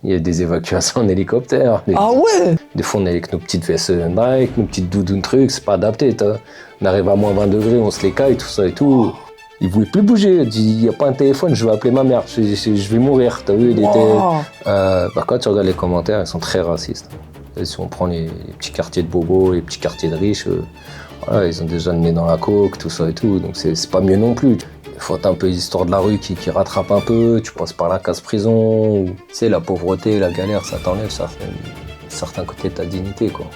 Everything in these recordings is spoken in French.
Il y a des évacuations en hélicoptère. Ah ouais? Des fois, on est avec nos petites vestes Nike, nos petites doudounes trucs, c'est pas adapté. On arrive à moins 20 degrés, on se les caille, tout ça et tout. Il voulait plus bouger. Il dit, il n'y a pas un téléphone, je vais appeler ma mère, je vais mourir. T'as vu, il était... quand tu regardes les commentaires, ils sont très racistes. Et si on prend les petits quartiers de bobos, les petits quartiers de riches, voilà, ils ont déjà le nez dans la coke, tout ça et tout. Donc c'est pas mieux non plus. Il faut un peu l'histoire de la rue qui rattrape un peu. Tu passes par la casse-prison. Tu sais, la pauvreté, la galère, ça t'enlève certains côtés de ta dignité, quoi.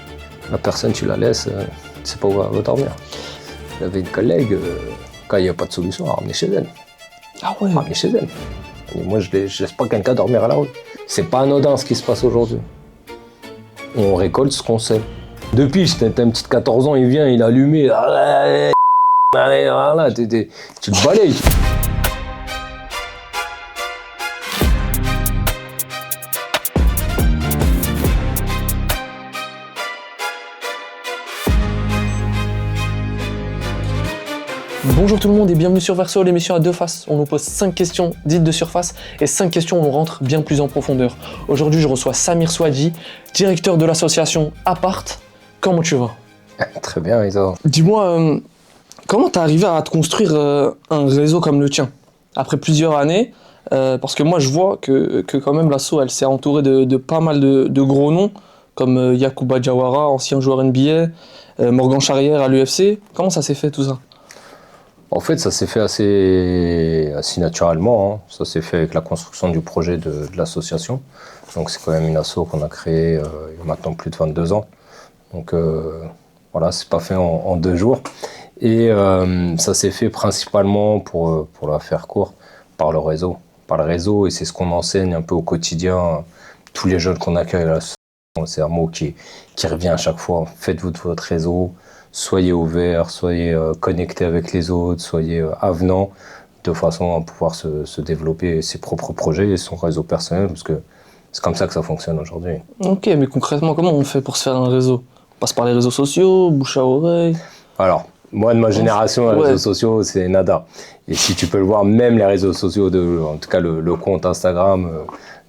La personne, tu la laisses, tu sais pas où elle va dormir. J'avais une collègue, quand il n'y a pas de solution, elle ramenait chez elle. Ah ouais? Ramener chez elle. Et moi, je laisse pas quelqu'un dormir à la rue. C'est pas anodin ce qui se passe aujourd'hui. On récolte ce qu'on sait. Depuis, j'étais un petit de 14 ans, il vient, il est allumé. Voilà, tu te balayes. Bonjour tout le monde et bienvenue sur Verso, l'émission à deux faces. On nous pose 5 questions dites de surface et 5 questions où on rentre bien plus en profondeur. Aujourd'hui, je reçois Samir Souadji, directeur de l'association Apart. Comment tu vas? Très bien, Isa. Dis-moi, comment t'es arrivé à te construire un réseau comme le tien après plusieurs années? Parce que moi, je vois que quand même l'asso, elle s'est entourée de pas mal de gros noms, comme Yacouba Diawara, ancien joueur NBA, Morgan Charrière à l'UFC. Comment ça s'est fait tout ça? En fait, ça s'est fait assez naturellement. Hein. Ça s'est fait avec la construction du projet de l'association. Donc c'est quand même une asso qu'on a créée il y a maintenant plus de 22 ans. Donc voilà, c'est pas fait en 2 jours. Et ça s'est fait principalement, pour la faire court, par le réseau. Par le réseau, et c'est ce qu'on enseigne un peu au quotidien. Tous les jeunes qu'on accueille à l'association, c'est un mot qui revient à chaque fois. Faites-vous de votre réseau. Soyez ouverts, soyez connectés avec les autres, soyez avenants, de façon à pouvoir se développer ses propres projets et son réseau personnel, parce que c'est comme ça que ça fonctionne aujourd'hui. Ok, mais concrètement, comment on fait pour se faire un réseau? On passe par les réseaux sociaux, bouche à oreille? Alors, moi de ma génération, les réseaux sociaux, c'est nada. Et si tu peux le voir, même les réseaux sociaux, en tout cas le compte Instagram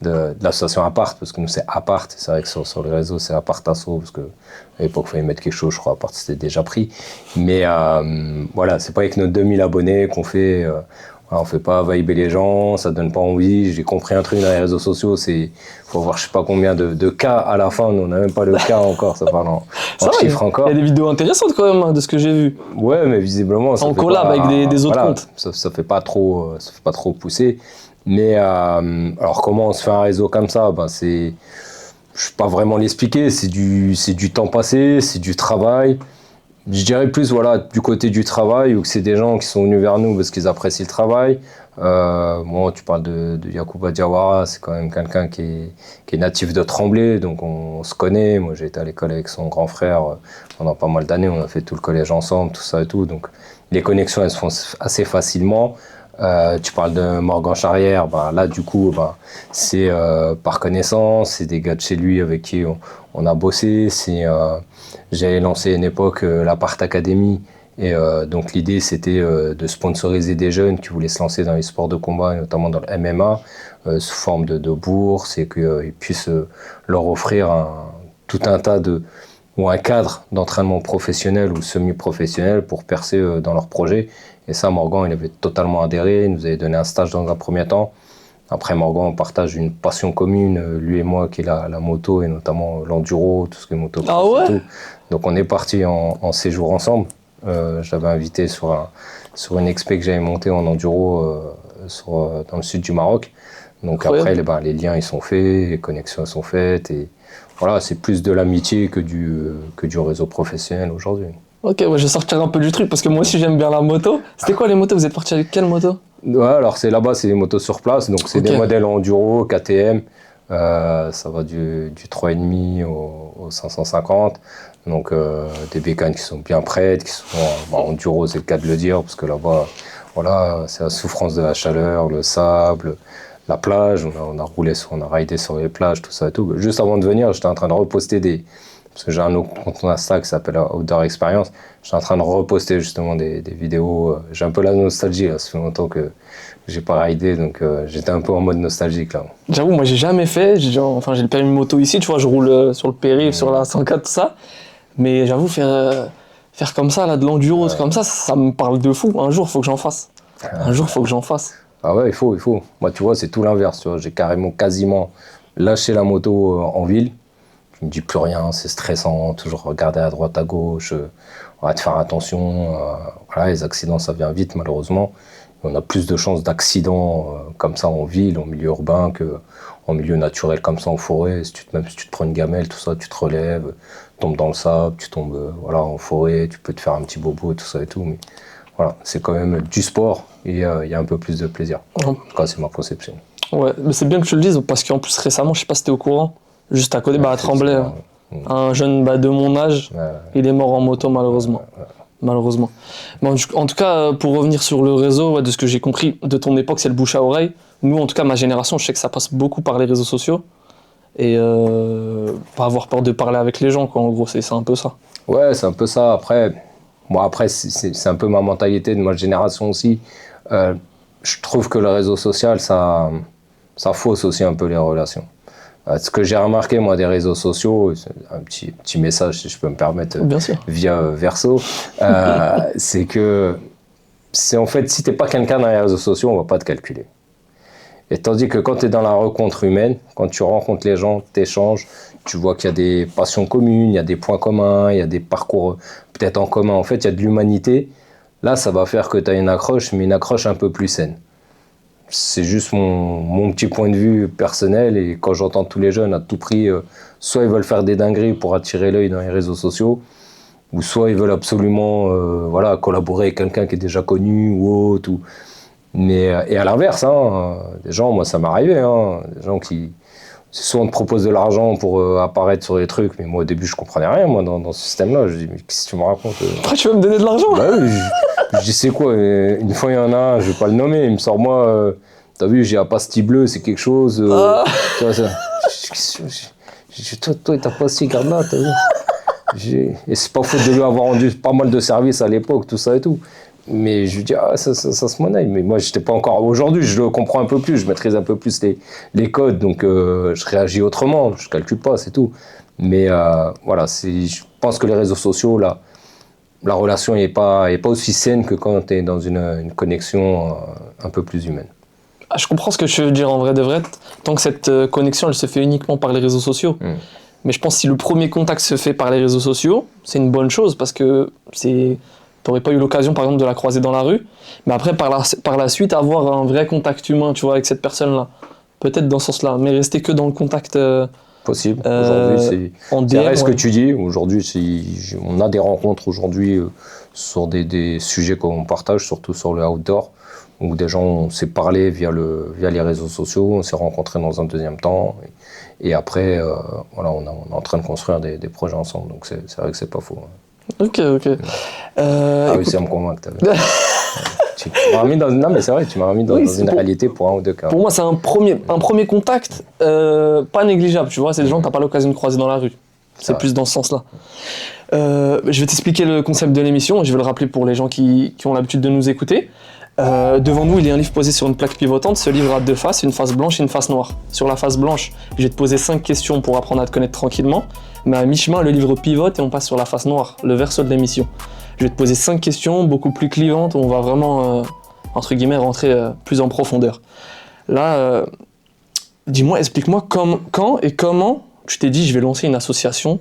de l'association Apart, parce que nous c'est Apart, c'est vrai que sur les réseaux c'est Apart Asso, parce que à l'époque il fallait mettre quelque chose, je crois, Apart c'était déjà pris. Mais voilà, c'est pas avec nos 2000 abonnés qu'on fait, on fait pas vibrer les gens, ça donne pas envie. J'ai compris un truc dans les réseaux sociaux, faut avoir je sais pas combien de cas à la fin, nous on n'a même pas le cas encore, ça parle en chiffres encore. Il y a des vidéos intéressantes quand même, de ce que j'ai vu. Ouais, mais visiblement ça en fait collab pas, avec des autres comptes. Ça fait pas trop pousser. Mais alors comment on se fait un réseau comme ça? Je sais pas vraiment l'expliquer. C'est du temps passé, c'est du travail. Je dirais plus du côté du travail, où c'est des gens qui sont venus vers nous parce qu'ils apprécient le travail. Moi, tu parles de Yacouba Diawara, c'est quand même quelqu'un qui est natif de Tremblay, donc on se connaît. Moi, j'ai été à l'école avec son grand frère pendant pas mal d'années. On a fait tout le collège ensemble, tout ça et tout. Donc les connexions, elles se font assez facilement. Tu parles de Morgan Charrière, là du coup c'est par connaissance, c'est des gars de chez lui avec qui on a bossé. J'avais lancé à une époque l'Apart Academy, et donc l'idée c'était de sponsoriser des jeunes qui voulaient se lancer dans les sports de combat, et notamment dans le MMA, sous forme de bourse, et qu'ils puissent leur offrir tout un tas ou un cadre d'entraînement professionnel ou semi-professionnel pour percer dans leur projet. Et ça, Morgan, il avait totalement adhéré, il nous avait donné un stage dans un premier temps. Après, Morgan, on partage une passion commune, lui et moi, qui est la moto, et notamment l'enduro, tout ce qui est moto. Ah ouais? Et tout. Donc on est partis en séjour ensemble. Je l'avais invité sur une expé que j'avais montée en enduro dans le sud du Maroc. Donc incroyable. Après, les liens ils sont faits, les connexions sont faites, et voilà, c'est plus de l'amitié que du réseau professionnel aujourd'hui. Ok, je vais sortir un peu du truc parce que moi aussi j'aime bien la moto. C'était quoi les motos? Vous êtes parti avec quelle moto? Ouais, alors là-bas c'est des motos sur place, donc c'est des modèles enduro, KTM. Ça va du 3,5 au 550. Donc des bécanes qui sont bien prêtes, qui sont enduro, c'est le cas de le dire, parce que là-bas, voilà, c'est la souffrance de la chaleur, le sable, la plage. On a ridé sur les plages, tout ça et tout. Juste avant de venir, j'étais en train de reposter parce que j'ai un autre compte Insta qui s'appelle Outdoor Experience. Je suis en train de reposter justement des vidéos. J'ai un peu la nostalgie, là. Ça fait longtemps que j'ai pas ridé, donc j'étais un peu en mode nostalgique là. J'avoue, moi j'ai jamais fait, enfin j'ai le permis moto ici, tu vois, je roule sur le périph', sur la 104, tout ça. Mais j'avoue, faire comme ça, là, de l'enduro, comme ça me parle de fou. Un jour, faut que j'en fasse. Un jour, faut que j'en fasse. Ah ouais, il faut. Moi, tu vois, c'est tout l'inverse. Tu vois, j'ai quasiment lâché la moto en ville. Je me dis plus rien, c'est stressant, toujours regarder à droite, à gauche, on va te faire attention. Voilà, les accidents, ça vient vite, malheureusement. On a plus de chances d'accidents comme ça en ville, en milieu urbain, qu'en milieu naturel comme ça en forêt. Même si tu te prends une gamelle, tout ça, tu te relèves, tu tombes dans le sable, tu tombes voilà, en forêt, tu peux te faire un petit bobo, tout ça et tout. Mais voilà, c'est quand même du sport et il y a un peu plus de plaisir. En tout cas, c'est ma conception. Ouais, mais c'est bien que tu le dises parce qu'en plus récemment, je sais pas si t'es au courant, juste à côté, à Tremblay, un jeune de mon âge, il est mort en moto malheureusement. Malheureusement. Mais en tout cas, pour revenir sur le réseau, de ce que j'ai compris de ton époque, c'est le bouche à oreille. Nous, en tout cas, ma génération, je sais que ça passe beaucoup par les réseaux sociaux. Et pas avoir peur de parler avec les gens, quoi. En gros, c'est un peu ça. Ouais, c'est un peu ça. Après, c'est un peu ma mentalité de ma génération aussi. Je trouve que le réseau social, ça fausse aussi un peu les relations. Ce que j'ai remarqué, moi, des réseaux sociaux, un petit message, si je peux me permettre, via Verso, c'est que, en fait, si t'es pas quelqu'un dans les réseaux sociaux, on va pas te calculer. Et tandis que quand tu es dans la rencontre humaine, quand tu rencontres les gens, tu échanges, tu vois qu'il y a des passions communes, il y a des points communs, il y a des parcours peut-être en commun. En fait, il y a de l'humanité. Là, ça va faire que tu as une accroche, mais une accroche un peu plus saine. C'est juste mon petit point de vue personnel, et quand j'entends tous les jeunes à tout prix, soit ils veulent faire des dingueries pour attirer l'œil dans les réseaux sociaux, ou soit ils veulent absolument voilà, collaborer avec quelqu'un qui est déjà connu ou autre. Et à l'inverse, des gens, moi ça m'est arrivé, des gens qui, soit on te propose de l'argent pour apparaître sur des trucs, mais moi au début je comprenais rien moi dans ce système-là. Je dis mais qu'est-ce que tu me racontes Pourquoi tu veux me donner de l'argent? Bah oui, je dis c'est quoi une fois il y en a un, je vais pas le nommer, il me sort moi, t'as vu j'ai un pastis bleu, c'est quelque chose. Tu vois ça. Toi t'as pastis, garde là, t'as vu. Et c'est pas faute de lui avoir rendu pas mal de services à l'époque, tout ça et tout. Mais je lui dis, ça se monnaie. Mais moi, j'étais pas encore. Aujourd'hui, je le comprends un peu plus, je maîtrise un peu plus les codes, donc je réagis autrement, je calcule pas, c'est tout. Mais voilà, je pense que les réseaux sociaux, là, la relation n'est pas aussi saine que quand tu es dans une connexion un peu plus humaine. Ah, je comprends ce que tu veux dire en vrai de vrai, tant que cette connexion, elle se fait uniquement par les réseaux sociaux. Mais je pense que si le premier contact se fait par les réseaux sociaux, c'est une bonne chose parce que t'aurais pas eu l'occasion par exemple de la croiser dans la rue, mais après par la suite avoir un vrai contact humain, tu vois, avec cette personne-là. Peut-être dans ce sens-là, mais rester que dans le contact possible. Aujourd'hui, c'est vrai ce que tu dis. Aujourd'hui, on a des rencontres aujourd'hui sur des sujets qu'on partage, surtout sur le outdoor, où des gens, on s'est parlé via les réseaux sociaux, on s'est rencontrés dans un deuxième temps, et après, voilà, on est en train de construire des projets ensemble. Donc c'est vrai que c'est pas faux. Ok. Réussi à me convaincre, t'as vu. Tu m'as remis dans... Non mais c'est vrai, tu m'as remis dans une réalité pour un ou deux cas. Pour moi, c'est un premier contact pas négligeable, tu vois, c'est des gens que t'as pas l'occasion de croiser dans la rue. C'est plus dans ce sens-là. Je vais t'expliquer le concept de l'émission, et je vais le rappeler pour les gens qui ont l'habitude de nous écouter. Devant nous, il y a un livre posé sur une plaque pivotante. Ce livre a deux faces, une face blanche et une face noire. Sur la face blanche, je vais te poser 5 questions pour apprendre à te connaître tranquillement. Mais à mi-chemin, le livre pivote et on passe sur la face noire, le verso de l'émission. Je vais te poser 5 questions beaucoup plus clivantes, où on va vraiment, entre guillemets, rentrer plus en profondeur. Là, dis-moi, explique-moi quand et comment tu t'es dit je vais lancer une association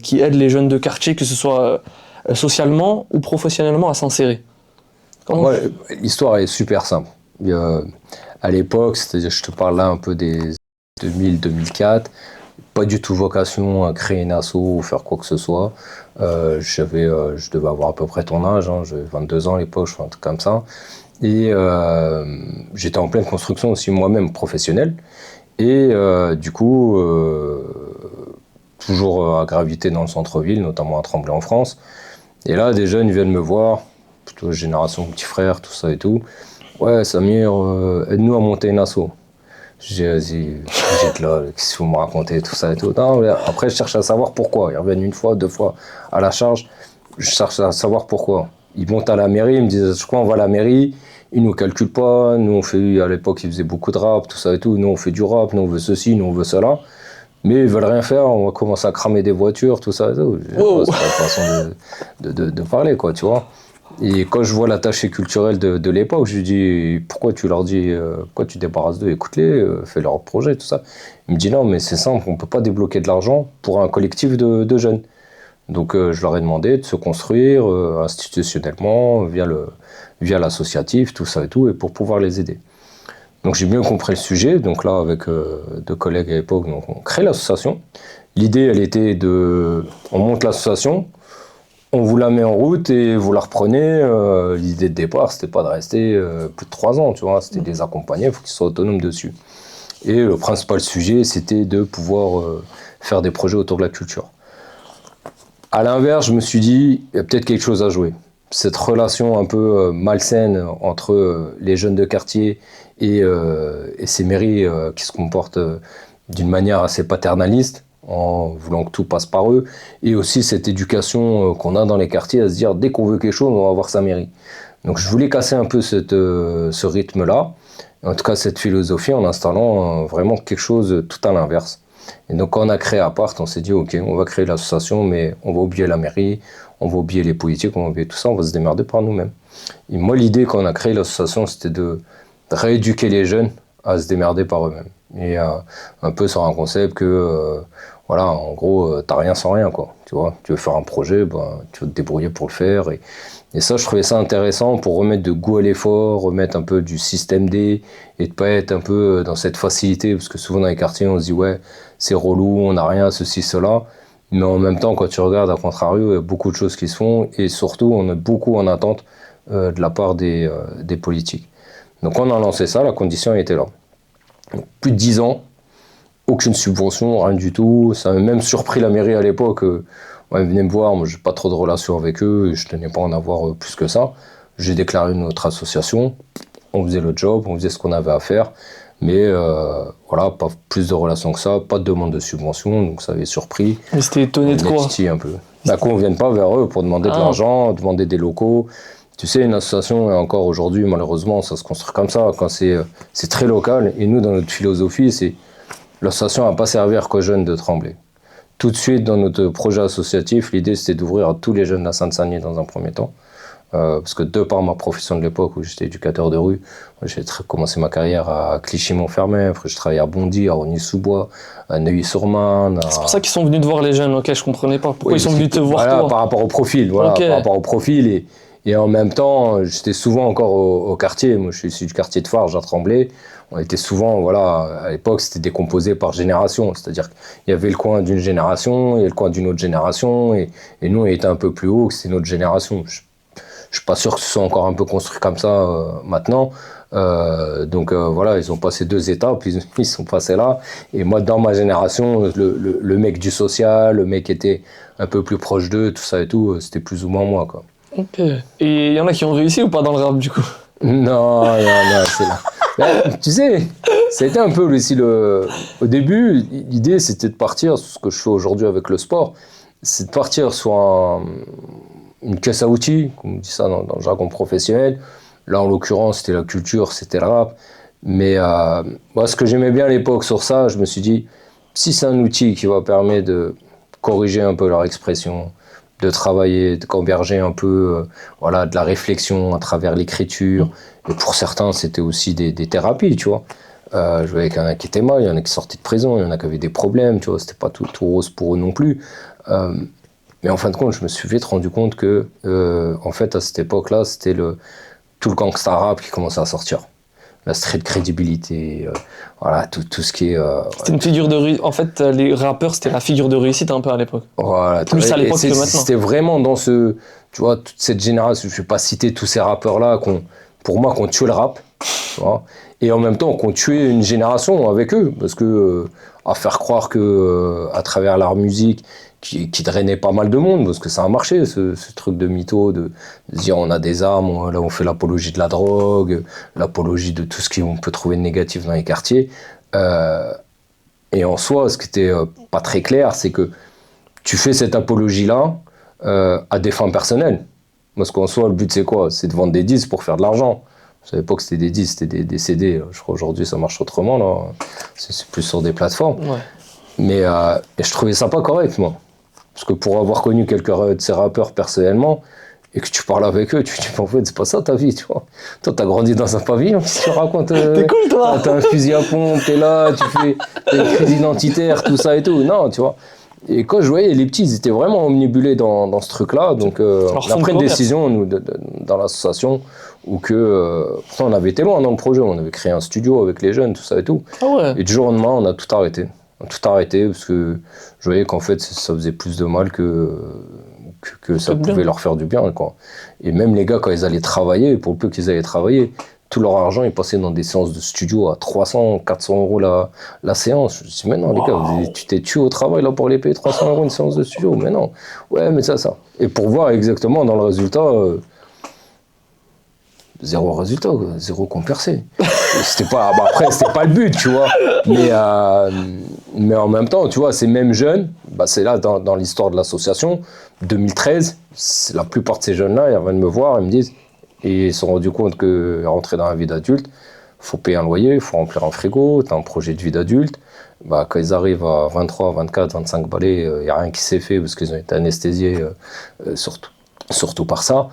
qui aide les jeunes de quartier, que ce soit socialement ou professionnellement, à s'insérer. L'histoire est super simple. À l'époque, c'est-à-dire, je te parle là un peu des 2000-2004, pas du tout vocation à créer une asso ou faire quoi que ce soit. Je devais avoir à peu près ton âge, j'avais 22 ans à l'époque, je fais un truc comme ça. Et j'étais en pleine construction aussi moi-même professionnelle. Et du coup, toujours à graviter dans le centre-ville, notamment à Tremblay en France. Et là, des jeunes viennent me voir, plutôt génération petit frère, tout ça et tout. Ouais, Samir, aide-nous à monter une asso. J'étais là, qu'est-ce que vous me racontez, tout ça et tout. Non, mais après, je cherche à savoir pourquoi. Ils reviennent une fois, deux fois à la charge. Je cherche à savoir pourquoi. Ils montent à la mairie, ils me disent, je crois, on va à la mairie. Ils nous calculent pas. Nous, on fait, à l'époque, ils faisaient beaucoup de rap, tout ça et tout. Nous, on fait du rap, nous, on veut ceci, nous, on veut cela. Mais ils veulent rien faire, on va commencer à cramer des voitures, tout ça et tout. Oh. C'est pas une façon de parler, quoi, tu vois. Et quand je vois l'attaché culturel de l'époque, je lui dis, pourquoi tu leur dis, pourquoi tu débarrasses d'eux, écoute-les, fais leur projet, tout ça. Il me dit, non, mais c'est simple, on peut pas débloquer de l'argent pour un collectif de jeunes. Donc je leur ai demandé de se construire institutionnellement, via l'associatif, tout ça et tout, et pour pouvoir les aider. Donc j'ai bien compris le sujet, donc là avec deux collègues à l'époque, donc on crée l'association. L'idée, elle était on monte l'association, on vous la met en route et vous la reprenez. L'idée de départ, c'était pas de rester plus de 3 ans, tu vois, c'était de les accompagner, il faut qu'ils soient autonomes dessus. Et le principal sujet, c'était de pouvoir faire des projets autour de la culture. À l'inverse, je me suis dit, il y a peut-être quelque chose à jouer. Cette relation un peu malsaine entre les jeunes de quartier et ces mairies qui se comportent d'une manière assez paternaliste, en voulant que tout passe par eux, et aussi cette éducation qu'on a dans les quartiers à se dire, dès qu'on veut quelque chose, on va avoir sa mairie. Donc je voulais casser un peu ce rythme-là, en tout cas cette philosophie, en installant vraiment quelque chose tout à l'inverse. Et donc quand on a créé Apart, on s'est dit ok, on va créer l'association, mais on va oublier la mairie, on va oublier les politiques, on va oublier tout ça, on va se démerder par nous-mêmes. Et moi l'idée quand on a créé l'association, c'était de rééduquer les jeunes à se démerder par eux-mêmes. Et un peu sur un concept que voilà, en gros, t'as rien sans rien, quoi. Tu vois, tu veux faire un projet, ben, tu vas te débrouiller pour le faire. Et ça, je trouvais ça intéressant pour remettre de goût à l'effort, remettre un peu du système D et de pas être un peu dans cette facilité, parce que souvent dans les quartiers, on se dit ouais, c'est relou, on n'a rien, ceci, cela. Mais en même temps, quand tu regardes à contrario, il y a beaucoup de choses qui se font et surtout, on est beaucoup en attente de la part des politiques. Donc on a lancé ça, la condition était là. Donc, plus de 10 ans, aucune subvention, rien du tout. Ça m'a même surpris la mairie à l'époque. Ouais, ils venaient me voir, moi j'ai pas trop de relations avec eux, et je tenais pas à en avoir plus que ça. J'ai déclaré notre association, on faisait le job, on faisait ce qu'on avait à faire, mais voilà, pas plus de relations que ça, pas de demande de subvention, donc ça avait surpris. Mais c'était étonné de quoi? Un peu. Bah, qu'on vienne pas vers eux pour demander de l'argent, demander des locaux. Tu sais, une association, et encore aujourd'hui, malheureusement, ça se construit comme ça, quand c'est très local, et nous, dans notre philosophie, c'est l'association n'a pas servir qu'aux jeunes de Tremblay. Tout de suite, dans notre projet associatif, l'idée c'était d'ouvrir à tous les jeunes de la Seine-Saint-Denis dans un premier temps. Parce que de par ma profession de l'époque où j'étais éducateur de rue, j'ai commencé ma carrière à Clichy-Montfermeil, après je travaillais à Bondy, à Rogny-sous-Bois, à Neuilly-sur-Marne. C'est pour ça qu'ils sont venus te voir les jeunes, ok, je comprenais pas. Pourquoi oui, ils sont venus te voir voilà, toi? par rapport au profil, voilà, Okay. par rapport au profil et en même temps, j'étais souvent encore au quartier. Moi, je suis issu du quartier de Farges à Tremblay. On était souvent, voilà, à l'époque, c'était décomposé par génération. C'est-à-dire qu'il y avait le coin d'une génération, il y a le coin d'une autre génération, et nous, on était un peu plus haut, c'était notre génération. Je suis pas sûr que ce soit encore un peu construit comme ça maintenant. Donc voilà, ils ont passé 2 étapes, ils sont passés là. Et moi, dans ma génération, le mec du social, le mec qui était un peu plus proche d'eux, tout ça et tout, c'était plus ou moins moi, quoi. Ok. Et il y en a qui ont réussi ou pas dans le rap du coup? Non, c'est là. Ben, tu sais, c'était un peu aussi au début, l'idée c'était de partir, ce que je fais aujourd'hui avec le sport, c'est de partir sur une caisse à outils, comme on dit ça dans le jargon professionnel. Là, en l'occurrence, c'était la culture, c'était le rap. Mais moi, ce que j'aimais bien à l'époque sur ça, je me suis dit, si c'est un outil qui va permettre de corriger un peu leur expression, de travailler, de camberger un peu voilà, de la réflexion à travers l'écriture. Et pour certains, c'était aussi des thérapies, tu vois. Je voyais qu'il y en a qui étaient mal, il y en a qui sortaient de prison, il y en a qui avaient des problèmes, tu vois. C'était pas tout rose pour eux non plus. Mais en fin de compte, je me suis vite rendu compte que, en fait, à cette époque-là, c'était tout le gangsta rap qui commençait à sortir. La street crédibilité, voilà, tout ce qui est... C'était une figure de réussite. En fait, les rappeurs, c'était la figure de réussite un peu à l'époque. Voilà. Plus à l'époque que maintenant. C'était vraiment dans tu vois, toute cette génération, je ne vais pas citer tous ces rappeurs-là, pour moi, qui ont tué le rap, tu vois, et en même temps, qui ont tué une génération avec eux, parce que, à faire croire que, à travers leur musique, qui drainait pas mal de monde, parce que ça a marché, ce truc de mytho, de dire on a des armes, là on fait l'apologie de la drogue, l'apologie de tout ce qu'on peut trouver de négatif dans les quartiers. Et en soi, ce qui était pas très clair, c'est que tu fais cette apologie-là à des fins personnelles. Parce qu'en soi, le but, c'est quoi? C'est de vendre des disques pour faire de l'argent. Je savais pas que c'était des disques, c'était des CD. Je crois qu'aujourd'hui, ça marche autrement, là. C'est plus sur des plateformes. Ouais. Mais et je trouvais ça pas correct, moi. Parce que pour avoir connu quelques de ces rappeurs personnellement, et que tu parles avec eux, tu dis, en fait, c'est pas ça ta vie, tu vois. Toi, t'as grandi dans un pavillon, qu'est-ce que tu racontes T'es cool, toi. T'as un fusil à pompe, t'es là, t'as une crise identitaire, tout ça et tout. Non, tu vois. Et quand je voyais les petits, ils étaient vraiment omnibulés dans ce truc-là. Donc, on a pris une décision, nous, dans l'association, où pourtant, on avait été loin dans le projet. On avait créé un studio avec les jeunes, tout ça et tout. Ah ouais. Et du jour au lendemain, on a tout arrêté. On a tout arrêté parce que je voyais qu'en fait, ça faisait plus de mal que ça pouvait leur faire du bien, quoi. Et même les gars, quand ils allaient travailler, pour le peu qu'ils allaient travailler, tout leur argent est passé dans des séances de studio à 300, 400 euros la séance. Je me dis, mais non, les gars, tu t'es tué au travail là pour les payer 300 euros une séance de studio. Mais non. Ouais, mais ça. Et pour voir exactement dans le résultat, zéro résultat, quoi. Zéro qu'on perçait. C'était pas, après, c'était pas le but, tu vois. Mais en même temps, tu vois, ces mêmes jeunes, c'est là dans l'histoire de l'association, 2013, la plupart de ces jeunes-là, ils viennent me voir, ils me disent, et ils se sont rendus compte que rentrer dans la vie d'adulte, il faut payer un loyer, il faut remplir un frigo, tu as un projet de vie d'adulte. Quand ils arrivent à 23, 24, 25 balais, il n'y a rien qui s'est fait parce qu'ils ont été anesthésiés, surtout par ça.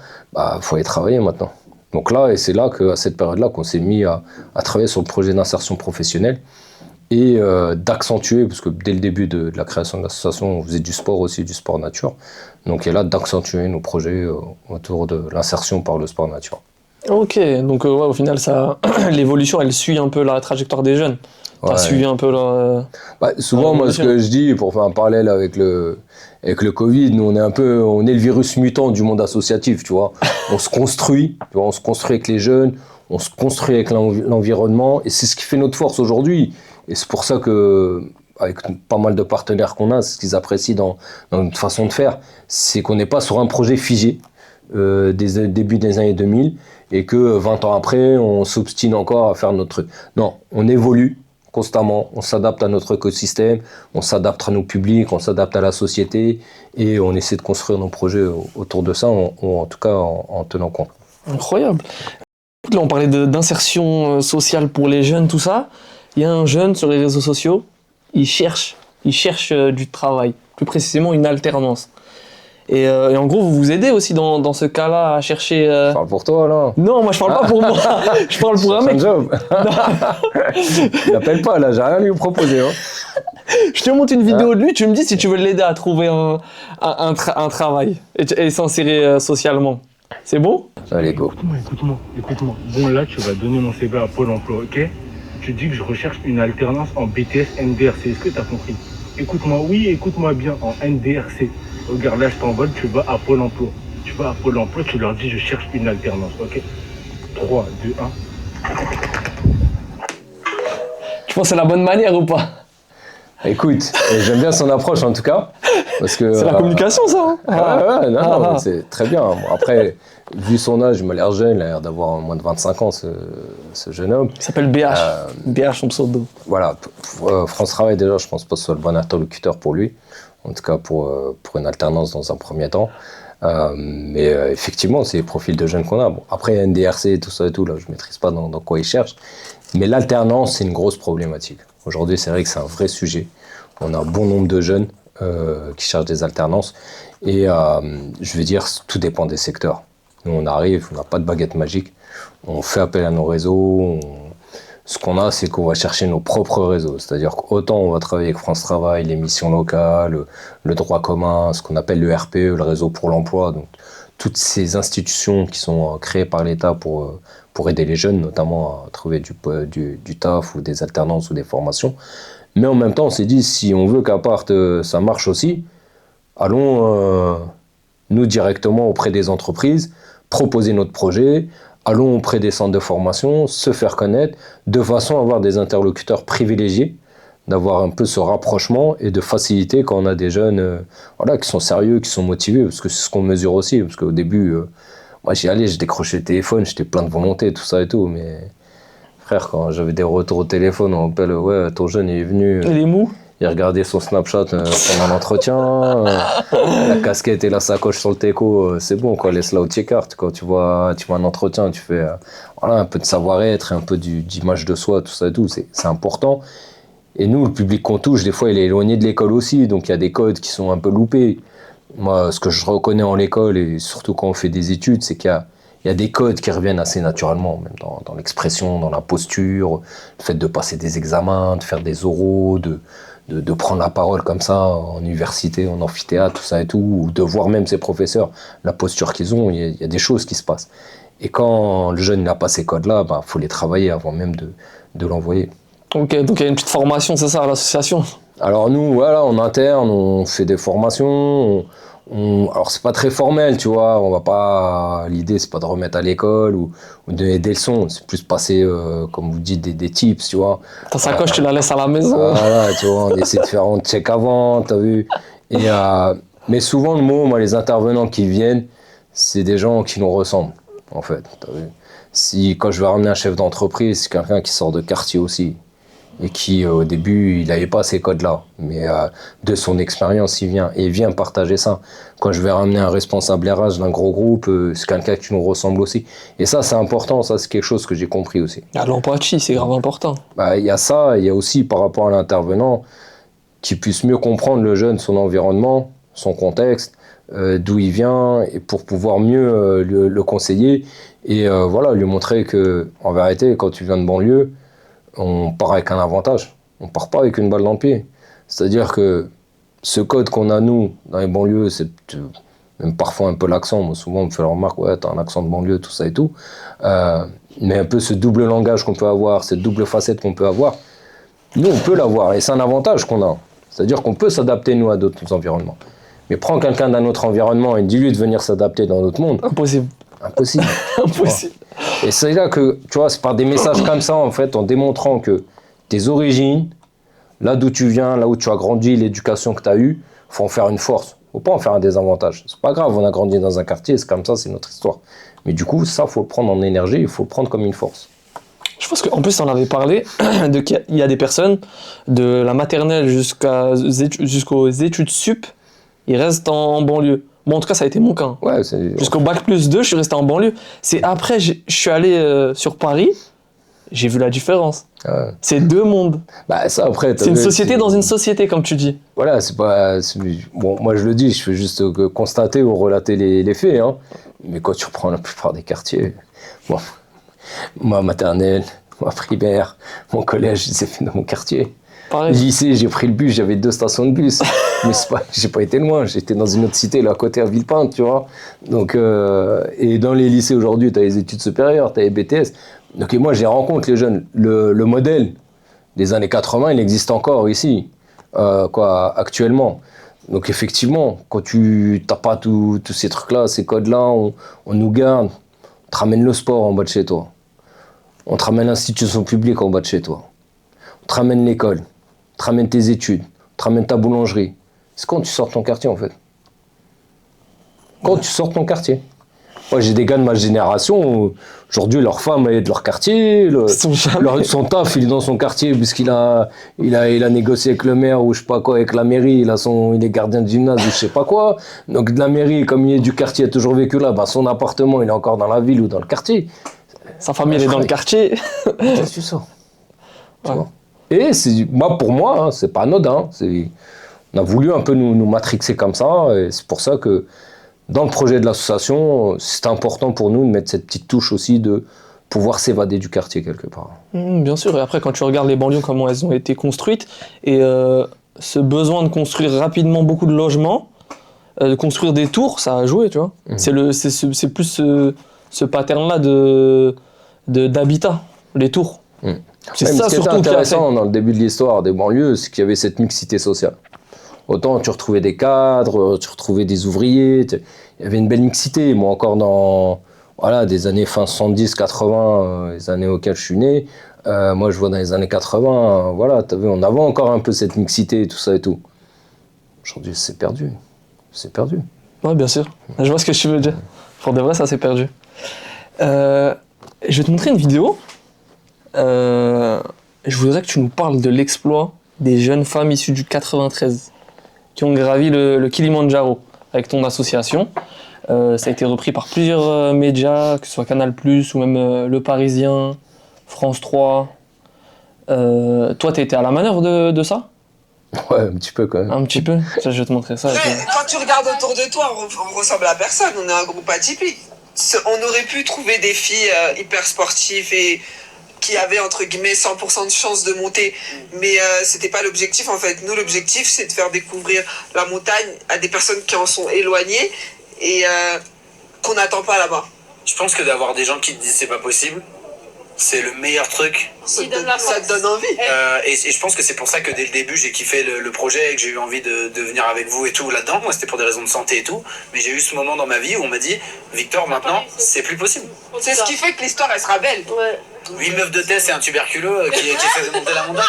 Faut aller travailler maintenant. Donc là, et c'est là qu'à cette période-là qu'on s'est mis à travailler sur le projet d'insertion professionnelle et d'accentuer, parce que dès le début de la création de l'association, on faisait du sport aussi, du sport nature. Donc il y a là d'accentuer nos projets autour de l'insertion par le sport nature. Ok, donc au final, l'évolution, elle suit un peu la trajectoire des jeunes. T'as suivi un peu leur... souvent, moi, ce que je dis, pour faire un parallèle avec le Covid, nous, on est le virus mutant du monde associatif, tu vois. On se construit, tu vois, on se construit avec les jeunes, on se construit avec l'environnement, et c'est ce qui fait notre force aujourd'hui. Et c'est pour ça que, avec pas mal de partenaires qu'on a, c'est ce qu'ils apprécient dans notre façon de faire, c'est qu'on n'est pas sur un projet figé des débuts des années 2000, et que 20 ans après, on s'obstine encore à faire notre truc. Non, on évolue constamment, on s'adapte à notre écosystème, on s'adapte à nos publics, on s'adapte à la société, et on essaie de construire nos projets autour de ça, ou en tout cas en tenant compte. Incroyable. Là, on parlait d'insertion sociale pour les jeunes, tout ça. Il y a un jeune sur les réseaux sociaux, il cherche du travail, plus précisément une alternance. Et en gros, vous vous aidez aussi dans ce cas-là à chercher... Je parle pour toi, là. Non, moi je parle pas pour moi, je parle pour un mec. Job. Il n'appelle pas, là, j'ai rien à lui proposer. Hein. Je te montre une vidéo de lui, tu me dis si tu veux l'aider à trouver un travail et s'insérer socialement. C'est bon? Allez, go. Écoute-moi. Bon, là, tu vas donner mon CV à Pôle emploi, ok? Tu dis que je recherche une alternance en BTS NDRC. Est-ce que tu as compris? Écoute-moi, oui, écoute-moi bien, en NDRC. Regarde, là, je t'envole, tu vas à Pôle emploi. Tu vas à Pôle emploi, tu leur dis, je cherche une alternance, ok? 3, 2, 1. Tu penses que c'est la bonne manière ou pas? Écoute, j'aime bien son approche en tout cas. Parce que, c'est la communication, ça. Hein non, c'est très bien. Bon, après, vu son âge, il m'a l'air jeune, il a l'air d'avoir moins de 25 ans, ce jeune homme. Il s'appelle BH. BH, son pseudo. Voilà, France Travail, déjà, je pense pas que ce soit le bon interlocuteur pour lui. En tout cas, pour une alternance dans un premier temps. Mais effectivement, c'est les profils de jeunes qu'on a. Bon, après, NDRC, tout ça et tout, là, je maîtrise pas dans quoi ils cherchent. Mais l'alternance, c'est une grosse problématique. Aujourd'hui, c'est vrai que c'est un vrai sujet. On a un bon nombre de jeunes qui cherchent des alternances. Et je veux dire, tout dépend des secteurs. Nous, on arrive, on n'a pas de baguette magique. On fait appel à nos réseaux. Ce qu'on a, c'est qu'on va chercher nos propres réseaux. C'est-à-dire qu'autant on va travailler avec France Travail, les missions locales, le droit commun, ce qu'on appelle le RPE, le réseau pour l'emploi. Donc, toutes ces institutions qui sont créées par l'État pour aider les jeunes, notamment à trouver du taf ou des alternances ou des formations. Mais en même temps, on s'est dit, si on veut qu'Apart, ça marche aussi, allons nous directement auprès des entreprises, proposer notre projet, allons auprès des centres de formation, se faire connaître, de façon à avoir des interlocuteurs privilégiés, d'avoir un peu ce rapprochement et de faciliter quand on a des jeunes qui sont sérieux, qui sont motivés, parce que c'est ce qu'on mesure aussi. Parce qu'au début, moi j'y allais, j'ai décroché le téléphone, j'étais plein de volonté, tout ça et tout, mais Frère, quand j'avais des retours au téléphone, on appelle, ouais, ton jeune il est venu, Et les mous? il regardait son Snapchat pendant l'entretien, la casquette et la sacoche sur le teco, c'est bon, quoi, laisse-la au tiers-cart. Quand tu vois un entretien, tu fais voilà, un peu de savoir-être, un peu d'image de soi, tout ça et tout, c'est important. Et nous, le public qu'on touche, des fois, il est éloigné de l'école aussi, donc il y a des codes qui sont un peu loupés. Moi, ce que je reconnais en l'école, et surtout quand on fait des études, c'est qu'il y a des codes qui reviennent assez naturellement, même dans l'expression, dans la posture, le fait de passer des examens, de faire des oraux, de prendre la parole comme ça en université, en amphithéâtre, tout ça et tout, ou de voir même ses professeurs, la posture qu'ils ont, il y a des choses qui se passent. Et quand le jeune n'a pas ces codes-là, bah, faut les travailler avant même de l'envoyer. Ok, donc il y a une petite formation, c'est ça, à l'association? Alors nous, voilà, en interne, on fait des formations. Alors c'est pas très formel, tu vois. On va pas. L'idée c'est pas de remettre à l'école ou de donner des leçons. C'est plus passer, comme vous dites, des tips, tu vois. Ta sacoche, tu la laisses à la maison. Voilà, tu vois. On essaie de faire un check avant, t'as vu. Et mais souvent moi, les intervenants qui viennent, c'est des gens qui nous ressemblent, en fait. T'as vu. Si quand je vais ramener un chef d'entreprise, c'est quelqu'un qui sort de quartier aussi. Et qui, au début, il n'avait pas ces codes-là. Mais de son expérience, il vient partager ça. Quand je vais ramener un responsable RH d'un gros groupe, c'est quelqu'un qui nous ressemble aussi. Et ça, c'est important. Ça, c'est quelque chose que j'ai compris aussi. Ah, l'empathie, c'est grave important. Bah, y a ça, il y a aussi, par rapport à l'intervenant, qu'il puisse mieux comprendre le jeune, son environnement, son contexte, d'où il vient, et pour pouvoir mieux le conseiller. Et voilà, lui montrer que, en vérité, quand tu viens de banlieue, on part avec un avantage, on part pas avec une balle dans le pied. C'est-à-dire que ce code qu'on a nous, dans les banlieues, c'est même parfois un peu l'accent, moi souvent on me fait la remarque, ouais t'as un accent de banlieue, tout ça et tout, mais un peu ce double langage qu'on peut avoir, cette double facette qu'on peut avoir, nous on peut l'avoir, et c'est un avantage qu'on a. C'est-à-dire qu'on peut s'adapter nous à d'autres environnements. Mais prends quelqu'un d'un autre environnement et dis-lui de venir s'adapter dans notre monde. Impossible. Impossible. Impossible. Et c'est là que, tu vois, c'est par des messages comme ça, en fait, en démontrant que tes origines, là d'où tu viens, là où tu as grandi, l'éducation que tu as eue, faut en faire une force. Faut pas en faire un désavantage. C'est pas grave, on a grandi dans un quartier, c'est comme ça, c'est notre histoire. Mais du coup, ça, faut le prendre en énergie, il faut le prendre comme une force. Je pense qu'en plus, on avait parlé qu'il y a des personnes de la maternelle jusqu'aux études sup, ils restent en banlieue. Bon, en tout cas, ça a été mon cas. Ouais, Jusqu'au bac+2, je suis resté en banlieue. C'est après, je suis allé sur Paris, j'ai vu la différence. Ouais. C'est deux mondes. Bah, ça, après, c'est une société dans une société, comme tu dis. Voilà, c'est pas. Bon, moi, je le dis, je fais juste constater ou relater les faits. Hein. Mais quand tu reprends la plupart des quartiers, bon, ma maternelle, ma primaire, mon collège, c'est fait dans mon quartier. Pareil. Lycée, j'ai pris le bus, j'avais 2 stations de bus. Mais j'ai pas été loin, j'étais dans une autre cité, là, à côté, à Villepinte, tu vois. Donc, et dans les lycées aujourd'hui, tu as les études supérieures, tu as les BTS. Donc, et moi, je les rencontre, les jeunes. Le modèle des années 80, il existe encore ici, actuellement. Donc, effectivement, quand tu n'as pas tous ces trucs-là, ces codes-là, on nous garde. On te ramène le sport en bas de chez toi. On te ramène l'institution publique en bas de chez toi. On te ramène l'école. On te ramène tes études. On te ramène ta boulangerie. C'est quand tu sors de ton quartier, en fait. Quand tu sors de ton quartier. Moi, j'ai des gars de ma génération, aujourd'hui, leur femme est de leur quartier, son taf, il est dans son quartier, puisqu'il a négocié avec le maire, ou je sais pas quoi, avec la mairie, il est gardien de gymnase, ou je sais pas quoi. Donc, de la mairie, comme il est du quartier, il a toujours vécu là, ben, son appartement, il est encore dans la ville ou dans le quartier. Sa famille, elle est dans le quartier. Qu'est-ce que tu sors? Ouais. Et pour moi, hein, c'est pas anodin. On a voulu un peu nous matrixer comme ça, et c'est pour ça que dans le projet de l'association, c'est important pour nous de mettre cette petite touche aussi de pouvoir s'évader du quartier quelque part. Bien sûr, et après quand tu regardes les banlieues, comment elles ont été construites, et ce besoin de construire rapidement beaucoup de logements, de construire des tours, ça a joué, tu vois. C'est plus ce pattern-là d'habitat, les tours. C'est ça ce qui était intéressant dans le début de l'histoire des banlieues, c'est qu'il y avait cette mixité sociale. Autant tu retrouvais des cadres, tu retrouvais des ouvriers, il y avait une belle mixité. Moi encore dans des années fin 70, 80, les années auxquelles je suis né, moi je vois dans les années 80, t'as vu, on avait encore un peu cette mixité, tout ça et tout. Aujourd'hui c'est perdu. C'est perdu. Ouais, bien sûr. Je vois ce que tu veux dire. Pour de vrai, ça s'est perdu. Je vais te montrer une vidéo. Je voudrais que tu nous parles de l'exploit des jeunes femmes issues du 93 qui ont gravi le Kilimandjaro avec ton association. Ça a été repris par plusieurs médias, que ce soit Canal+, ou même Le Parisien, France 3. Toi, t'as été à la manœuvre de ça? Ouais, un petit peu quand même. Un petit peu. Ça, je vais te montrer ça. Ouais, quand tu regardes autour de toi, on ressemble à personne. On est un groupe atypique. On aurait pu trouver des filles hyper sportives et qui avaient entre guillemets 100% de chance de monter, mais c'était pas l'objectif en fait. Nous, l'objectif, c'est de faire découvrir la montagne à des personnes qui en sont éloignées et qu'on n'attend pas là-bas. Je pense que d'avoir des gens qui te disent c'est pas possible, c'est le meilleur truc. Ça te donne envie. Et je pense que c'est pour ça que dès le début j'ai kiffé le projet et que j'ai eu envie de venir avec vous et tout là-dedans. Moi c'était pour des raisons de santé et tout, mais j'ai eu ce moment dans ma vie où on m'a dit Victor, maintenant c'est plus possible. C'est ce qui fait que l'histoire elle sera belle. Ouais. 8 meufs de test et un tuberculeux qui fait monter la montagne.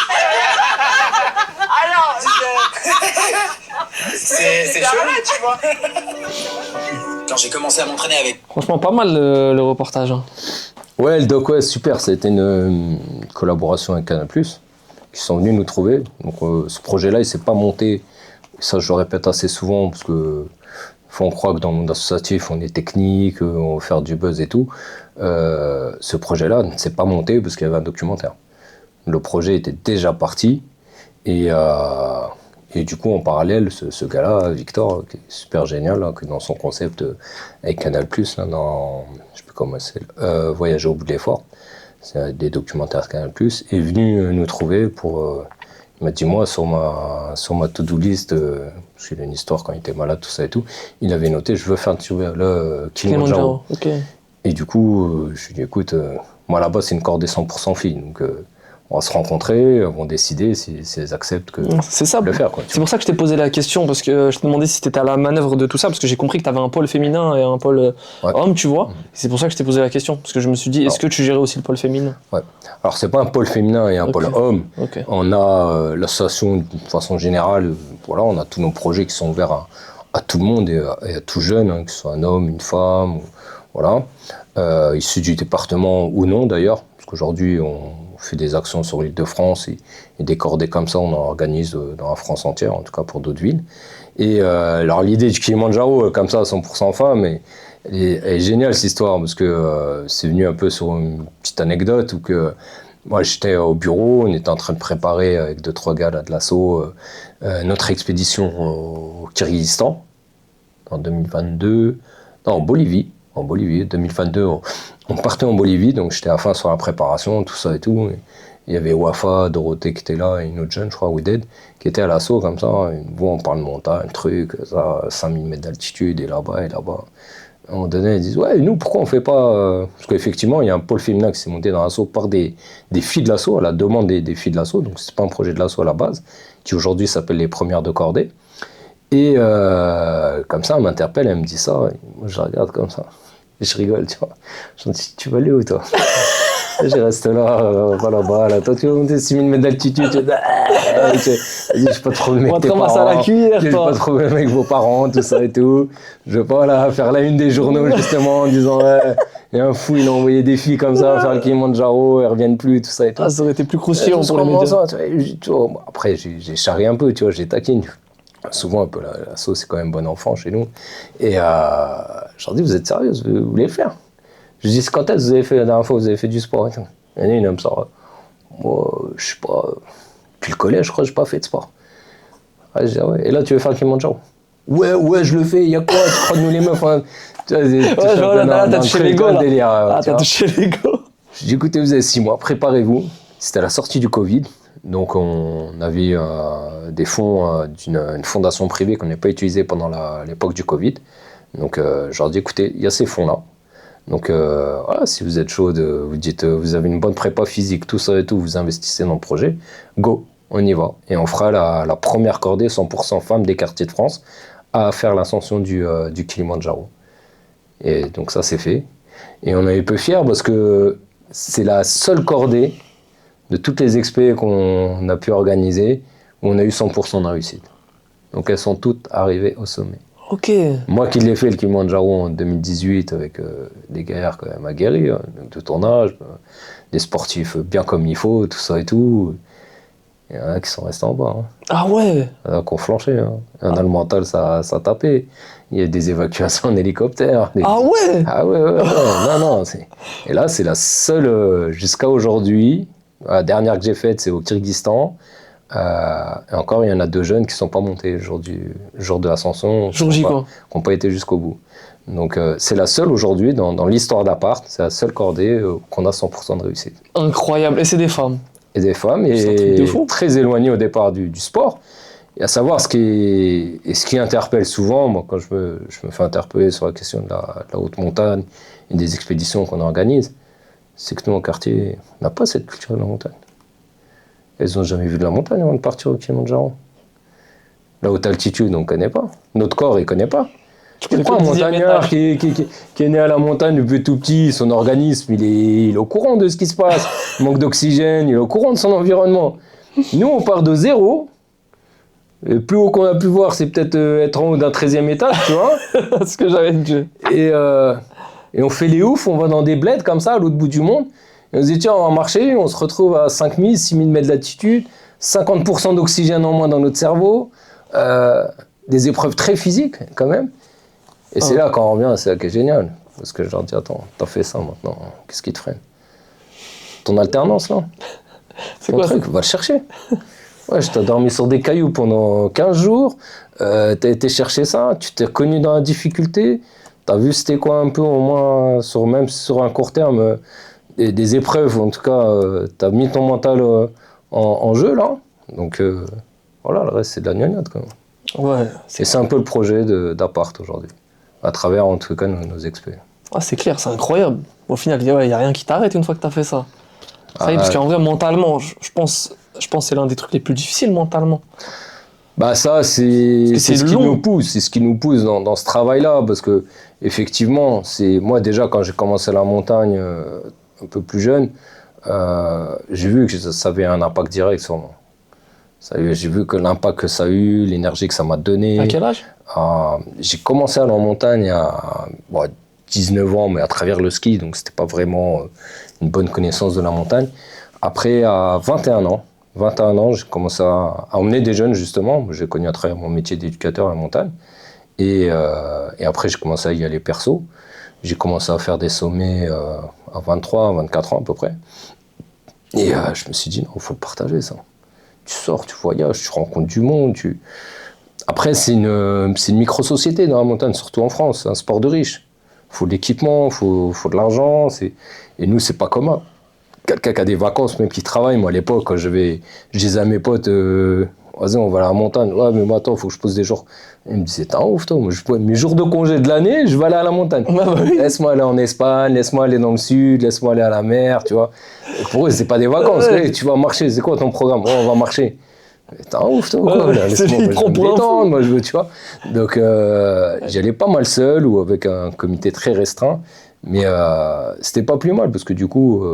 Alors, C'est là, chelou. tu vois. Quand j'ai commencé à m'entraîner avec Franchement, pas mal le reportage. Hein. Ouais, le doc, ouais, super. Ça a été une collaboration avec Canal+, qui sont venus nous trouver. Donc ce projet-là, il s'est pas monté. Ça, je le répète assez souvent, parce que faut on croit que dans le monde associatif, on est technique, on va faire du buzz et tout. Ce projet-là ne s'est pas monté parce qu'il y avait un documentaire. Le projet était déjà parti. Et du coup, en parallèle, ce gars-là, Victor, qui est super génial, là, que dans son concept avec Canal+, là, dans, je sais plus comment c'est, Voyager au bout de l'effort, c'est des documentaires Canal+, est venu nous trouver pour... il m'a dit, moi, sur ma to-do list, parce qu'il a une histoire quand il était malade, tout ça et tout, il avait noté, je veux faire le Kilimandjaro. Ok. Et du coup, je lui ai dit, écoute, moi là-bas, c'est une cordée 100% filles, donc... on va se rencontrer, on va décider si elles acceptent que C'est ça. de le faire. Quoi, C'est pour ça que je t'ai posé la question, parce que je te demandais si t'étais à la manœuvre de tout ça, parce que j'ai compris que t'avais un pôle féminin et un pôle homme, tu vois. C'est pour ça que je t'ai posé la question, parce que je me suis dit, est-ce que tu gérais aussi le pôle féminin? Ouais. Alors c'est pas un pôle féminin et un pôle homme. Ok. On a l'association de façon générale, voilà, on a tous nos projets qui sont ouverts à tout le monde et à tout jeune, hein, que ce soit un homme, une femme, voilà, issu du département ou non d'ailleurs, parce qu'aujourd'hui on fait des actions sur l'île de France et des cordées comme ça, on en organise dans la France entière, en tout cas pour d'autres villes. Et alors l'idée du Kilimandjaro, comme ça, 100% femmes, elle est géniale cette histoire, parce que c'est venu un peu sur une petite anecdote où que moi j'étais au bureau, on était en train de préparer avec 2-3 gars là, de l'assaut notre expédition au Kirghizistan en 2022, non, en Bolivie, 2022. On partait en Bolivie, donc j'étais à fond sur la préparation, tout ça et tout. Et il y avait Wafa, Dorothée qui était là, et une autre jeune, je crois, Wided, qui était à l'assaut comme ça. Et bon, on parle de montagne, truc, ça, 5000 mètres d'altitude, et là-bas, et là-bas. À un moment donné, ils disent, ouais, nous, pourquoi on fait pas. Parce qu'effectivement, il y a un pôle féminin qui s'est monté dans l'assaut par des filles de l'assaut, à la demande des filles de l'assaut, donc c'est pas un projet de l'assaut à la base, qui aujourd'hui s'appelle les Premières de Cordée. Et comme ça, elle m'interpelle, elle me dit ça, et moi je la regarde comme ça. Et je rigole, tu vois. Je me dis, tu vas aller où, toi? Je reste là, pas là-bas, là. Toi, tu vas monter 6000 mètres d'altitude. Tu dis, j'ai pas de problème avec tes parents. à la cuillère, J'ai pas de problème avec vos parents, tout ça et tout. Je veux pas, là, faire la une des journaux, justement, en disant, ouais, il y a un fou, il a envoyé des filles comme ça, faire le Kilimandjaro, elles reviennent plus, tout ça et tout. Ah, ça aurait été plus croustillant pour les médias. Tu vois, après, j'ai charrié un peu, tu vois, j'ai taquine. Souvent, un peu, la sauce, c'est quand même bon enfant chez nous. Et je leur dis, vous êtes sérieuse, vous voulez le faire? Je dis, quand est-ce que vous avez fait la dernière fois, vous avez fait du sport et tout? Il y en a une, elle me sort, moi, je sais pas, depuis le collège, je crois que j'ai pas fait de sport. Je dis, ah ouais, et là, tu veux faire le Kilimandjaro? Ouais, je le fais, il y a quoi? Tu crois de nous les meufs? Hein? Tu vois, t'as touché l'ego, là. Délire, T'as touché l'ego. Je dis, écoutez, vous avez 6 mois, préparez-vous. C'était à la sortie du Covid. Donc on avait des fonds d'une fondation privée qu'on n'a pas utilisée pendant l'époque du Covid. Donc je leur dis, écoutez, il y a ces fonds-là. Donc voilà, si vous êtes chaud, vous dites, vous avez une bonne prépa physique, tout ça et tout, vous investissez dans le projet, go, on y va. Et on fera la première cordée 100% femmes des quartiers de France à faire l'ascension du Kilimandjaro. Et donc ça c'est fait. Et on est peu fiers parce que c'est la seule cordée de toutes les expés qu'on a pu organiser, où on a eu 100% de réussite. Donc elles sont toutes arrivées au sommet. Ok. Moi qui l'ai fait, le Kilimanjaro en 2018, avec des gaillards quand même aguerris, hein, de ton âge, des sportifs bien comme il faut, tout ça et tout. Il y en a qui sont restés en bas. Hein. Ah ouais. Il y en a qui ont flanché. Hein. Il y en a le mental, ça tapait. Il y a des évacuations en hélicoptère. Ah ouais. Ah ouais. Non. Et là, c'est la seule, jusqu'à aujourd'hui, la dernière que j'ai faite, c'est au Kyrgyzstan. Et encore, il y en a 2 jeunes qui ne sont pas montés le jour de l'ascension, Jour J, quoi. qui n'ont pas été jusqu'au bout. Donc c'est la seule aujourd'hui, dans l'histoire d'Apart, c'est la seule cordée qu'on a 100% de réussite. Incroyable. Et c'est des femmes. Et des femmes, C'est un truc de fou. très éloignées au départ du sport. Et à savoir, ce qui interpelle souvent, moi quand je me fais interpeller sur la question de la haute montagne et des expéditions qu'on organise, c'est que nous, en quartier, on n'a pas cette culture de la montagne. Elles n'ont jamais vu de la montagne avant de partir au Kilimanjaro. La haute altitude, on ne connaît pas. Notre corps, il ne connaît pas. Tu prends un montagnard qui est né à la montagne depuis tout petit, son organisme, il est au courant de ce qui se passe. Il manque d'oxygène, il est au courant de son environnement. Nous, on part de zéro. Le plus haut qu'on a pu voir, c'est peut-être être en haut d'un 13e étage, tu vois. C'est ce que j'avais dit. Et on fait les oufs, on va dans des bleds comme ça, à l'autre bout du monde. Et on se dit, tiens, on va marcher, on se retrouve à 5000, 6000 mètres d'altitude, 50% d'oxygène en moins dans notre cerveau, des épreuves très physiques quand même. Et c'est là, quand on revient, c'est là qui est génial. Parce que je leur dis, attends, t'as fait ça maintenant, qu'est-ce qui te freine? Ton alternance, là? C'est ton quoi truc, va le chercher. Ouais, je t'ai dormi sur des cailloux pendant 15 jours, t'as été chercher ça, tu t'es reconnu dans la difficulté, t'as vu c'était quoi un peu, au moins, même sur un court terme, des épreuves, en tout cas, t'as mis ton mental en jeu, là. Donc, voilà, le reste, c'est de la gnognotte, quand même. Ouais. Et c'est un peu le projet d'Apart aujourd'hui, à travers, en tout cas, nos experts. Ah, c'est clair, c'est incroyable. Au final, il n'y a rien qui t'arrête une fois que t'as fait ça. Ça y est, parce qu'en vrai, mentalement, je pense que c'est l'un des trucs les plus difficiles mentalement. Bah ça, c'est ce qui long. nous pousse, c'est ce qui nous pousse dans ce travail-là, parce que effectivement, c'est moi déjà quand j'ai commencé la montagne un peu plus jeune, j'ai vu que ça avait un impact direct sur moi. J'ai vu que l'impact que ça a eu, l'énergie que ça m'a donné. À quel âge? J'ai commencé à aller en montagne à 19 ans, mais à travers le ski, donc c'était pas vraiment une bonne connaissance de la montagne. Après, à 21 ans, j'ai commencé à emmener des jeunes, justement. J'ai connu à travers mon métier d'éducateur à la montagne. Et après, j'ai commencé à y aller perso. J'ai commencé à faire des sommets à 23, 24 ans à peu près. Et je me suis dit, non, il faut le partager, ça. Tu sors, tu voyages, tu rencontres du monde. Après, c'est une micro-société dans la montagne, surtout en France. C'est un sport de riches. Il faut de l'équipement, il faut de l'argent. Et nous, c'est pas commun. Quelqu'un qui a des vacances, même qui travaille, moi à l'époque, quand je disais à mes potes, vas-y, on va à la montagne. Ouais, mais moi, attends, il faut que je pose des jours. Ils me disaient, t'es un ouf, toi. Moi, mes jours de congé de l'année, je vais aller à la montagne. Ah bah oui. Laisse-moi aller en Espagne, laisse-moi aller dans le sud, laisse-moi aller à la mer, tu vois. Et pour eux, c'est pas des vacances. Ouais. Hey, tu vas marcher, c'est quoi ton programme? Ouais, on va marcher. T'es un ouf, toi, quoi. Ouais, Laisse-moi, il moi, je prend veux me pour un fou. détendre, moi, je veux, tu vois. Donc, j'y allais pas mal seul ou avec un comité très restreint. Mais c'était pas plus mal parce que du coup,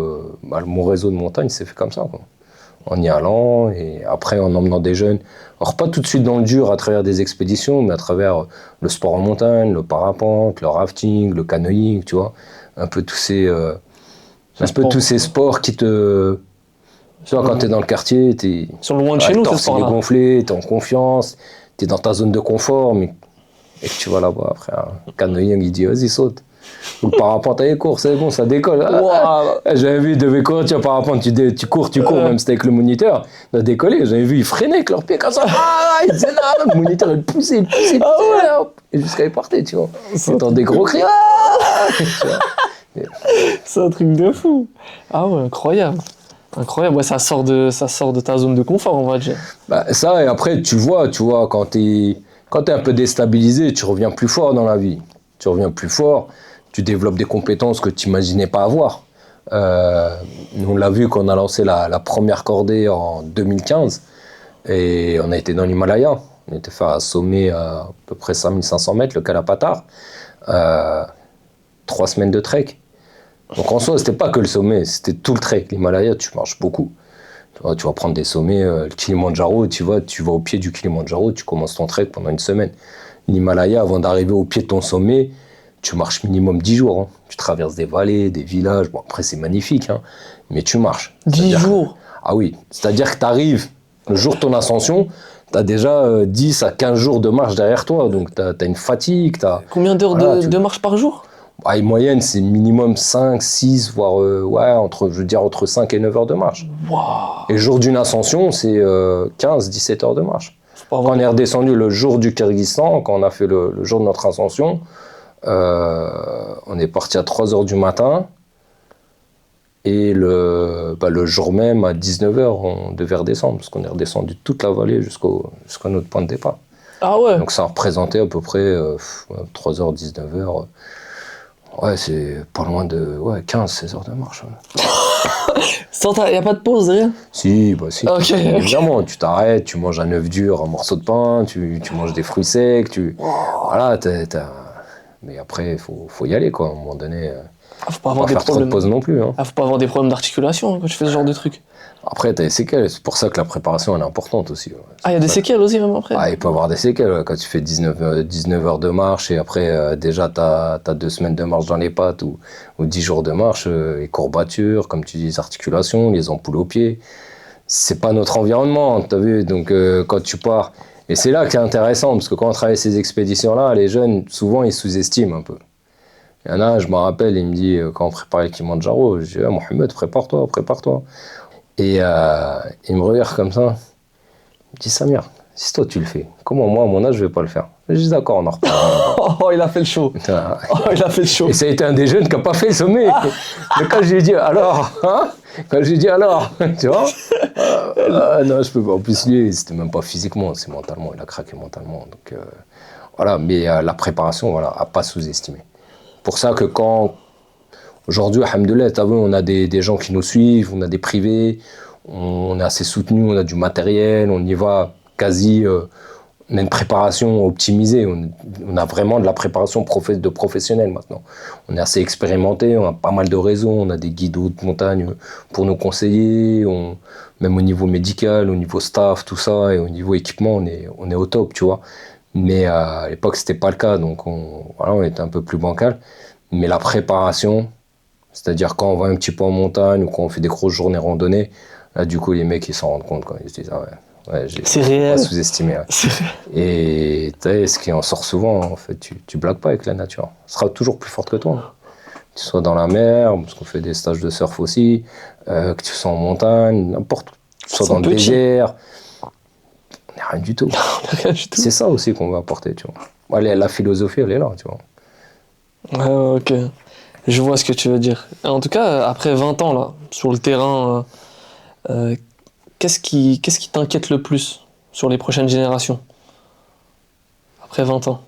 mon réseau de montagne s'est fait comme ça, quoi. En y allant et après en emmenant des jeunes. Alors pas tout de suite dans le dur à travers des expéditions, mais à travers le sport en montagne, le parapente, le rafting, le canoïing, tu vois. Un peu tous ces sports qui te... Tu vois, quand t'es dans le quartier, t'es... Sur le loin de chez nous, ce t'es sport-là. gonflé, t'es en confiance, t'es dans ta zone de confort, mais et que tu vas là-bas après, un canoïing, il dit vas-y saute. Ou le parapente, allez cours, c'est bon, ça décolle. Wow. J'avais vu, ils devaient courir, tu vois, parapente, tu cours, même c'était avec le moniteur, il a décollé, j'avais vu, ils freinaient avec leurs pieds comme ça, ils disaient là, le moniteur, il poussait, hop, et jusqu'à ils partaient, tu vois. Ils entendent des gros cris, tu vois. C'est un truc de fou. Ah ouais, incroyable. Incroyable, ouais, ça sort de ta zone de confort, on va dire. Bah, ça, et après, tu vois, quand t'es un peu déstabilisé, tu reviens plus fort dans la vie. Tu reviens plus fort, tu développes des compétences que tu n'imaginais pas avoir. Nous, on l'a vu quand on a lancé la première cordée en 2015, et on a été dans l'Himalaya. On était fait un sommet à peu près 5500 mètres, le Kalapatar. 3 semaines de trek. Donc en soi, c'était pas que le sommet, c'était tout le trek. L'Himalaya, tu marches beaucoup. vois, tu vas prendre des sommets, le Kilimandjaro, tu vas au pied du Kilimandjaro, tu commences ton trek pendant une semaine. L'Himalaya, avant d'arriver au pied de ton sommet, tu marches minimum 10 jours. Hein. Tu traverses des vallées, des villages. Bon, après, c'est magnifique, hein, mais tu marches. 10 jours? Ah oui, c'est-à-dire que tu arrives le jour de ton ascension, tu as déjà 10 à 15 jours de marche derrière toi. Donc, tu as une fatigue. Combien d'heures de marche par jour? En moyenne, c'est minimum 5, 6, voire entre 5 et 9 heures de marche. Wow. Et le jour d'une ascension, c'est 15, 17 heures de marche. Quand on est redescendu le jour du Kyrgyzstan, quand on a fait le jour de notre ascension, on est parti à 3 heures du matin. Et le jour même, à 19 heures, on devait redescendre, parce qu'on est redescendu toute la vallée jusqu'à notre point de départ. Ah ouais. Donc ça représentait à peu près 3 heures, 19 heures. Ouais, c'est pas loin de 15, 16 heures de marche. Il n'y a pas de pause, rien? Si. Okay. Évidemment, tu t'arrêtes, tu manges un œuf dur, un morceau de pain, tu manges des fruits secs, voilà, mais après, il faut y aller, quoi, à un moment donné. Faut pas avoir des faire trop de pause non plus. Hein. Faut pas avoir des problèmes d'articulation quand tu fais ce genre de truc. Après, t'as des séquelles, c'est pour ça que la préparation, elle est importante aussi. Ouais. Il y a des séquelles aussi, même après? Il peut y avoir des séquelles, quand tu fais 19 heures de marche, et après, déjà, t'as 2 semaines de marche dans les pattes, ou 10 jours de marche, les courbatures, comme tu dis, les articulations, les ampoules aux pieds. C'est pas notre environnement, t'as vu, donc quand tu pars... Et c'est là que c'est intéressant, parce que quand on travaille ces expéditions-là, les jeunes, souvent, ils sous-estiment un peu. Il y en a, je me rappelle, il me dit, quand on préparait le Kilimandjaro, je dis, Mohamed, prépare-toi. Et il me regarde comme ça, il me dit, Samir, si toi tu le fais, comment moi, à mon âge, je vais pas le faire? Je dis, d'accord, on en reparle. Oh, il a fait le show. Et ça a été un des jeunes qui n'a pas fait le sommet. Mais quand je lui ai dit, alors, tu vois, non, je peux pas. En plus, lui, c'était même pas physiquement, c'est mentalement, il a craqué mentalement. Donc, voilà, mais la préparation, voilà, à pas sous-estimer. Pour ça que aujourd'hui, alhamdoulilah, t'as vu, on a des gens qui nous suivent, on a des privés, on est assez soutenus, on a du matériel, on y va quasi, on a une préparation optimisée, on a vraiment de la préparation de professionnels maintenant. On est assez expérimenté, on a pas mal de réseaux, on a des guides haute montagne pour nous conseiller, même au niveau médical, au niveau staff, tout ça, et au niveau équipement, on est au top, tu vois. Mais à l'époque, c'était pas le cas, donc on était un peu plus bancal. Mais la préparation, c'est-à-dire quand on va un petit peu en montagne ou quand on fait des grosses journées randonnées, là, du coup, les mecs, ils s'en rendent compte quand ils se disent, c'est réel. Pas sous-estimé. Ouais. Et ce qui en sort souvent, en fait, tu blagues pas avec la nature. Elle sera toujours plus forte que toi. Hein. Que tu sois dans la mer, parce qu'on fait des stages de surf aussi, que tu sois en montagne, n'importe où, que tu sois dans le désert. On n'est rien du tout. C'est ça aussi qu'on veut apporter, tu vois. La philosophie, elle est là, tu vois. Ok. Je vois ce que tu veux dire. En tout cas, après 20 ans, là, sur le terrain, qu'est-ce qui t'inquiète le plus sur les prochaines générations? Après 20 ans.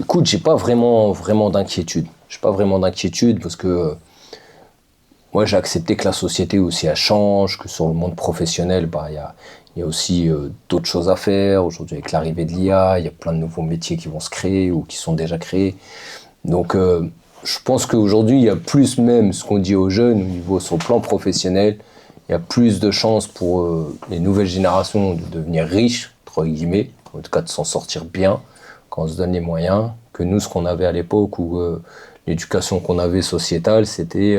Écoute, j'ai pas vraiment d'inquiétude. J'ai pas vraiment d'inquiétude parce que moi, j'ai accepté que la société aussi, elle change, que sur le monde professionnel, il y a aussi d'autres choses à faire. Aujourd'hui, avec l'arrivée de l'IA, il y a plein de nouveaux métiers qui vont se créer ou qui sont déjà créés. Donc, je pense qu'aujourd'hui, il y a plus même ce qu'on dit aux jeunes au niveau sur le plan professionnel. Il y a plus de chances pour les nouvelles générations de devenir riches, entre guillemets, en tout cas de s'en sortir bien quand on se donne les moyens, que nous, ce qu'on avait à l'époque où l'éducation qu'on avait sociétale, c'était...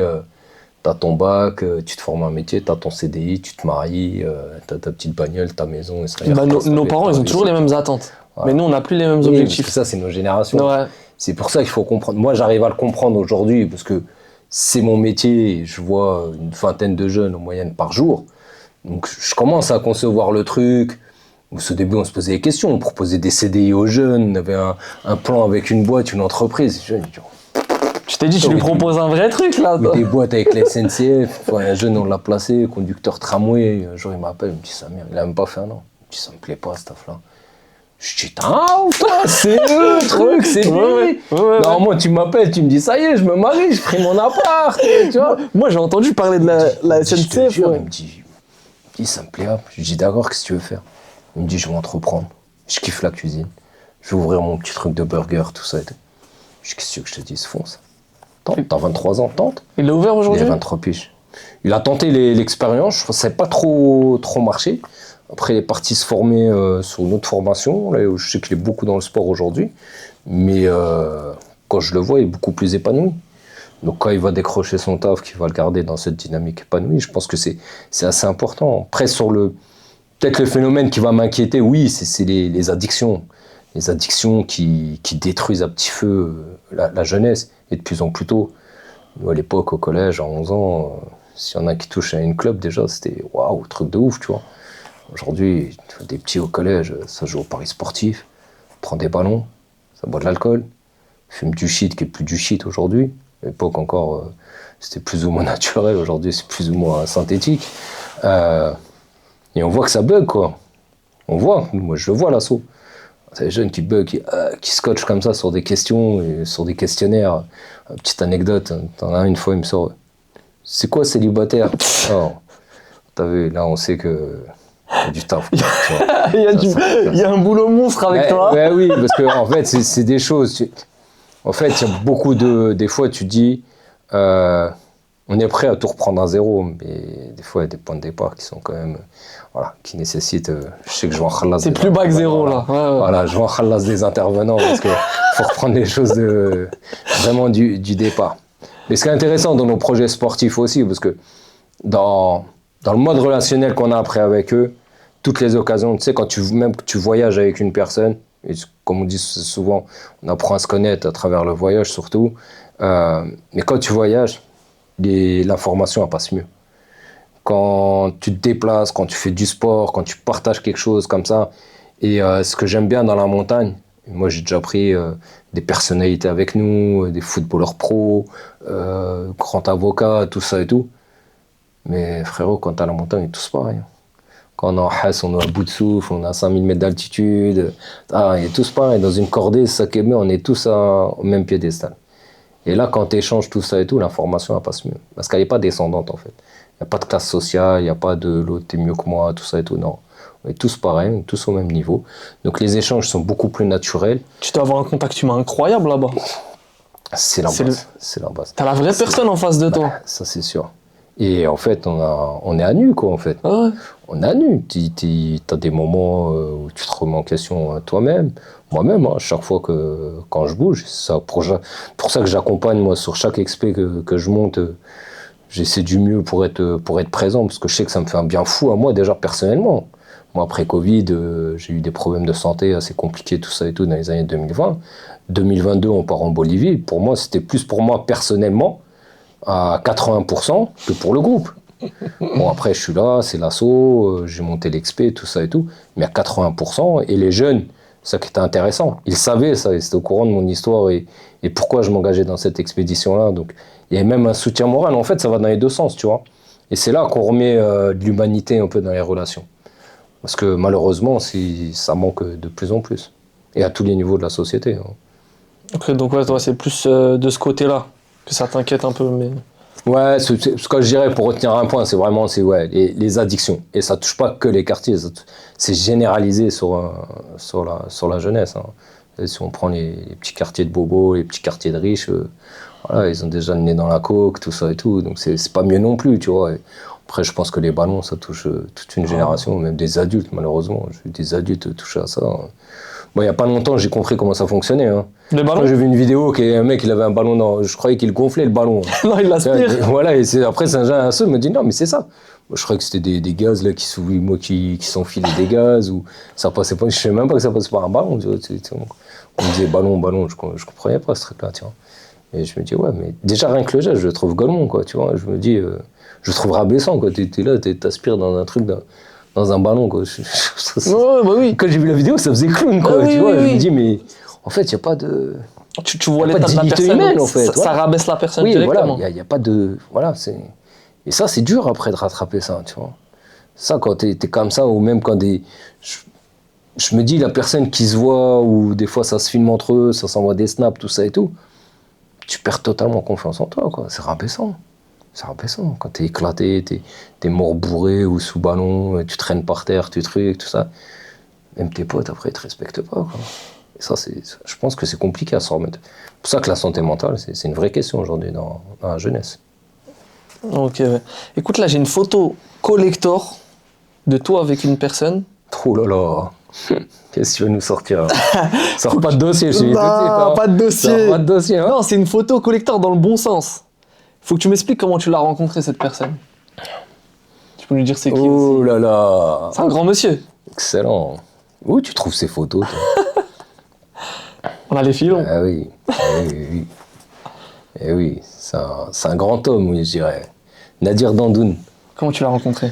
T'as ton bac, tu te formes un métier, t'as ton CDI, tu te maries, t'as ta petite bagnole, ta maison. Nos parents, ils ont toujours les mêmes attentes. Ouais. Mais nous, on n'a plus les mêmes objectifs. Parce que ça, c'est nos générations. Ouais. C'est pour ça qu'il faut comprendre. Moi, j'arrive à le comprendre aujourd'hui, parce que c'est mon métier, et je vois une vingtaine de jeunes en moyenne par jour. Donc, je commence à concevoir le truc. Au début, on se posait des questions, on proposait des CDI aux jeunes, on avait un plan avec une boîte, une entreprise. Les jeunes, tu t'es dit, tu lui proposes un vrai truc, là. Mais des boîtes avec la SNCF. Un jeune, on l'a placé, conducteur tramway. Un jour, il m'appelle, il me dit, Samir, il a même pas fait un an. Il me dit, ça me plaît pas, cette taf-là. Je dis, c'est le truc, c'est lui. Normalement, tu m'appelles, tu me dis, ça y est, je me marie, j'ai pris mon appart. Tu vois. Moi, j'ai entendu parler de la SNCF. Il me dit, ça me plaît. Je lui dis, d'accord, qu'est-ce que tu veux faire? Il me dit, je vais entreprendre. Je kiffe la cuisine. Je vais ouvrir mon petit truc de burger, tout ça et tout. Je dis, qu'est-ce que je te dis, fonce. Tente, t'as 23 ans, tente. Il l'a ouvert aujourd'hui? Il a 23 piges. il a tenté l'expérience, je pense que ça n'a pas trop marché. Après, il est parti se former sur une autre formation. Là, je sais qu'il est beaucoup dans le sport aujourd'hui. Mais quand je le vois, il est beaucoup plus épanoui. Donc quand il va décrocher son taf, qu'il va le garder dans cette dynamique épanouie, je pense que c'est assez important. Après, peut-être le phénomène qui va m'inquiéter, oui, c'est les addictions. Les addictions qui détruisent à petit feu la jeunesse, et de plus en plus tôt. Nous, à l'époque, au collège, à 11 ans, s'il y en a qui touchent à une club, déjà, c'était waouh, truc de ouf, tu vois. Aujourd'hui, des petits au collège, ça joue au paris sportif, prend des ballons, ça boit de l'alcool, fume du shit qui est plus du shit aujourd'hui. À l'époque encore, c'était plus ou moins naturel, aujourd'hui c'est plus ou moins synthétique. Et on voit que ça bug, quoi. On voit, moi je le vois l'assaut. C'est les jeunes qui bug, qui scotchent comme ça sur des questions, et sur des questionnaires. Petite anecdote, t'en as une fois, il me sort, c'est quoi célibataire? Oh, t'as vu, là on sait que il y a du taf. Il y a un boulot monstre avec toi. Ouais, oui, parce que en fait, c'est des choses. En fait, il y a beaucoup des fois, tu dis, on est prêt à tout reprendre à zéro, mais des fois, il y a des points de départ qui sont quand même, voilà, qui nécessitent. Je sais que je vais en khalas. C'est plus bas que zéro, là. Ouais. Voilà, je vais en khalas des intervenants parce qu'il faut reprendre les choses vraiment du départ. Mais ce qui est intéressant dans nos projets sportifs aussi, parce que dans le mode relationnel qu'on a après avec eux, toutes les occasions, tu sais, quand même tu voyages avec une personne, et comme on dit souvent, on apprend à se connaître à travers le voyage surtout, mais quand tu voyages, l'information elle passe mieux. Quand tu te déplaces, quand tu fais du sport, quand tu partages quelque chose comme ça, et ce que j'aime bien dans la montagne, moi j'ai déjà pris des personnalités avec nous, des footballeurs pros, grands avocats, tout ça et tout, mais frérot, quand t'es à la montagne, on est tous pareils. Quand on est en Hesse, on est à bout de souffle, on est à 5000 mètres d'altitude. On est tous pareils. Dans une cordée, c'est ça qui est bien, on est tous au même piédestal. Et là, quand tu échanges tout ça et tout, l'information, elle passe mieux. Parce qu'elle n'est pas descendante, en fait. Il n'y a pas de classe sociale, il n'y a pas de l'autre, t'es mieux que moi, tout ça et tout. Non. On est tous pareils, on est tous au même niveau. Donc les échanges sont beaucoup plus naturels. Tu dois avoir un contact humain incroyable là-bas. C'est la base. C'est la base. T'as la vraie personne en face de toi. Ça, c'est sûr. Et en fait, on est à nu, quoi, en fait. Ah ouais. On est à nu. T'as des moments où tu te remets en question toi-même. Moi-même, hein, chaque fois quand je bouge, c'est pour ça que j'accompagne, moi, sur chaque expé que je monte, j'essaie du mieux pour être présent, parce que je sais que ça me fait un bien fou à moi, déjà, personnellement. Moi, après Covid, j'ai eu des problèmes de santé assez compliqués, tout ça et tout, dans les années 2020. 2022, on part en Bolivie. Pour moi, c'était plus pour moi, personnellement, à 80% que pour le groupe. Bon, après, je suis là, c'est l'assaut, j'ai monté l'expé, tout ça et tout, mais à 80%, et les jeunes, ça qui était intéressant, ils savaient ça, ils étaient au courant de mon histoire et pourquoi je m'engageais dans cette expédition-là. Donc, il y avait même un soutien moral. En fait, ça va dans les deux sens, tu vois. Et c'est là qu'on remet de l'humanité un peu dans les relations. Parce que malheureusement, ça manque de plus en plus. Et à tous les niveaux de la société. Hein. Okay, donc ouais, toi, c'est plus de ce côté-là que ça t'inquiète un peu, mais... Ouais, ce que je dirais pour retenir un point, c'est vraiment les addictions. Et ça touche pas que les quartiers, c'est généralisé sur la jeunesse. Hein. Et si on prend les petits quartiers de bobos, les petits quartiers de riches, voilà, ils ont déjà le nez dans la coke, tout ça et tout. Donc c'est pas mieux non plus, tu vois. Et après, je pense que les ballons, ça touche toute une génération, même des adultes, malheureusement. J'ai vu des adultes toucher à ça. Bon, il n'y a pas longtemps, j'ai compris comment ça fonctionnait. Hein. Les ballons ? J'ai vu une vidéo, un mec, il avait un ballon dans... Je croyais qu'il gonflait le ballon. Non, il l'aspire. Voilà, et après, c'est un jeune assaut, il m'a dit non, mais c'est ça. Moi, je croyais que c'était des gaz là, qui s'enfilaient des gaz, ou ça passait pas... Je ne savais même pas que ça passait par un ballon. Tu vois, on disait ballon, je comprenais pas ce truc-là, tu vois. Et je me dis, ouais, mais déjà, rien que le geste, je le trouve golemon, quoi, tu vois. Je me dis, je le trouve rabaissant, quoi. T'es là, t'aspires dans un truc... dans un ballon, quoi. Ouais, bah oui. Quand j'ai vu la vidéo, ça faisait clown, quoi. Oui, tu vois, oui, je oui. me dis, mais en fait, il n'y a pas de... Tu vois l'état de la personne, humaine, en fait. Ça rabaisse la personne oui, directement. Voilà, il n'y a pas de... Voilà, c'est... Et ça, c'est dur après de rattraper ça, tu vois. Ça, quand t'es comme ça, ou même quand des... Je me dis, la personne qui se voit, ou des fois ça se filme entre eux, ça s'envoie des snaps, tout ça et tout, tu perds totalement confiance en toi, quoi. C'est rabaissant. C'est rabaissant. Quand t'es éclaté, t'es mort bourré ou sous ballon, tu traînes par terre, tu trucs, tout ça. Même tes potes, après, ils te respectent pas, quoi. Et ça, je pense que c'est compliqué à s'en remettre. C'est pour ça que la santé mentale, c'est une vraie question aujourd'hui dans la jeunesse. Ok, ouais. Écoute, là, j'ai une photo collector de toi avec une personne. Oh là là. Qu'est-ce que tu veux nous sortir là? Sors pas de dossier, je te dis tout de suite. Non, Hein. pas de dossier. Sors pas de dossier, hein. Non, c'est une photo collector dans le bon sens. Faut que tu m'expliques comment tu l'as rencontré, cette personne. Tu peux lui dire c'est qui Oh aussi. là là. C'est un grand monsieur. Excellent. Où tu trouves ces photos, toi? On a les filons. Ah oui. Oui. Eh oui, c'est un grand homme, oui, je dirais. Nadir Dandoun. Comment tu l'as rencontré?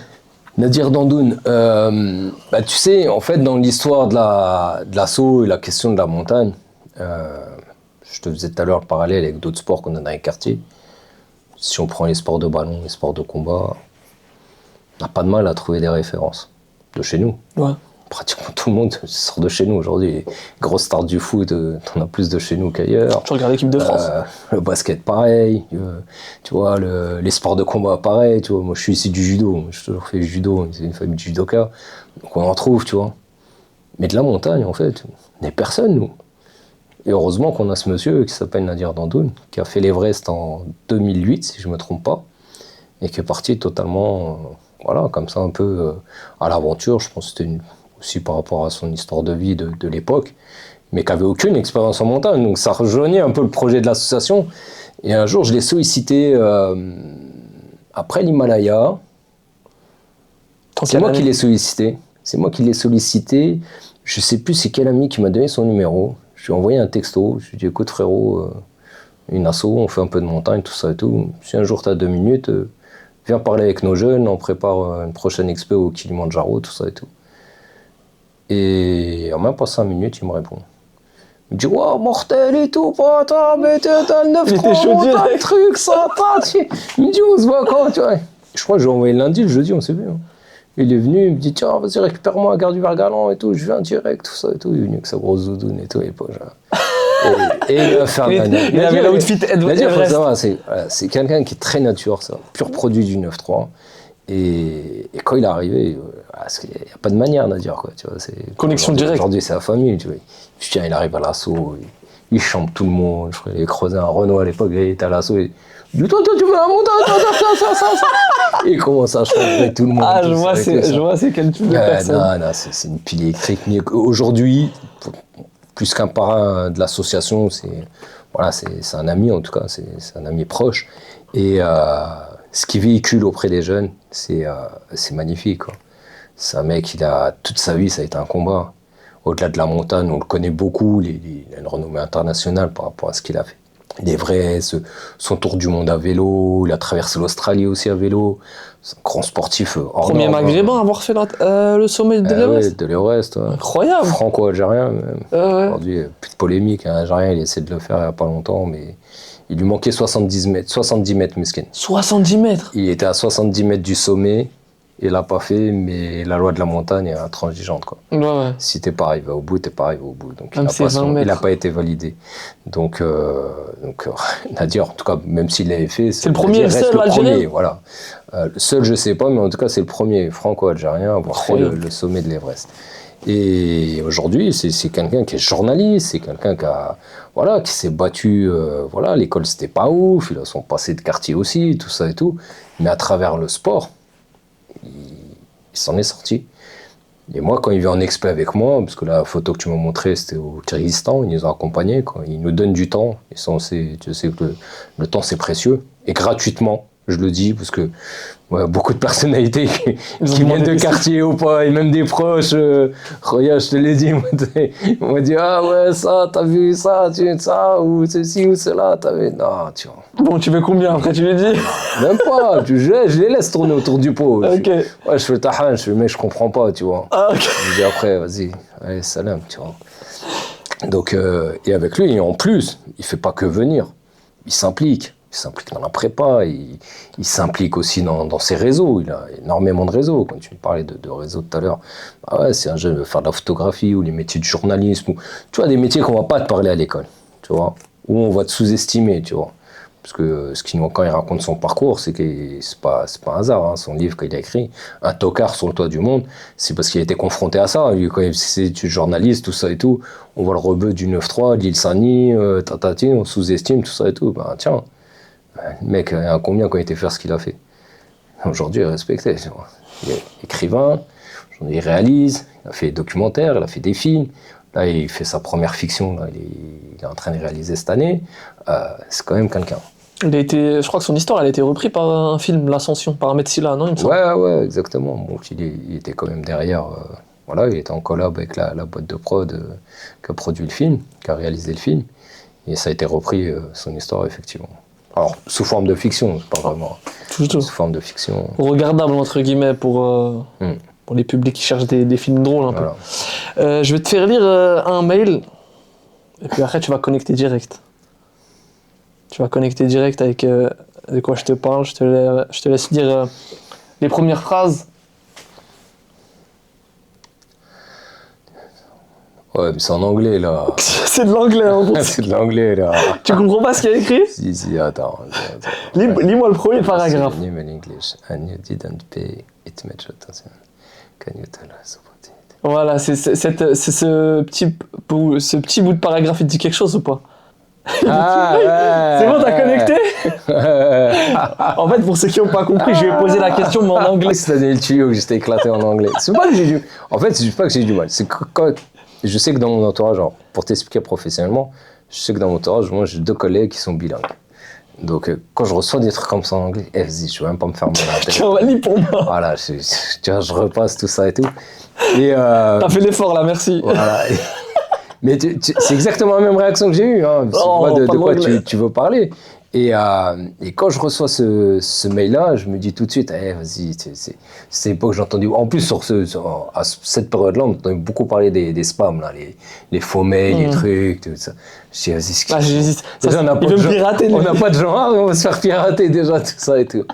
Nadir Dandoun, bah, tu sais, en fait, dans l'histoire de l'assaut et la question de la montagne, je te faisais tout à l'heure le parallèle avec d'autres sports qu'on a dans les quartiers. Si on prend les sports de ballon, les sports de combat, on n'a pas de mal à trouver des références de chez nous. Ouais. Pratiquement tout le monde sort de chez nous aujourd'hui. Les grosses stars du foot, t'en as plus de chez nous qu'ailleurs. Tu regardes l'équipe de France. Le basket, pareil. Tu vois, les sports de combat, pareil. Tu vois, moi, je suis ici du judo. J'ai toujours fait du judo. C'est une famille de judokas. Donc, on en trouve, tu vois. Mais de la montagne, en fait, on n'est personne, nous. Et heureusement qu'on a ce monsieur qui s'appelle Nadir Dandoun, qui a fait l'Everest en 2008, si je ne me trompe pas, et qui est parti totalement, voilà, comme ça, un peu à l'aventure. Je pense que c'était aussi par rapport à son histoire de vie de l'époque, mais qui n'avait aucune expérience en montagne. Donc ça rejoignait un peu le projet de l'association. Et un jour, je l'ai sollicité après l'Himalaya. C'est moi qui l'ai sollicité. C'est moi qui l'ai sollicité. Je ne sais plus c'est quel ami qui m'a donné son numéro. Je lui ai envoyé un texto. Je lui ai dit, écoute frérot, une asso, on fait un peu de montagne, tout ça et tout. Si un jour tu as 2 minutes, viens parler avec nos jeunes, on prépare une prochaine expo au Kilimandjaro, tout ça et tout. Et en même pas 5 minutes, il me répond. Il me dit, wow, mortel et tout, attends, mais t'as le 9-3, t'as le truc, ça, il me dit, on se voit quand, tu vois. Je crois que j'ai envoyé le lundi, le jeudi, on s'est vu. Hein. Il est venu, il me dit, tiens, vas-y, récupère-moi à Gare du Vergalan et tout, je viens direct, tout ça et tout. Il est venu avec sa grosse doudoune et tout, et pas et il a fait un Il avait l'outfit Everest. C'est quelqu'un qui est très nature, ça, pur produit du 9-3. Et quand il est arrivé, il n'y a pas de manière à dire, quoi, tu vois. Connexion directe. Aujourd'hui, c'est la famille, tu vois. Putain, il arrive à l'assaut, il chante tout le monde. Je crois qu'il avait creusé un Renault à l'époque, il était à l'assaut. Il dit, toi, tu veux la montagne, ça. Et il commence à chanter tout le monde. Ah, je vois, c'est quel type de personne. Non, c'est une pile électrique. Mais aujourd'hui, plus qu'un parrain de l'association, c'est un ami, en tout cas, c'est un ami proche. Et ce qu'il véhicule auprès des jeunes, c'est magnifique, quoi. C'est un mec, toute sa vie, ça a été un combat. Au-delà de la montagne, on le connaît beaucoup, il a une renommée internationale par rapport à ce qu'il a fait. L'Everest, son tour du monde à vélo, il a traversé l'Australie aussi à vélo. C'est un grand sportif. Premier maghrébin à avoir fait le sommet de l'Everest. Ouais, de l'Everest, ouais. Incroyable. Franco-algérien, même. Ouais. Aujourd'hui, plus de polémique. Un Algérien, il essaie de le faire il n'y a pas longtemps, mais il lui manquait 70 mètres, Meskin. 70 mètres. Il était à 70 mètres du sommet, il l'a pas fait, mais la loi de la montagne est intransigeante, quoi. Ouais. Si t'es pas arrivé au bout, t'es pas arrivé au bout. Donc même il n'a pas été validé. Donc Nadir, en tout cas, même s'il l'avait fait, c'est le premier et le seul Algérien. Voilà. Le seul, je sais pas, mais en tout cas, c'est le premier franco-algérien à avoir fait le sommet de l'Everest. Et aujourd'hui, c'est quelqu'un qui est journaliste, c'est quelqu'un qui s'est battu. L'école, c'était pas ouf, il a son passé de quartier aussi, tout ça et tout. Mais à travers le sport, il s'en est sorti. Et moi, quand il vient en expo avec moi, parce que la photo que tu m'as montrée, c'était au Kyrgyzstan, ils nous ont accompagnés, quoi. Ils nous donnent du temps. Et ça, tu sais que le temps, c'est précieux. Et gratuitement, je le dis, parce que beaucoup de personnalités qui viennent de quartier ou pas, et même des proches, regarde, je te l'ai dit, on m'a dit, ah ouais, ça, t'as vu ça, ou ceci ou cela, t'as vu. Non, tu vois. Bon, tu veux combien après, tu lui dis? Même pas, je les laisse tourner autour du pot. Ok. Je fais le tahan, je fais, mec, je comprends pas, tu vois. Ah, ok. Je dis après, vas-y, allez, salam, tu vois. Donc, et avec lui, en plus, il fait pas que venir, il s'implique. Il s'implique dans la prépa, il s'implique aussi dans ses réseaux, il a énormément de réseaux. Quand tu me parlais de réseaux tout à l'heure, c'est un jeune qui veut faire de la photographie ou les métiers de journalisme, tu vois, des métiers qu'on va pas te parler à l'école, tu vois, où on va te sous-estimer, tu vois. Parce que quand il raconte son parcours, c'est que c'est pas un hasard, hein. Son livre qu'il a écrit, Un tocard sur le toit du monde, c'est parce qu'il a été confronté à ça. Lui, quand il faisait études journaliste, tout ça et tout, on voit le rebeu du 9-3, de l'île Saint-Denis, on sous-estime, tout ça et tout. Ben tiens. Le mec, il y a combien qui ont été faire ce qu'il a fait? Aujourd'hui, il est respecté. Tu vois. Il est écrivain, il réalise, il a fait des documentaires, il a fait des films. Là, il fait sa première fiction, là, il est en train de réaliser cette année. C'est quand même quelqu'un. Je crois que son histoire, elle a été reprise par un film, L'Ascension, par Ahmed Silla, non, il me semble. Ouais, exactement. Donc, il était quand même derrière. Voilà, il était en collab avec la boîte de prod qui a produit le film, qui a réalisé le film. Et ça a été repris, son histoire, effectivement. Alors, sous forme de fiction, c'est pas vraiment. Tout. Sous forme de fiction. Regardable, entre guillemets, pour les publics qui cherchent des films drôles, un peu. Je vais te faire lire un mail, et puis après, tu vas connecter direct. Avec de quoi je te parle. Je te laisse dire les premières phrases. Ouais, mais c'est en anglais, là. C'est de l'anglais, en fait. C'est de l'anglais, là. Tu comprends pas ce qu'il y a écrit? Si, attends. Lis-moi le premier paragraphe. Name in English, and you didn't pay it much attention. Can you tell us about it? Voilà, c'est ce petit bout de paragraphe, il te dit quelque chose ou pas? Ah, ouais. C'est bon, t'as connecté? En fait, pour ceux qui n'ont pas compris, je vais poser la question, mais en anglais. C'est donné le tuyau que j'étais éclaté en anglais. C'est pas que j'ai du... En fait, c'est pas que j'ai du mal. C'est que quand... Je sais que dans mon entourage, genre, pour t'expliquer professionnellement, je sais que dans mon entourage, moi, j'ai 2 collègues qui sont bilingues. Donc, quand je reçois des trucs comme ça en anglais, vas-y, je vais même pas me faire mal à la tête. Tiens, lis pour moi. Voilà, je repasse tout ça et tout. Et t'as fait l'effort là, merci. Voilà. Mais c'est exactement la même réaction que j'ai eue. Hein. Je vois de quoi tu veux parler. Et quand je reçois ce mail-là, je me dis tout de suite, vas-y, c'est l'époque que j'ai entendu. En plus, à cette période-là, on entendait beaucoup parler des spams, là, les faux mails, les trucs, tout ça. Je dis, vas-y, j'hésite. Déjà, on n'a pas de genre, on va se faire pirater déjà, tout ça et tout.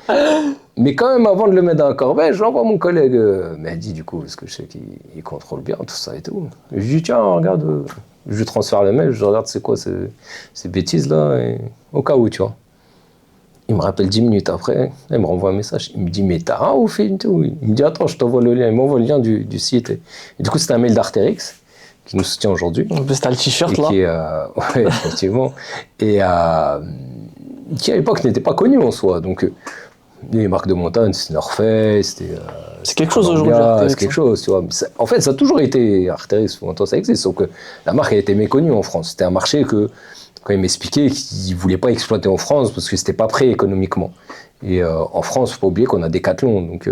Mais quand même, avant de le mettre dans la corbeille, je l'envoie à mon collègue Mehdi, du coup, parce que je sais qu'il contrôle bien tout ça et tout. Et je lui dis, tiens, regarde, je lui transfère le mail, je regarde c'est quoi ces bêtises-là, et au cas où, tu vois. Il me rappelle 10 minutes après, il me renvoie un message, il me dit, mais t'as un ou fait une tout? Il me dit, attends, je t'envoie le lien, il m'envoie le lien du site. Et du coup, c'était un mail d'Artérix, qui nous soutient aujourd'hui. C'était le t-shirt, là. Ouais, effectivement. Et qui, à l'époque, n'était pas connu en soi, donc... Les marques de montagne, c'était North Face, c'est quelque chose aujourd'hui. C'est quelque chose, tu vois. En fait, ça a toujours été Arc'teryx, longtemps ça existe, sauf que la marque a été méconnue en France. C'était un marché que, quand il m'expliquait, qu'il ne voulait pas exploiter en France parce que c'était pas prêt économiquement. Et en France, il ne faut pas oublier qu'on a Decathlon, donc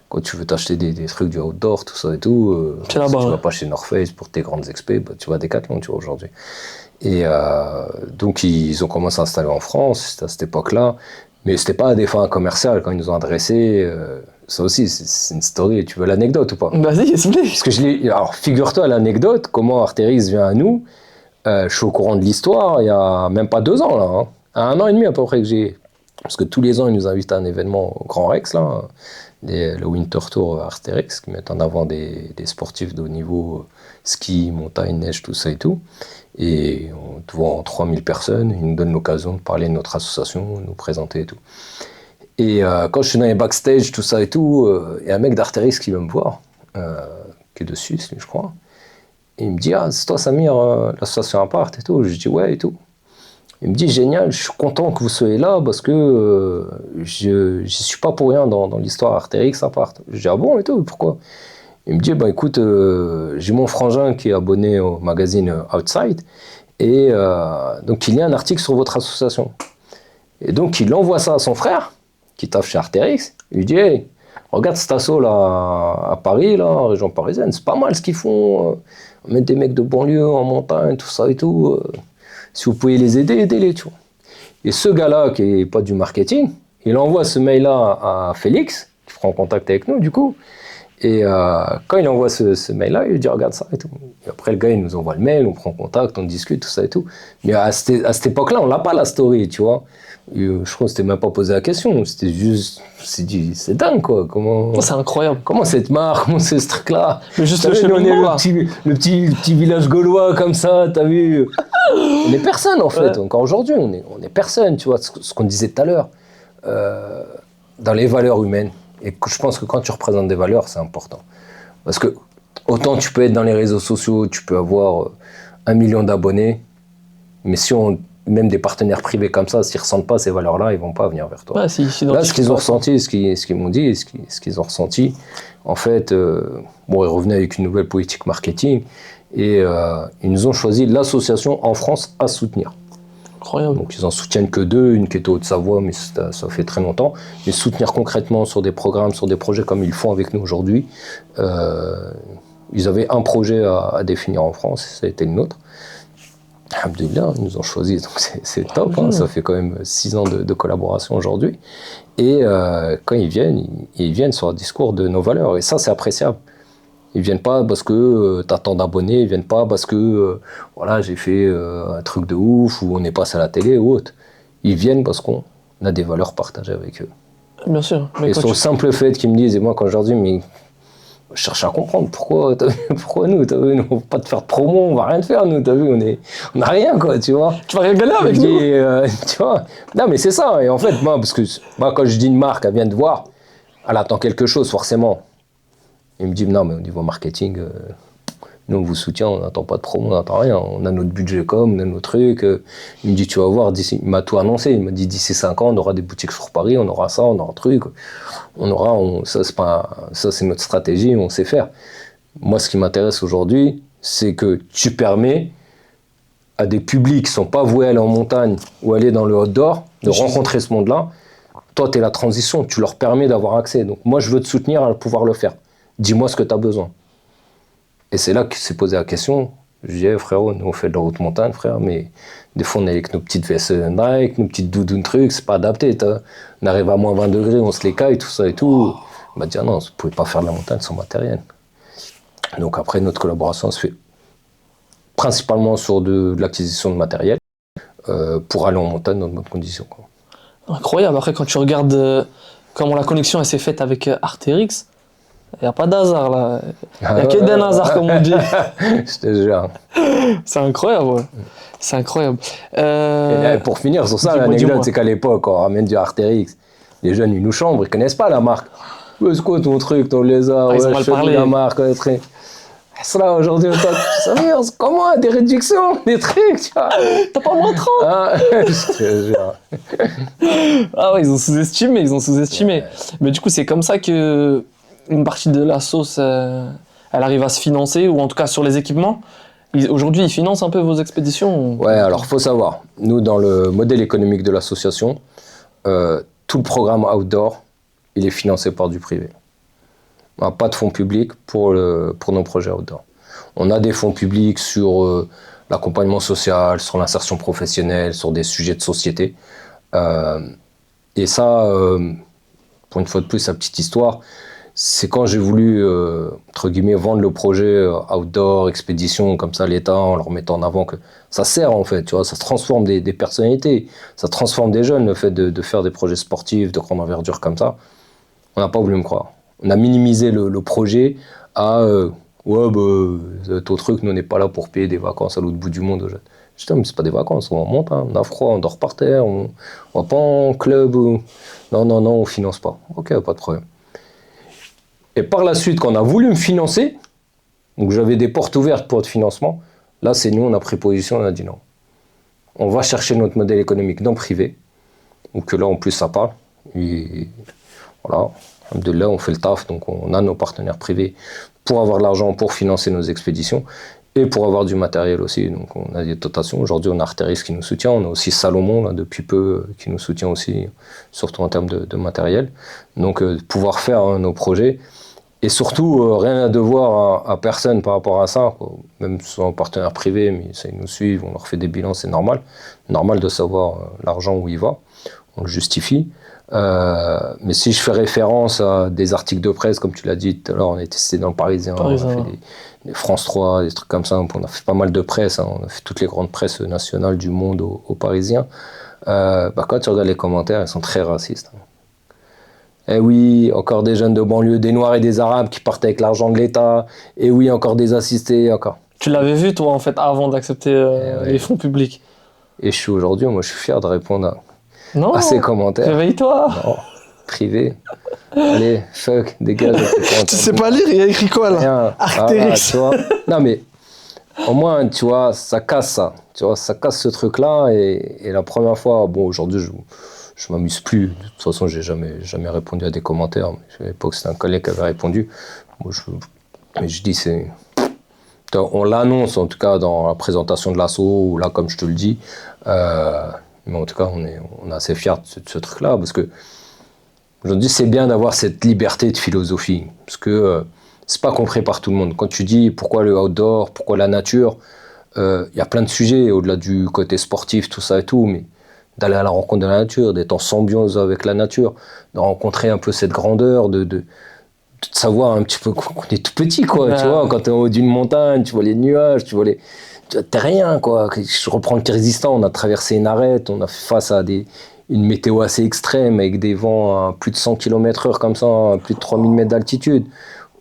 quand tu veux t'acheter des trucs du outdoor, tout ça et tout, si tu ne vas pas chez North Face pour tes grandes expés, tu vas à Decathlon, tu vois, aujourd'hui. Et donc, ils ont commencé à s'installer en France, c'était à cette époque-là. Mais c'était pas à des fins commerciales quand ils nous ont adressé. Ça aussi, c'est une story. Tu veux l'anecdote ou pas? Vas-y, explique. Parce que alors, figure-toi l'anecdote, comment Artérix vient à nous. Je suis au courant de l'histoire il y a même pas 2 ans, là. Hein. 1 an et demi à peu près que j'ai. Parce que tous les ans, ils nous invitent à un événement au Grand Rex, là. Le Winter Tour Artérix, qui mettent en avant des sportifs de haut niveau, ski, montagne, neige, tout ça et tout. Et devant 3000 personnes, ils nous donnent l'occasion de parler de notre association, nous présenter et tout. Et quand je suis dans les backstage, tout ça et tout, il y a un mec d'Artérix qui veut me voir, qui est de Suisse, je crois. Et il me dit, c'est toi Samir, l'association Apart et tout. Je dis ouais et tout. Il me dit, génial, je suis content que vous soyez là parce que je n'y suis pas pour rien dans l'histoire Artérix Apart. Je dis, ah bon et tout, pourquoi? Il me dit, écoute, j'ai mon frangin qui est abonné au magazine Outside, et donc il y a un article sur votre association. Et donc il envoie ça à son frère, qui taffe chez Artérix, il lui dit, hey, regarde cet asso là à Paris, là, en région parisienne, c'est pas mal ce qu'ils font, mettre des mecs de banlieue en montagne, tout ça et tout, si vous pouvez les aider, aidez-les, tu vois. Et ce gars-là, qui n'est pas du marketing, il envoie ce mail-là à Félix, qui prend contact avec nous du coup. Et quand il envoie ce mail-là, il lui dit regarde ça et tout. Et après le gars il nous envoie le mail, on prend contact, on discute, tout ça et tout. Mais à cette époque-là, on l'a pas la story, tu vois. Et, je crois qu'on s'était même pas posé la question, c'était juste, c'est dingue quoi. Comment, c'est incroyable. Comment cette marque, comment c'est ce truc-là. Mais juste le petit village gaulois comme ça, t'as vu. On est personne en fait. Ouais. Encore aujourd'hui, on est personne, tu vois. Ce qu'on disait tout à l'heure, dans les valeurs humaines. Et je pense que quand tu représentes des valeurs, c'est important. Parce que autant tu peux être dans les réseaux sociaux, tu peux avoir 1 million d'abonnés, mais si on même des partenaires privés comme ça, s'ils ne ressentent pas ces valeurs-là, ils ne vont pas venir vers toi. Ouais, Là, ce qu'ils ont ressenti, ce qu'ils m'ont dit, ce qu'ils ont ressenti, en fait, ils revenaient avec une nouvelle politique marketing et ils nous ont choisi l'association en France à soutenir. Incroyable. Donc ils en soutiennent que 2, une qui est au Haute-Savoie, mais ça fait très longtemps. Mais soutenir concrètement sur des programmes, sur des projets comme ils font avec nous aujourd'hui, ils avaient un projet à définir en France, ça a été le nôtre. Alhamdoulilah, ils nous ont choisi, donc c'est top, hein, ça fait quand même 6 ans de collaboration aujourd'hui. Et quand ils viennent sur un discours de nos valeurs, et ça c'est appréciable. Ils viennent pas parce que t'as tant d'abonnés, ils viennent pas parce que voilà, j'ai fait un truc de ouf ou on est passé à la télé ou autre. Ils viennent parce qu'on a des valeurs partagées avec eux. Bien sûr. Mais et sur le simple fait qu'ils me disent, et moi quand je leur dis, mais je cherche à comprendre pourquoi nous, t'as vu, on va pas te faire de promo, on va rien te faire, nous, t'as vu, on a rien, quoi, tu vois. Tu vas rien gagner avec nous. Tu vois. Non, mais c'est ça, et en fait, moi, parce que moi, quand je dis une marque, elle vient de voir, elle attend quelque chose, forcément. Il me dit, non, mais au niveau marketing, nous, on vous soutient, on n'attend pas de promo, on n'attend rien, on a notre budget com, on a nos trucs. Il me dit, tu vas voir, il m'a tout annoncé, il m'a dit, d'ici 5 ans, on aura des boutiques sur Paris, on aura ça, on aura un truc, ça, c'est notre stratégie, on sait faire. Moi, ce qui m'intéresse aujourd'hui, c'est que tu permets à des publics qui ne sont pas voués à aller en montagne ou aller dans le outdoor, de rencontrer ce monde-là. Toi, tu es la transition, tu leur permets d'avoir accès. Donc moi, je veux te soutenir à pouvoir le faire. Dis-moi ce que tu as besoin. Et c'est là que s'est posé la question. Je disais, frérot, nous on fait de la haute montagne, frère, mais des fois on est avec nos petites vestes Nike, nos petites doudounes trucs, c'est pas adapté. On arrive à moins 20 degrés, on se les caille, tout ça et tout. On m'a dit, ah non, vous pouvez pas faire de la montagne sans matériel. Donc après, notre collaboration se fait principalement sur de l'acquisition de matériel pour aller en montagne dans de bonnes conditions, quoi. Incroyable. Après, quand tu regardes comment la connexion elle s'est faite avec Artérix, il n'y a pas d'hasard là. Il n'y a que des hasards, comme on dit. Je te jure. C'est incroyable, ouais. C'est incroyable. Et là, pour finir sur ça, l'anecdote, c'est qu'à l'époque, on ramène du Artérix. Les jeunes, ils nous chambrent, ils ne connaissent pas la marque. C'est quoi ton truc, ton lézard, ils ont mal parlé. La marque, c'est là aujourd'hui, ça veut dire, comment, des réductions, des trucs, tu vois. T'as pas moins 30. Je te jure. Ah ouais, ils ont sous-estimé. Ouais. Mais du coup, c'est comme ça que une partie de la sauce, elle arrive à se financer, ou en tout cas sur les équipements. Aujourd'hui, ils financent un peu vos expéditions? Ouais, alors faut savoir, nous, dans le modèle économique de l'association, tout le programme outdoor, il est financé par du privé. On n'a pas de fonds publics pour nos projets outdoor. On a des fonds publics sur l'accompagnement social, sur l'insertion professionnelle, sur des sujets de société. Et ça, pour une fois de plus, la petite histoire, c'est quand j'ai voulu, entre guillemets, vendre le projet outdoor, expédition, comme ça, l'État, en leur mettant en avant que ça sert, en fait, tu vois, ça transforme des personnalités, ça transforme des jeunes, le fait de faire des projets sportifs, de grande envergure comme ça. On n'a pas voulu me croire. On a minimisé le projet à ton truc, nous on n'est pas là pour payer des vacances à l'autre bout du monde. Je dis, mais c'est pas des vacances, on monte, hein, on a froid, on dort par terre, on va pas en club. Non, on finance pas. Ok, pas de problème. Et par la suite, quand on a voulu me financer, donc j'avais des portes ouvertes pour le financement, là c'est nous, on a pris position, on a dit non. On va chercher notre modèle économique dans le privé, donc là en plus ça parle. Et voilà. Alhamdoulilah, on fait le taf, donc on a nos partenaires privés pour avoir de l'argent pour financer nos expéditions et pour avoir du matériel aussi. Donc on a des dotations. Aujourd'hui, on a Artérix qui nous soutient. On a aussi Salomon, là, depuis peu, qui nous soutient aussi, surtout en termes de matériel. Donc pouvoir faire nos projets et surtout rien à devoir à personne par rapport à ça, quoi. Même si on est partenaire privé, mais ça, ils nous suivent, on leur fait des bilans, c'est normal. Normal de savoir l'argent où il va. On le justifie. Mais si je fais référence à des articles de presse, comme tu l'as dit tout à l'heure, on était testé dans le Parisien, on a fait des France 3, des trucs comme ça, on a fait pas mal de presse, hein, on a fait toutes les grandes presses nationales du monde au Parisien. Quand tu regardes les commentaires, ils sont très racistes. Eh oui, encore des jeunes de banlieue, des Noirs et des Arabes qui partent avec l'argent de l'État. Eh oui, encore des assistés, encore. Tu l'avais vu, toi, en fait, avant d'accepter les fonds publics. Et je suis aujourd'hui, moi, je suis fier de répondre à ces commentaires. Réveille-toi. Non, privé. Allez, fuck, dégage. Tu sais pas lire, il y a écrit quoi, là? Rien. Artérix. Tu vois. Non, mais au moins, tu vois, ça casse ça. Tu vois, ça casse ce truc-là. Et la première fois, bon, aujourd'hui, je m'amuse plus. De toute façon, j'ai jamais répondu à des commentaires. À l'époque, c'était un collègue qui avait répondu. Moi, mais je dis, on l'annonce en tout cas dans la présentation de l'asso, ou là, comme je te le dis. Mais en tout cas, on est assez fiers de ce truc-là, parce que aujourd'hui, c'est bien d'avoir cette liberté de philosophie, parce que c'est pas compris par tout le monde. Quand tu dis pourquoi le outdoor, pourquoi la nature, il y a plein de sujets au-delà du côté sportif, tout ça et tout, mais d'aller à la rencontre de la nature, d'être en symbiose avec la nature, de rencontrer un peu cette grandeur, de savoir un petit peu qu'on est tout petit, quoi. Tu vois, quand t'es en haut d'une montagne, tu vois les nuages, t'es rien, quoi. Je reprends le Kyrgyzstan, on a traversé une arête, on a fait face à une météo assez extrême, avec des vents à plus de 100 km/h comme ça, à plus de 3000 mètres d'altitude.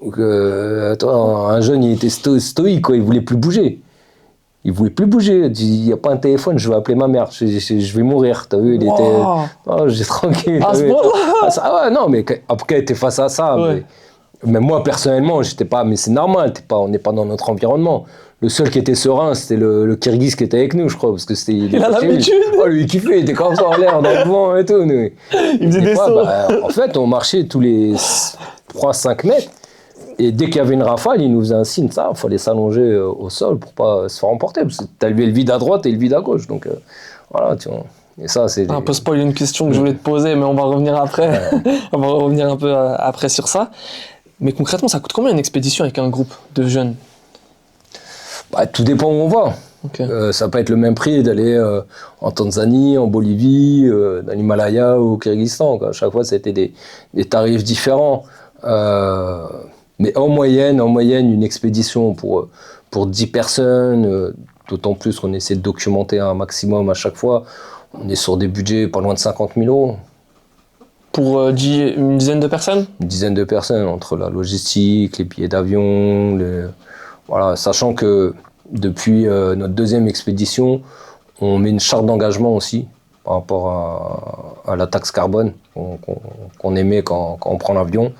Donc, un jeune, il était stoïque, quoi. Il voulait plus bouger. Il voulait plus bouger. Il dit, il n'y a pas un téléphone, je vais appeler ma mère. Je vais mourir. T'as vu, il était. Oh, j'étais tranquille. À ce moment-là. Ah ouais, non, mais après, t'es face à ça. Ouais. Mais moi, personnellement, j'étais pas. Mais c'est normal, on n'est pas dans notre environnement. Le seul qui était serein, c'était le Kirghiz qui était avec nous, je crois. Parce que c'était. Il a l'habitude. Oh, lui, il kiffait, il était comme ça en l'air, dans le vent et tout. Nous. Il faisait des sauts. En fait, on marchait tous les 3-5 mètres. Et dès qu'il y avait une rafale, il nous faisait un signe, ça, il fallait s'allonger au sol pour pas se faire emporter, parce que t'as levé le vide à droite et le vide à gauche, donc voilà, tu vois. Et ça, c'est... Un peu spoil une question que je voulais te poser, mais on va revenir après. On va revenir un peu après sur ça. Mais concrètement, ça coûte combien une expédition avec un groupe de jeunes? Tout dépend où on va. Okay. Ça peut être le même prix d'aller en Tanzanie, en Bolivie, dans l'Himalaya ou au Kyrgyzstan, quoi. À chaque fois, c'était des tarifs différents. Mais en moyenne, une expédition pour 10 personnes, d'autant plus qu'on essaie de documenter un maximum à chaque fois, on est sur des budgets pas loin de 50 000 euros. Pour une dizaine de personnes? Une dizaine de personnes, entre la logistique, les billets d'avion, voilà, sachant que depuis notre deuxième expédition, on met une charte d'engagement aussi par rapport à la taxe carbone qu'on émet quand on prend l'avion.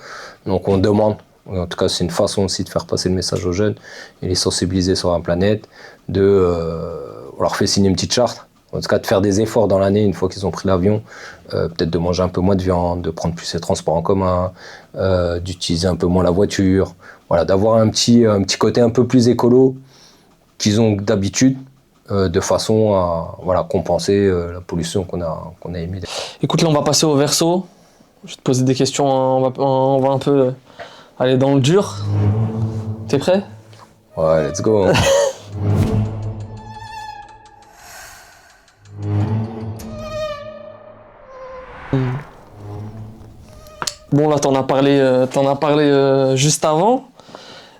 Donc on demande. En tout cas, c'est une façon aussi de faire passer le message aux jeunes et les sensibiliser sur la planète, on leur fait signer une petite charte, en tout cas de faire des efforts dans l'année une fois qu'ils ont pris l'avion, peut-être de manger un peu moins de viande, de prendre plus les transports en commun, d'utiliser un peu moins la voiture, voilà, d'avoir un petit côté un peu plus écolo qu'ils ont d'habitude, de façon à compenser la pollution qu'on a émise. Écoute, là on va passer au verso, je vais te poser des questions, on va un peu... aller dans le dur. T'es prêt? Ouais, let's go. Bon, là, t'en as parlé juste avant.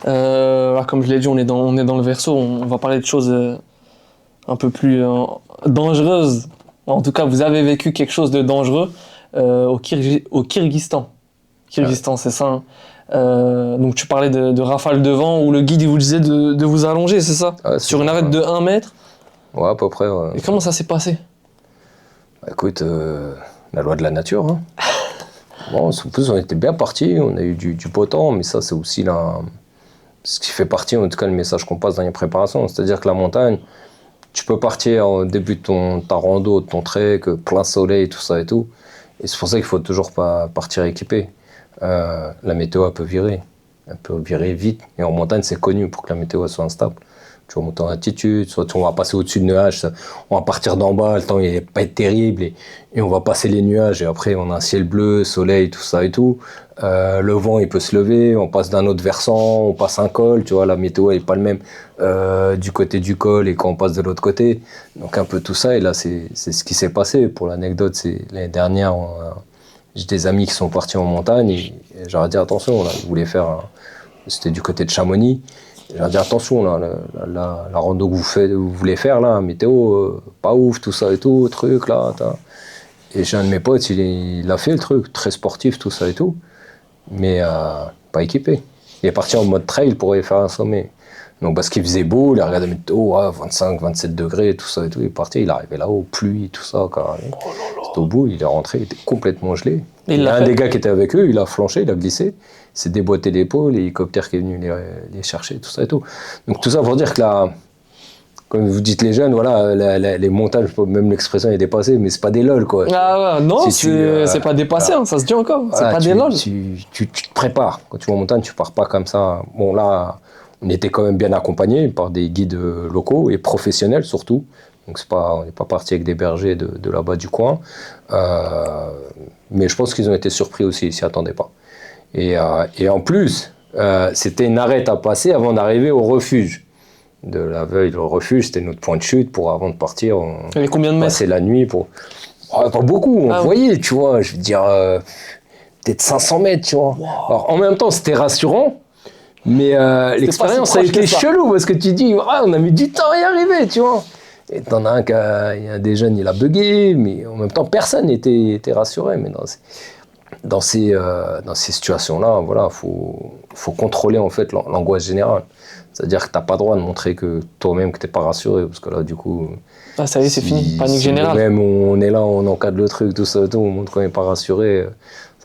Là, comme je l'ai dit, on est dans le verso. On va parler de choses un peu plus dangereuses. En tout cas, vous avez vécu quelque chose de dangereux au Kyrgyzstan. Kyrgyzstan, c'est ça, hein. Donc tu parlais de rafales de vent où le guide il vous disait de vous allonger, c'est ça? Ouais, sur une arête de 1 mètre? Ouais, à peu près. Ouais. Et comment ça s'est passé? Écoute, la loi de la nature. Hein. Bon, en plus, on était bien partis, on a eu du beau temps, mais ça, c'est aussi ce qui fait partie, en tout cas, le message qu'on passe dans les préparations. C'est-à-dire que la montagne, tu peux partir au début de ta rando, de ton trek, plein soleil, tout ça et tout. Et c'est pour ça qu'il faut toujours pas partir équipé. La météo, elle peut virer vite. Et en montagne, c'est connu pour que la météo soit instable. Tu vas monter en altitude, soit on va passer au-dessus de nuages, on va partir d'en bas, le temps il va pas être terrible, et on va passer les nuages, et après on a un ciel bleu, soleil, tout ça et tout. Le vent, il peut se lever, on passe d'un autre versant, on passe un col, tu vois, la météo elle est pas le même du côté du col et quand on passe de l'autre côté. Donc un peu tout ça, et là c'est ce qui s'est passé. Pour l'anecdote, c'est l'année dernière, j'ai des amis qui sont partis en montagne, et j'aurais dit attention, là, ils voulaient faire, c'était du côté de Chamonix. J'ai dit attention, là, la rando que vous voulez faire, là, météo, pas ouf, tout ça et tout, truc, là. Et j'ai un de mes potes, il a fait le truc, très sportif, tout ça et tout, mais pas équipé. Il est parti en mode trail pour aller faire un sommet. Donc parce qu'il faisait beau, il a regardé la météo, 25, 27 degrés, tout ça et tout, il est parti, il est arrivé là-haut, pluie, tout ça, carrément. C'était au bout, il est rentré, il était complètement gelé. Il y a un des gars qui était avec eux, il a flanché, il a glissé, il s'est déboîté l'épaule, l'hélicoptère qui est venu les chercher, tout ça et tout. Donc tout ça pour dire que comme vous dites les jeunes, voilà, les montagnes, même l'expression est dépassée, mais c'est pas des lol, quoi. Ah ouais, non, Si tu, c'est pas dépassé, voilà. hein, ça se dit encore. C'est Voilà, pas des lol. tu te prépares. Quand tu vas en montagne, tu pars pas comme ça. Bon, là, on était quand même bien accompagnés par des guides locaux et professionnels surtout. Donc, on n'est pas parti avec des bergers de là-bas du coin. Mais je pense qu'ils ont été surpris aussi, ils s'y attendaient pas. Et en plus, c'était une arête à passer avant d'arriver au refuge. De la veille, le refuge, c'était notre point de chute pour avant de partir. Il y avait combien de mètres? Passer la nuit pour. Oh, pas beaucoup, on voyait, tu vois. Je veux dire, peut-être 500 mètres, tu vois. Wow. Alors, en même temps, c'était rassurant, mais l'expérience a proche que été ça. chelou parce que tu dis, ah, on a mis du temps à y arriver, tu vois. Et t'en as il y a des jeunes, il a bugué, mais en même temps, personne n'était rassuré. Mais dans ces situations-là, voilà, faut contrôler en fait l'angoisse générale. C'est-à-dire que t'as pas le droit de montrer que toi-même que t'es pas rassuré, parce que là, du coup, Ah, ça y est, c'est fini, panique générale. Même on est là, on encadre le truc, tout ça, tout, on montre qu'on n'est pas rassuré.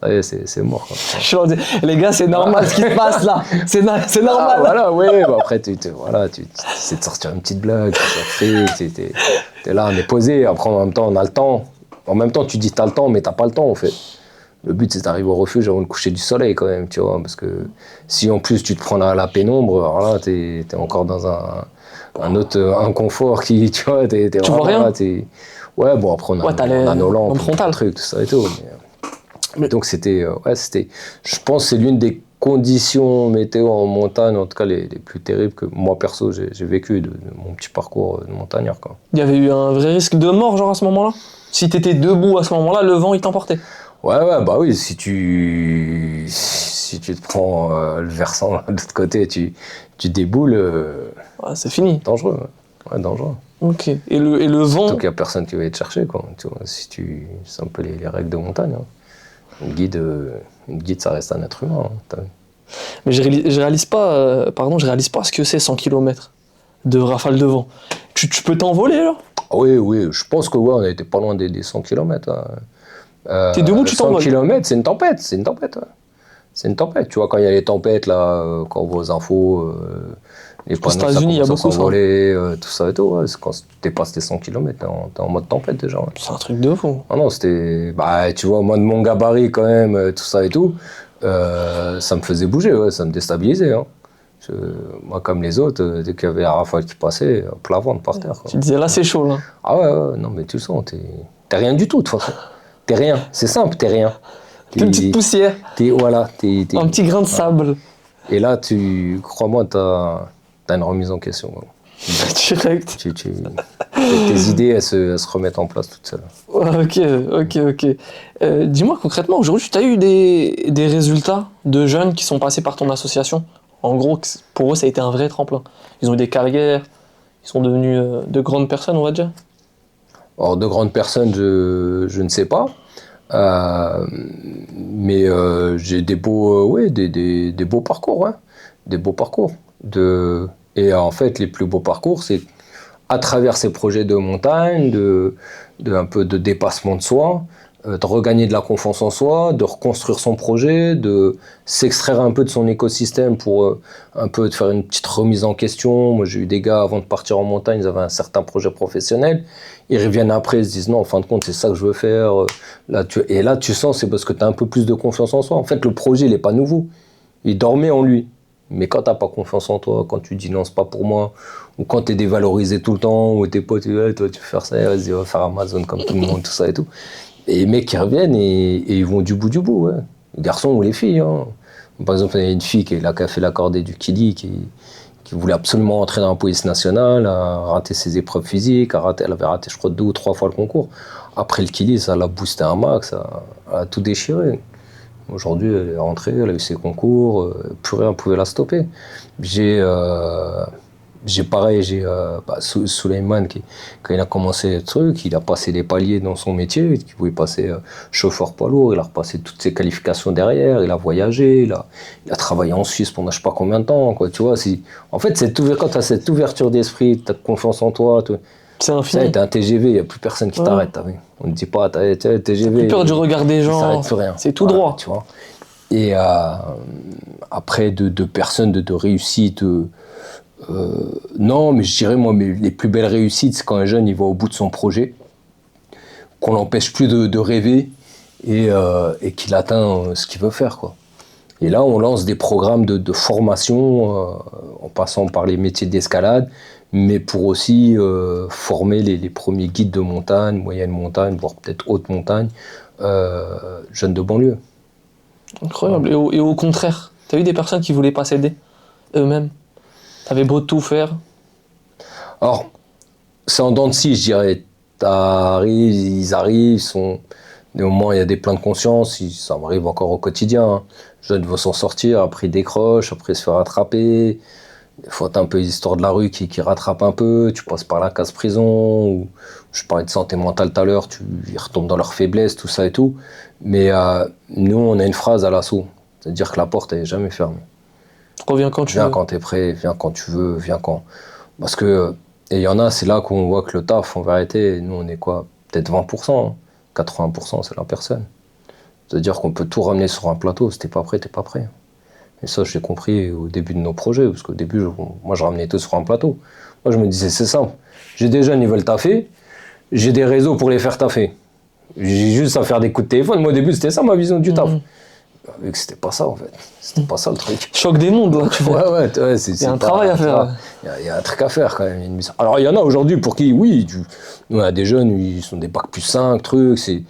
Ça y est, c'est mort. Quoi. Les gars, c'est normal ce qui se passe là. C'est normal. Ah, voilà, ouais. Bah après, tu essaies de sortir une petite blague, t'es là, on est posé. Après, en même temps, on a le temps. En même temps, tu dis t'as le temps, mais t'as pas le temps en fait. Le but, c'est d'arriver au refuge avant le coucher du soleil quand même, tu vois. Parce que si en plus tu te prends la pénombre, alors là, t'es encore dans un autre inconfort qui, tu vois, Tu vois rien. Là, ouais, bon, après, on a nos lampes, frontal. Truc, tout ça et tout. Mais donc, c'était, je pense que c'est l'une des conditions météo en montagne, en tout cas les plus terribles que moi, perso, j'ai vécu de mon petit parcours de montagnard, quoi. Il y avait eu un vrai risque de mort, genre à ce moment-là? Si t'étais debout à ce moment-là, le vent, il t'emportait? Ouais, bah oui, si tu te prends le versant de l'autre côté, tu déboules, Ouais, c'est fini. dangereux. Ouais, dangereux. Ok. Et le vent? Surtout qu'il n'y a personne qui va te chercher, quoi. Tu vois, c'est un peu les règles de montagne. Hein. Une guide, ça reste un être humain. Hein. Mais je réalise pas ce que c'est 100 km de rafale de vent. Tu peux t'envoler là? Oui, je pense que ouais, on était pas loin des 100 km. Hein. T'es debout, tu 100 t'envoles? km, c'est une tempête. Ouais. C'est une tempête. Tu vois, quand il y a les tempêtes, là, quand on voit aux infos, les panneaux, aux États-Unis, il y a beaucoup ça. Tout ça et tout. Ouais. Quand tu dépasses les 100 km, t'es en mode tempête déjà. Ouais. C'est un truc de fou. Ah non, c'était. Bah, tu vois, moi de mon gabarit quand même, tout ça et tout, ça me faisait bouger, ouais, ça me déstabilisait. Hein. Moi, comme les autres, dès qu'il y avait la rafale qui passait, plat ventre par terre. Quoi. Tu disais là, c'est chaud là. Ah ouais, non, mais tu le sens, t'es rien du tout de toute façon. T'es rien, c'est simple, t'es rien. T'es une petite poussière. Voilà, Un petit grain de sable. Et là, crois-moi, t'as une remise en question. Quoi. Direct. Tes idées, elles se remettent en place toutes seules. Ok. Dis-moi concrètement, aujourd'hui, tu as eu des résultats de jeunes qui sont passés par ton association? En gros, pour eux, ça a été un vrai tremplin. Ils ont eu des carrières, ils sont devenus de grandes personnes, on va dire. Alors, de grandes personnes, je ne sais pas. Mais j'ai des beaux, des beaux parcours. Hein. Des beaux parcours. Et en fait, les plus beaux parcours, c'est à travers ces projets de montagne, un peu de dépassement de soi, de regagner de la confiance en soi, de reconstruire son projet, de s'extraire un peu de son écosystème pour un peu de faire une petite remise en question. Moi, j'ai eu des gars, avant de partir en montagne, ils avaient un certain projet professionnel. Ils reviennent après, ils se disent non, en fin de compte, c'est ça que je veux faire. Et là, tu sens, c'est parce que tu as un peu plus de confiance en soi. En fait, le projet, il n'est pas nouveau. Il dormait en lui. Mais quand tu n'as pas confiance en toi, quand tu dis non, c'est pas pour moi, ou quand tu es dévalorisé tout le temps, ou tes potes, toi, tu veux faire ça, vas-y, va faire Amazon comme tout le monde, tout ça et tout. Et les mecs qui reviennent et ils vont du bout, ouais. Les garçons ou les filles. Hein. Par exemple, il y a une fille qui a fait la cordée du Kili, qui voulait absolument entrer dans la police nationale, a raté ses épreuves physiques, elle avait raté, je crois, 2 ou 3 fois le concours. Après le Kili, ça l'a boosté un max, ça a tout déchiré. Aujourd'hui, elle est rentrée, elle a eu ses concours, plus rien ne pouvait la stopper. J'ai Souleymane, quand il a commencé le truc, il a passé des paliers dans son métier, il pouvait passer chauffeur poids lourd, il a repassé toutes ses qualifications derrière, il a voyagé, il a travaillé en Suisse pendant je sais pas combien de temps, quoi, tu vois. En fait, quand tu as cette ouverture d'esprit, tu as confiance en toi, c'est infini. T'es un TGV, il n'y a plus personne qui t'arrête. On ne dit pas, t'as TGV. T'as plus peur du regard des gens, c'est tout droit. Tu vois. Et après, de personnes de réussite Non, mais je dirais, moi, les plus belles réussites, c'est quand un jeune il va au bout de son projet, qu'on l'empêche plus de rêver et qu'il atteint ce qu'il veut faire, quoi. Et là, on lance des programmes de formation en passant par les métiers d'escalade, mais pour aussi former les premiers guides de montagne, moyenne montagne, voire peut-être haute montagne, jeunes de banlieue. Incroyable. Et au contraire, t'as eu des personnes qui voulaient pas s'aider eux-mêmes? T'avais beau tout faire. Alors, c'est en dents de scie, je dirais. Ils arrivent, des moments, il y a des pleins de conscience, ça m'arrive encore au quotidien. Hein. Le jeune veut s'en sortir, après il décroche, après il se fait rattraper. Des fois, t'as un peu les histoires de la rue qui rattrapent un peu, tu passes par la case-prison, ou je parlais de santé mentale tout à l'heure, ils retombent dans leur faiblesse, tout ça et tout. Mais nous, on a une phrase à l'assaut, c'est-à-dire que la porte, elle n'est jamais fermée. Reviens quand tu veux. Viens quand t'es prêt, viens quand tu veux, viens quand. Parce que, et il y en a, c'est là qu'on voit que le taf, en vérité, nous, on est quoi? Peut-être 20%, hein. 80%, c'est la personne. C'est-à-dire qu'on peut tout ramener sur un plateau, si t'es pas prêt, t'es pas prêt. Et ça, j'ai compris au début de nos projets, parce qu'au début, moi, je ramenais tout sur un plateau. Moi, je me disais, c'est simple. J'ai des jeunes, ils veulent taffer, j'ai des réseaux pour les faire taffer. J'ai juste à faire des coups de téléphone. Moi, au début, c'était ça ma vision du taf. Vu que c'était pas ça, en fait. C'était pas ça le truc. Choc des mondes, là, tu vois. Ouais, Il y a un travail à faire. Il y a un truc à faire, quand même. Alors, il y en a aujourd'hui pour qui, oui, on a des jeunes, ils sont des bacs plus 5, trucs, ces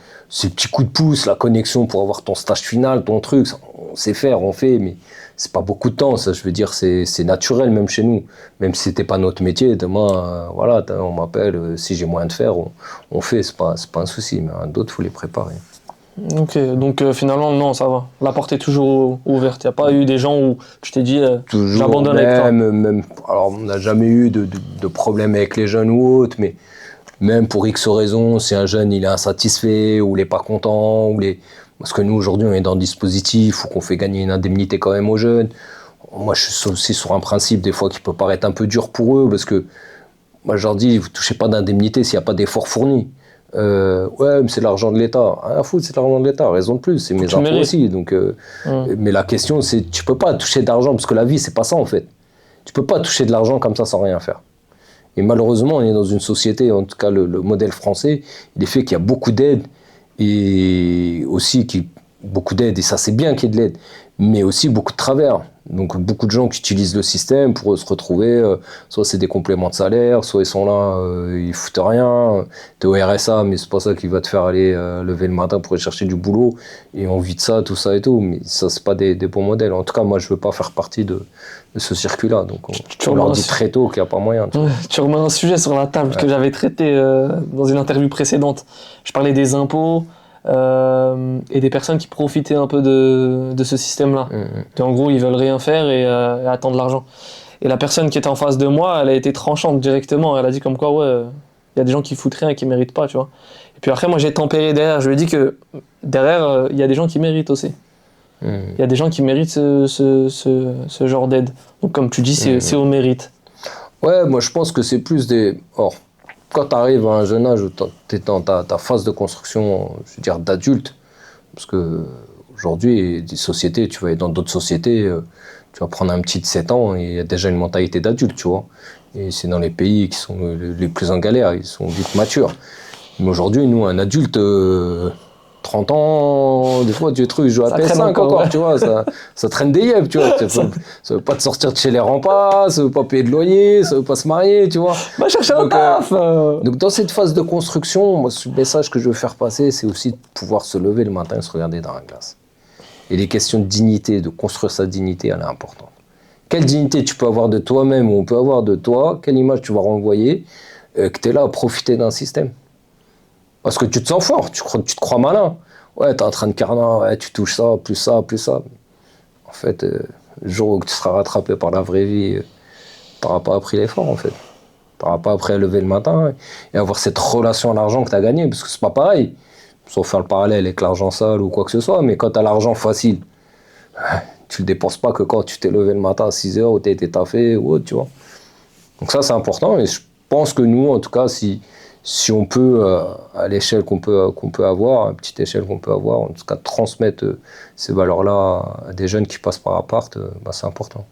petits coups de pouce, la connexion pour avoir ton stage final, ton truc, ça, on sait faire, on fait, mais c'est pas beaucoup de temps, ça, je veux dire, c'est naturel, même chez nous. Même si c'était pas notre métier, demain, voilà, on m'appelle, si j'ai moyen de faire, on fait, c'est pas un souci, mais d'autres, il faut les préparer. Ok, donc finalement, non, ça va. La porte est toujours ouverte. Il n'y a pas eu des gens où tu t'es dit, j'abandonne avec toi. Même, alors, on n'a jamais eu de problème avec les jeunes ou autres, mais même pour X raisons, si un jeune il est insatisfait ou il n'est pas content, parce que nous aujourd'hui on est dans le dispositif ou qu'on fait gagner une indemnité quand même aux jeunes. Moi je suis aussi sur un principe des fois qui peut paraître un peu dur pour eux, parce que moi je leur dis, vous ne touchez pas d'indemnité s'il n'y a pas d'effort fourni. Ouais, mais c'est l'argent de l'État. Rien à foutre, c'est l'argent de l'État. Raison de plus, c'est mes impôts aussi. Donc, mais la question, c'est, tu peux pas toucher d'argent, parce que la vie, c'est pas ça en fait. Tu peux pas toucher de l'argent comme ça sans rien faire. Et malheureusement, on est dans une société, en tout cas le modèle français, il est fait qu'il y a beaucoup d'aide, et aussi beaucoup d'aide, et ça c'est bien qu'il y ait de l'aide, mais aussi beaucoup de travers. Donc beaucoup de gens qui utilisent le système pour se retrouver, soit c'est des compléments de salaire, soit ils sont là, ils foutent rien, t'es au RSA, mais c'est pas ça qui va te faire aller lever le matin pour aller chercher du boulot, et on vit de ça, tout ça et tout, mais ça c'est pas des bons modèles. En tout cas, moi je veux pas faire partie de ce circuit-là, donc on leur dit très tôt qu'il n'y a pas moyen. Tu remets un sujet sur la table que j'avais traité dans une interview précédente. Je parlais des impôts, et des personnes qui profitaient un peu de ce système-là. En gros, ils veulent rien faire et attendre l'argent. Et la personne qui était en face de moi, elle a été tranchante directement. Elle a dit comme quoi, ouais, il y a des gens qui foutent rien et qui méritent pas, tu vois. Et puis après, moi, j'ai tempéré derrière. Je lui ai dit que derrière, il y a des gens qui méritent aussi. Il y a des gens qui méritent ce genre d'aide. Donc comme tu dis, c'est au mérite. Ouais, moi je pense que c'est plus des... Or, quand tu arrives à un jeune âge où tu es dans ta phase de construction, je veux dire, d'adulte, parce que aujourd'hui, des sociétés, tu vas aller dans d'autres sociétés, tu vas prendre un petit de 7 ans et il y a déjà une mentalité d'adulte, tu vois. Et c'est dans les pays qui sont les plus en galère, ils sont vite matures. Mais aujourd'hui, nous, un adulte, 30 ans, des fois, tu joues à PS5 encore, ouais. Tu vois, ça traîne des yeux, tu vois. Ça veut pas te sortir de chez les remparts, ça veut pas payer de loyer, ça veut pas se marier, tu vois. Va chercher un taf. Donc, dans cette phase de construction, moi, le message que je veux faire passer, c'est aussi de pouvoir se lever le matin et se regarder dans la glace. Et les questions de dignité, de construire sa dignité, elle est importante. Quelle dignité tu peux avoir de toi-même ou on peut avoir de toi, quelle image tu vas renvoyer, que tu es là à profiter d'un système. Parce que tu te sens fort, tu te crois malin. Ouais, t'es en train de carner, ouais, tu touches ça, plus ça, plus ça. En fait, le jour où tu seras rattrapé par la vraie vie, t'auras pas appris l'effort, en fait. T'auras pas appris à lever le matin et avoir cette relation à l'argent que t'as gagné, parce que c'est pas pareil. Sauf faire le parallèle avec l'argent sale ou quoi que ce soit, mais quand t'as l'argent facile, tu le dépenses pas que quand tu t'es levé le matin à 6 heures ou t'as été taffé ou autre, tu vois. Donc ça, c'est important, et je pense que nous, en tout cas, si on peut, à l'échelle qu'on peut avoir, à une petite échelle qu'on peut avoir, en tout cas transmettre ces valeurs-là à des jeunes qui passent par appart, c'est important.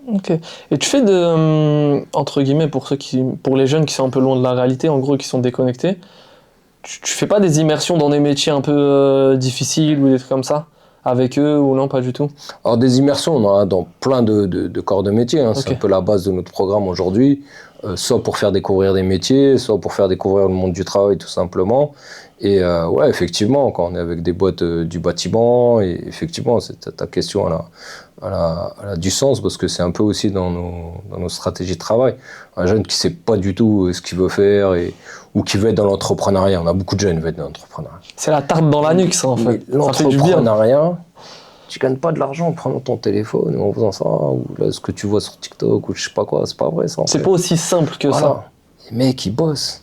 Ok. Et tu fais entre guillemets, pour les jeunes qui sont un peu loin de la réalité, en gros, qui sont déconnectés, tu fais pas des immersions dans des métiers un peu difficiles ou des trucs comme ça avec eux ou non, pas du tout? Alors des immersions, on en a dans plein de corps de métier, hein. C'est Ok. un peu la base de notre programme aujourd'hui, soit pour faire découvrir des métiers, soit pour faire découvrir le monde du travail tout simplement. Et ouais, effectivement, quand on est avec des boîtes du bâtiment, et effectivement, ta question elle a du sens parce que c'est un peu aussi dans nos stratégies de travail. Un jeune qui sait pas du tout ce qu'il veut faire ou qui veut être dans l'entrepreneuriat. On a beaucoup de jeunes qui veulent être dans l'entrepreneuriat. C'est la tarte dans la nuque, ça, en fait. Mais Ça fait du bien. l'entrepreneuriat, tu gagnes pas de l'argent en prenant ton téléphone ou en faisant ça, ou là, ce que tu vois sur TikTok ou je sais pas quoi, c'est pas vrai ça. C'est pas aussi simple que ça. Voilà. Les mecs, ils bossent.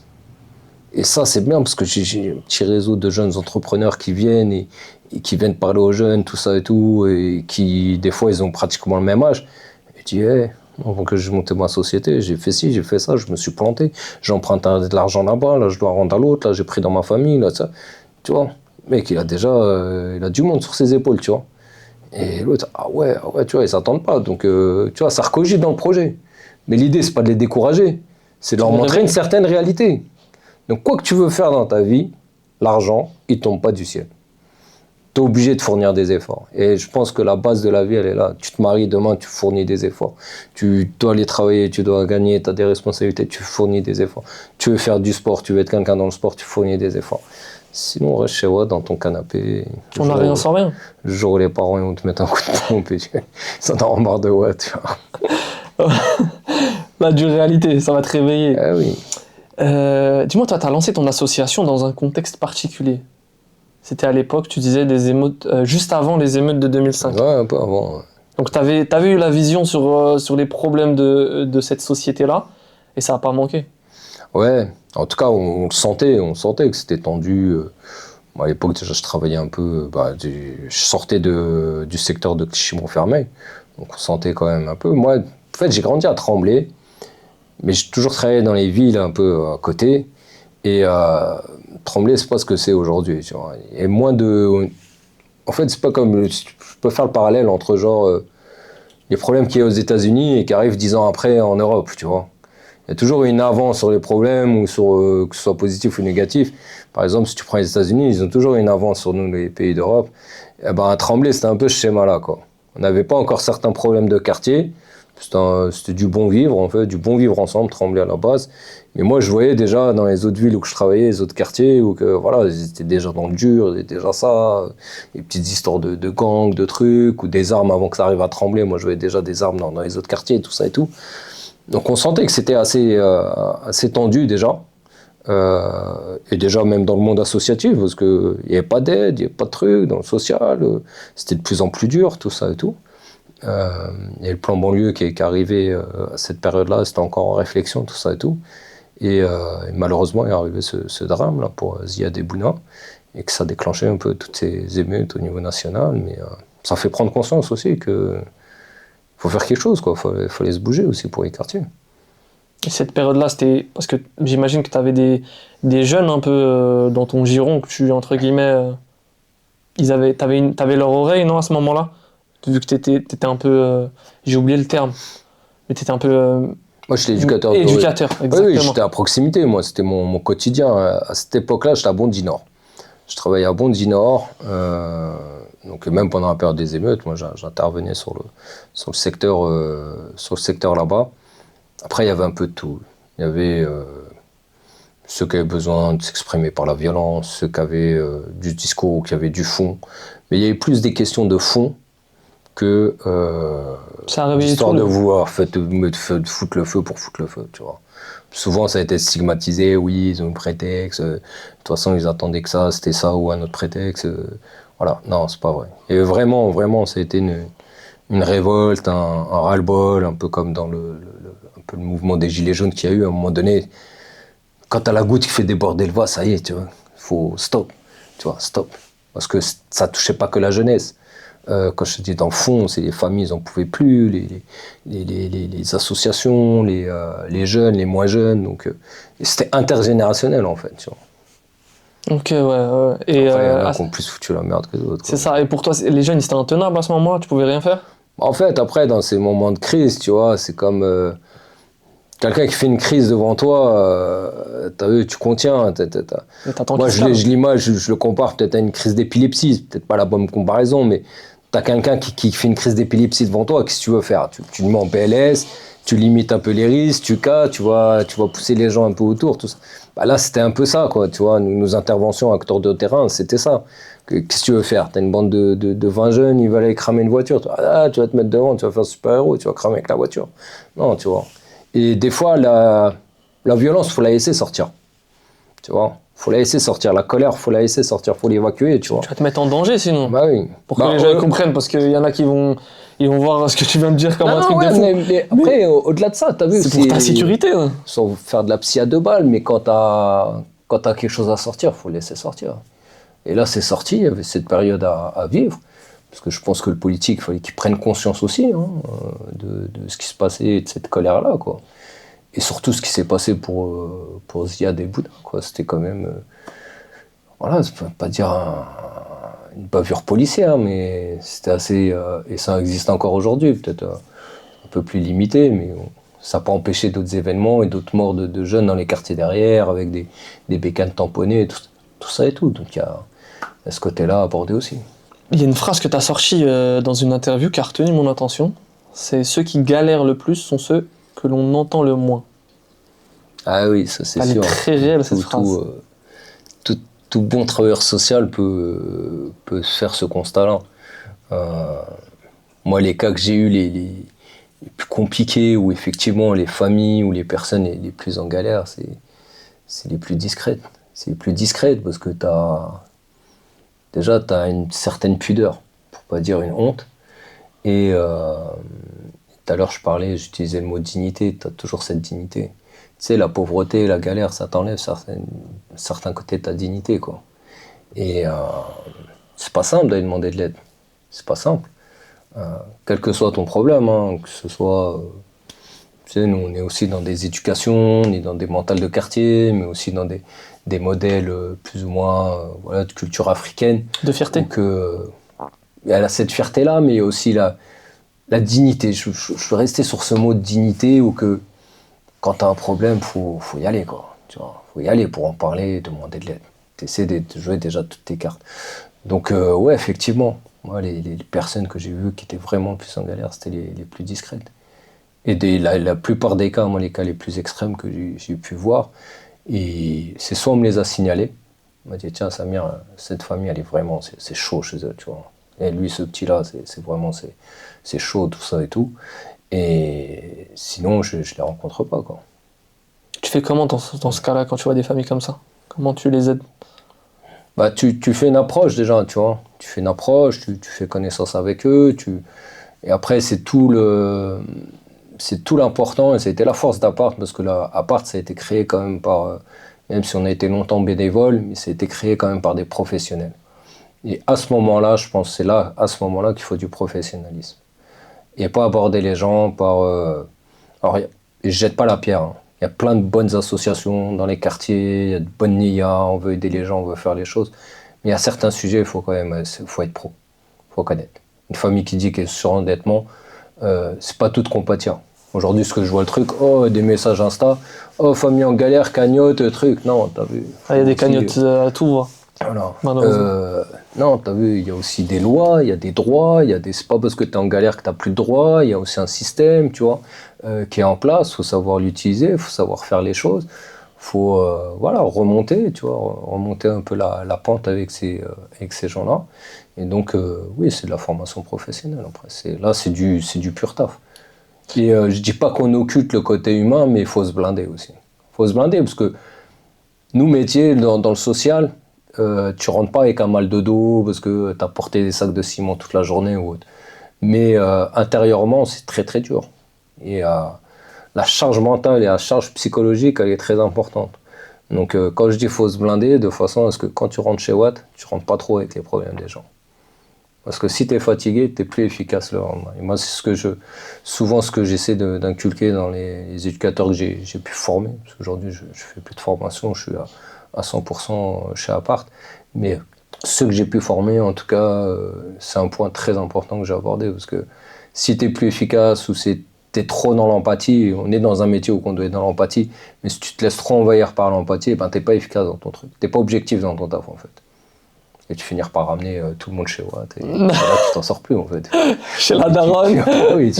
Et ça, c'est bien parce que j'ai un petit réseau de jeunes entrepreneurs qui viennent et qui viennent parler aux jeunes, tout ça et tout, et qui, des fois, ils ont pratiquement le même âge. Et je dis, hey, avant que je monte ma société, j'ai fait ci, j'ai fait ça, je me suis planté, j'emprunte de l'argent là-bas, là, je dois rendre à l'autre, là, j'ai pris dans ma famille, là, ça. Tu vois, le mec, il a déjà il a du monde sur ses épaules, tu vois. Et l'autre, ah ouais, tu vois, ils s'attendent pas. Donc, tu vois, ça recogite dans le projet. Mais l'idée, c'est pas de les décourager, c'est de leur montrer une certaine réalité. Donc, quoi que tu veux faire dans ta vie, l'argent, il tombe pas du ciel. Tu es obligé de fournir des efforts. Et je pense que la base de la vie, elle est là. Tu te maries demain, tu fournis des efforts. Tu dois aller travailler, tu dois gagner, tu as des responsabilités, tu fournis des efforts. Tu veux faire du sport, tu veux être quelqu'un dans le sport, tu fournis des efforts. Sinon, reste chez toi, dans ton canapé. On n'a rien sans rien. Le jour où les parents ils vont te mettre un coup de pompe et ils sont en marre de ouais, tu vois. La dure réalité, ça va te réveiller. Ah oui. Dis-moi, toi, tu as lancé ton association dans un contexte particulier. C'était à l'époque, tu disais, des émeutes, juste avant les émeutes de 2005. Ouais, un peu avant. Ouais. Donc, tu avais eu la vision sur les problèmes de cette société-là, et ça n'a pas manqué. Ouais, en tout cas, on sentait que c'était tendu. Moi, à l'époque, déjà, je travaillais un peu, je sortais du secteur de Clichy-Montfermeil, donc on sentait quand même un peu. Moi, en fait, j'ai grandi à Tremblay, mais j'ai toujours travaillé dans les villes un peu à côté, et Tremblay, c'est pas ce que c'est aujourd'hui, tu vois. Et moins de... En fait, c'est pas comme... Je peux faire le parallèle entre, genre, les problèmes qu'il y a aux États-Unis et qui arrivent 10 ans après en Europe, tu vois. Il y a toujours une avance sur les problèmes, ou sur, que ce soit positif ou négatif. Par exemple, si tu prends les États-Unis, ils ont toujours une avance sur nous, les pays d'Europe. Et ben, à Tremblay, c'était un peu ce schéma-là, quoi. On n'avait pas encore certains problèmes de quartier. C'était du bon vivre, en fait, du bon vivre ensemble, Tremblay à la base. Mais moi, je voyais déjà dans les autres villes où je travaillais, les autres quartiers, où que, voilà, ils étaient déjà dans le dur, ils étaient déjà ça. Les petites histoires de gangs, de trucs, ou des armes avant que ça arrive à Tremblay. Moi, je voyais déjà des armes dans les autres quartiers, tout ça et tout. Donc on sentait que c'était assez tendu déjà, et déjà même dans le monde associatif, parce qu'il n'y avait pas d'aide, il n'y avait pas de trucs dans le social, c'était de plus en plus dur, tout ça et tout. Et le plan banlieue qui est arrivé à cette période-là, c'était encore en réflexion, tout ça et tout. Et malheureusement, il est arrivé ce drame là pour Ziad et Bouna, et que ça déclenchait un peu toutes ces émeutes au niveau national, mais ça fait prendre conscience aussi que faut faire quelque chose, quoi. Fallait se bouger aussi pour les quartiers. Et cette période-là, c'était... Parce que j'imagine que tu avais des jeunes un peu dans ton giron, que tu, entre guillemets... T'avais leur oreille, non, à ce moment-là? Vu que t'étais un peu... j'ai oublié le terme. Mais t'étais un peu... Moi, j'étais éducateur. Éducateur, exactement. Oui, j'étais à proximité, moi. C'était mon quotidien. À cette époque-là, j'étais à Bondy-Nord. Je travaillais à Bondy-Nord. Donc même pendant la période des émeutes, moi j'intervenais sur le secteur là-bas. Après il y avait un peu de tout. Il y avait ceux qui avaient besoin de s'exprimer par la violence, ceux qui avaient du discours ou qui avaient du fond. Mais il y avait plus des questions de fond que l'histoire de vouloir foutre le feu pour foutre le feu, tu vois. Souvent ça a été stigmatisé, oui, ils ont un prétexte, de toute façon ils attendaient que ça, c'était ça ou un autre prétexte. Voilà, non, c'est pas vrai. Et vraiment, ça a été une révolte, un ras-le-bol, un peu comme dans un peu le mouvement des Gilets jaunes qu'il y a eu à un moment donné. Quand t'as la goutte qui fait déborder le vase, ça y est, tu vois, faut stop, tu vois, stop. Parce que ça touchait pas que la jeunesse. Quand je te dis dans le fond, c'est les familles, ils en pouvaient plus, les associations, les jeunes, les moins jeunes. Donc, c'était intergénérationnel en fait, tu vois. Ok, ouais. Et après, il y en a qui ont plus foutu la merde que d'autres. C'est ça, et pour toi, les jeunes, ils étaient intenables à ce moment-là, tu pouvais rien faire? En fait, après, dans ces moments de crise, tu vois, c'est comme quelqu'un qui fait une crise devant toi, t'as vu, tu contiens. Et t'attends Moi, qu'il se calme. je le compare peut-être à une crise d'épilepsie, c'est peut-être pas la bonne comparaison, mais t'as quelqu'un qui fait une crise d'épilepsie devant toi, qu'est-ce que tu veux faire? Tu le mets en PLS, tu limites un peu les risques, tu cas, tu vas pousser les gens un peu autour, tout ça. Bah là, c'était un peu ça, quoi, tu vois, nos interventions acteurs de terrain, c'était ça. Qu'est-ce que tu veux faire? T'as une bande de 20 jeunes, ils veulent aller cramer une voiture. Tu vas te mettre devant, tu vas faire super-héros, tu vas cramer avec la voiture. Non, tu vois. Et des fois, la violence, faut la laisser sortir. Tu vois, faut la laisser sortir. La colère, faut la laisser sortir, faut l'évacuer, tu vois. Tu vas te mettre en danger sinon. Bah oui. Pour que les gens comprennent, parce qu'il y en a ils vont voir ce que tu viens de dire comme un truc de fou. mais après, au-delà de ça, t'as vu. C'est pour ta sécurité. Hein. Sans faire de la psy à 2 balles, mais quand t'as quelque chose à sortir, faut le laisser sortir. Et là, c'est sorti, il y avait cette période à vivre. Parce que je pense que le politique, il fallait qu'il prenne conscience aussi de ce qui se passait, de cette colère-là, quoi. Et surtout ce qui s'est passé pour Ziad et Bouddha, quoi. C'était quand même, voilà, je peux pas dire une bavure policière, mais c'était assez, et ça existe encore aujourd'hui, peut-être un peu plus limité, mais ça n'a pas empêché d'autres événements et d'autres morts de jeunes dans les quartiers derrière, avec des bécanes tamponnées, tout ça et tout. Donc il y a ce côté-là à aborder aussi. Il y a une phrase que tu as sortie dans une interview qui a retenu mon attention. C'est ceux qui galèrent le plus sont ceux que l'on entend le moins. Ah oui, ça c'est sûr. Elle est très réelle cette phrase. Tout bon travailleur social peut faire ce constat-là. Moi, les cas que j'ai eus les plus compliqués, où effectivement les familles ou les personnes les plus en galère, c'est les plus discrètes. C'est les plus discrètes parce que déjà, tu as une certaine pudeur, pour pas dire une honte. Et tout à l'heure, j'utilisais le mot dignité, tu as toujours cette dignité. Tu sais, la pauvreté, la galère, ça t'enlève certains côtés de ta dignité, quoi. Et c'est pas simple d'aller demander de l'aide. C'est pas simple. Quel que soit ton problème, hein, que ce soit... tu sais, nous, on est aussi dans des éducations, on est dans des mentales de quartier, mais aussi dans des modèles plus ou moins voilà, de culture africaine. De fierté. Donc, il y a cette fierté-là, mais il y a aussi la dignité. Je veux rester sur ce mot de dignité, où que quand tu as un problème, faut y aller, quoi. Tu vois, faut y aller pour en parler, demander de l'aide. Tu essaies de jouer déjà toutes tes cartes. Donc, ouais, effectivement, moi, les personnes que j'ai vues qui étaient vraiment le plus en galère, c'était les plus discrètes. Et la plupart des cas, moi, les cas les plus extrêmes que j'ai pu voir, et c'est soit on me les a signalés, on m'a dit, tiens, Samir, cette famille, elle est vraiment, c'est chaud chez eux, tu vois. Et lui, ce petit-là, c'est vraiment, c'est chaud, tout ça et tout. Et sinon, je les rencontre pas, quoi. Tu fais comment dans ce cas-là, quand tu vois des familles comme ça? Comment tu les aides? Bah, tu fais une approche déjà, tu vois. Tu fais une approche, tu fais connaissance avec eux, et après, c'est tout l'important, et ça a été la force d'Apart, parce que Apart, ça a été créé quand même par, même si on a été longtemps bénévole, mais ça a été créé quand même par des professionnels. Et à ce moment-là, je pense que c'est là, à ce moment-là, qu'il faut du professionnalisme. Et pas aborder les gens par... Alors, je jette pas la pierre, hein. Il y a plein de bonnes associations dans les quartiers, il y a de bonnes NIA, on veut aider les gens, on veut faire les choses. Mais il y a certains sujets, il faut quand même, faut être pro, il faut connaître. Une famille qui dit qu'elle est sur endettement, c'est pas tout compatir. Aujourd'hui, ce que je vois le truc, des messages Insta, famille en galère, cagnotte, truc. Non, t'as vu. Il y a des cagnottes à tout va. Voilà. Non, t'as vu, il y a aussi des lois, il y a des droits, c'est pas parce que t'es en galère que t'as plus de droits, il y a aussi un système, tu vois, qui est en place, faut savoir l'utiliser, faut savoir faire les choses, faut remonter, tu vois, remonter un peu la pente avec ces gens-là. Et donc, oui, c'est de la formation professionnelle, après. C'est du pur taf. Et je dis pas qu'on occulte le côté humain, mais il faut se blinder aussi. Il faut se blinder, parce que nous, métiers, dans le social, tu rentres pas avec un mal de dos parce que tu as porté des sacs de ciment toute la journée ou autre. Mais intérieurement, c'est très très dur. Et la charge mentale et la charge psychologique, elle est très importante. Donc quand je dis faut se blinder, de façon à ce que quand tu rentres chez Watt, tu rentres pas trop avec les problèmes des gens. Parce que si tu es fatigué, tu es plus efficace le lendemain. Et moi, c'est souvent ce que j'essaie d'inculquer dans les éducateurs que j'ai pu former. Parce qu'aujourd'hui, je fais plus de formation, je suis à 100% chez Apart. Mais ceux que j'ai pu former, en tout cas, c'est un point très important que j'ai abordé. Parce que si t'es plus efficace ou si t'es trop dans l'empathie, on est dans un métier où on doit être dans l'empathie, mais si tu te laisses trop envahir par l'empathie, ben t'es pas efficace dans ton truc. T'es pas objectif dans ton taf en fait. Et tu finis par ramener tout le monde chez Watt. Et là, tu t'en sors plus en fait. Chez la daronne. Oui,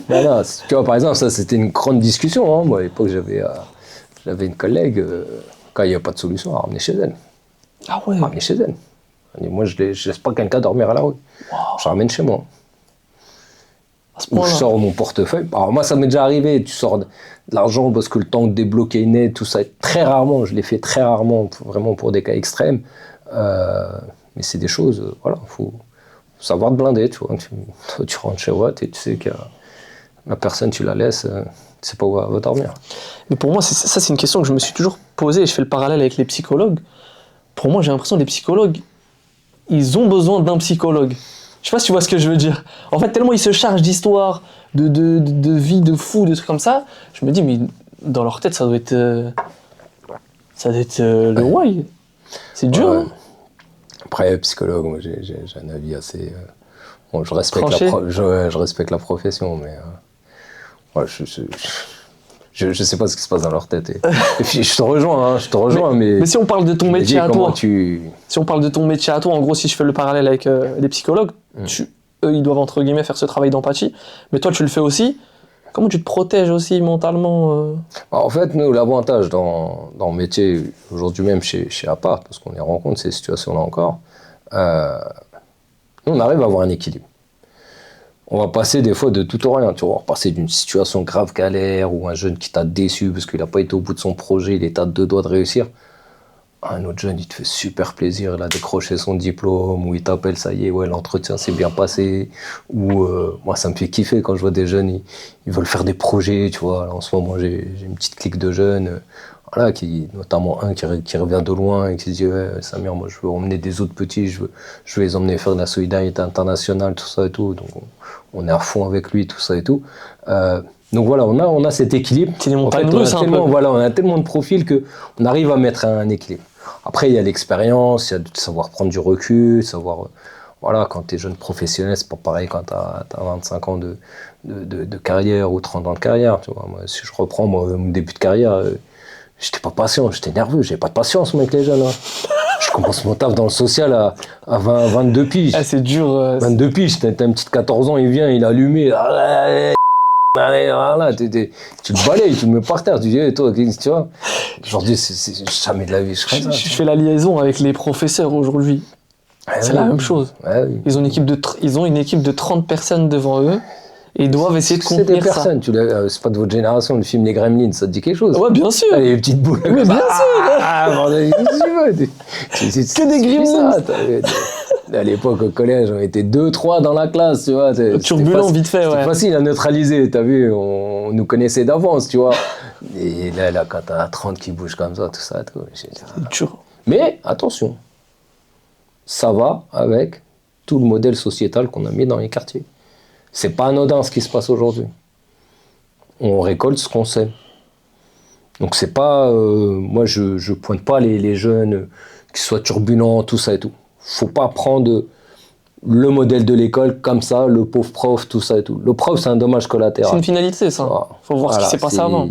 non, tu vois, par exemple, ça c'était une grande discussion. Hein. Moi, à l'époque, j'avais une collègue, quand il n'y a pas de solution, à ramener chez elle. Ah ouais. Ramener chez elle. Elle dit, moi, je laisse pas quelqu'un dormir à la rue. Wow. Je ramène chez moi. À ce Où je point-là. sors mon portefeuille. Alors moi, ça m'est déjà arrivé. Tu sors de l'argent parce que le temps de débloquer une aide, tout ça, très rarement. Je l'ai fait très rarement, vraiment pour des cas extrêmes. Mais c'est des choses, voilà, faut savoir te blinder, tu vois. Tu rentres chez Watt et tu sais que la personne, tu la laisses, tu sais pas où elle va dormir. Mais pour moi, ça, c'est une question que je me suis toujours posée, et je fais le parallèle avec les psychologues. Pour moi, j'ai l'impression que les psychologues, ils ont besoin d'un psychologue. Je sais pas si tu vois ce que je veux dire. En fait, tellement ils se chargent d'histoires, de vie de fous, de trucs comme ça, je me dis, mais dans leur tête, ça doit être le why. C'est dur, Ouais. hein. Après, psychologue, moi, j'ai un avis assez... bon, je respecte Tranché. je respecte la profession, mais... ouais, je sais pas ce qui se passe dans leur tête. Et puis, je te rejoins, mais... Mais si on parle de ton je me métier dis, à comment toi, si on parle de ton métier à toi, en gros, si je fais le parallèle avec les psychologues, eux, ils doivent, entre guillemets, faire ce travail d'empathie, mais toi, tu le fais aussi. Comment tu te protèges aussi mentalement En fait, nous, l'avantage dans le métier, aujourd'hui même chez APA, parce qu'on les rencontre, ces situations-là encore, nous, on arrive à avoir un équilibre. On va passer des fois de tout au rien. Tu vas passer d'une situation grave galère ou un jeune qui t'a déçu parce qu'il n'a pas été au bout de son projet, il est à 2 doigts de réussir. Un autre jeune, il te fait super plaisir, il a décroché son diplôme, ou il t'appelle, ça y est, ouais, l'entretien s'est bien passé. Ou moi, ça me fait kiffer quand je vois des jeunes, ils veulent faire des projets, tu vois. Là, en ce moment, j'ai une petite clique de jeunes, voilà, notamment un qui revient de loin et qui se dit, ouais, Samir, moi, je veux emmener des autres petits, je veux les emmener faire de la solidarité internationale, tout ça et tout. Donc, on est à fond avec lui, tout ça et tout. Donc voilà, on a cet équilibre. C'est les montagnes En fait, russes, un peu. voilà, on a tellement de profils qu'on arrive à mettre un équilibre. Après, il y a l'expérience, il y a de savoir prendre du recul, savoir... voilà, quand tu es jeune professionnel, c'est pas pareil quand tu as 25 ans de carrière ou 30 ans de carrière. Tu vois. Moi, si je reprends mon début de carrière, j'étais pas patient, j'étais nerveux, j'avais pas de patience, mec, les jeunes. Hein. Je commence mon taf dans le social à 22 piges. Ah, c'est dur. 22 piges, t'as un petit de 14 ans, il vient, il est allumé. Voilà, tu le balayes, tu le mets par terre, tu dis, hey, toi, tu vois. Aujourd'hui, c'est jamais de la vie, je ferais ça. Je fais la liaison avec les professeurs aujourd'hui. C'est la même chose. Ouais, oui. Ils ont une équipe de 30 personnes devant eux et ils doivent essayer de C'est des contenir ça. personnes, c'est pas de votre génération, le film Les Gremlins, ça te dit quelque chose? Ouais, bien sûr. Les petites boules. Mais bien sûr. Bordel, qu'est-ce que tu veux? Que des Gremlins. À l'époque, au collège, on était 2-3 dans la classe, tu vois. Turbulent, vite fait, ouais. C'est facile à neutraliser, t'as vu, on nous connaissait d'avance, tu vois. Et là, quand t'en as 30 qui bougent comme ça, tout ça, tout. C'est dur. Mais attention, ça va avec tout le modèle sociétal qu'on a mis dans les quartiers. C'est pas anodin ce qui se passe aujourd'hui. On récolte ce qu'on sait. Donc c'est pas... moi, je pointe pas les jeunes qui soient turbulents, tout ça et tout. Faut pas prendre le modèle de l'école comme ça, le pauvre prof, tout ça et tout. Le prof, c'est un dommage collatéral. C'est une finalité, ça. Voilà. Faut voir ce qui s'est passé avant.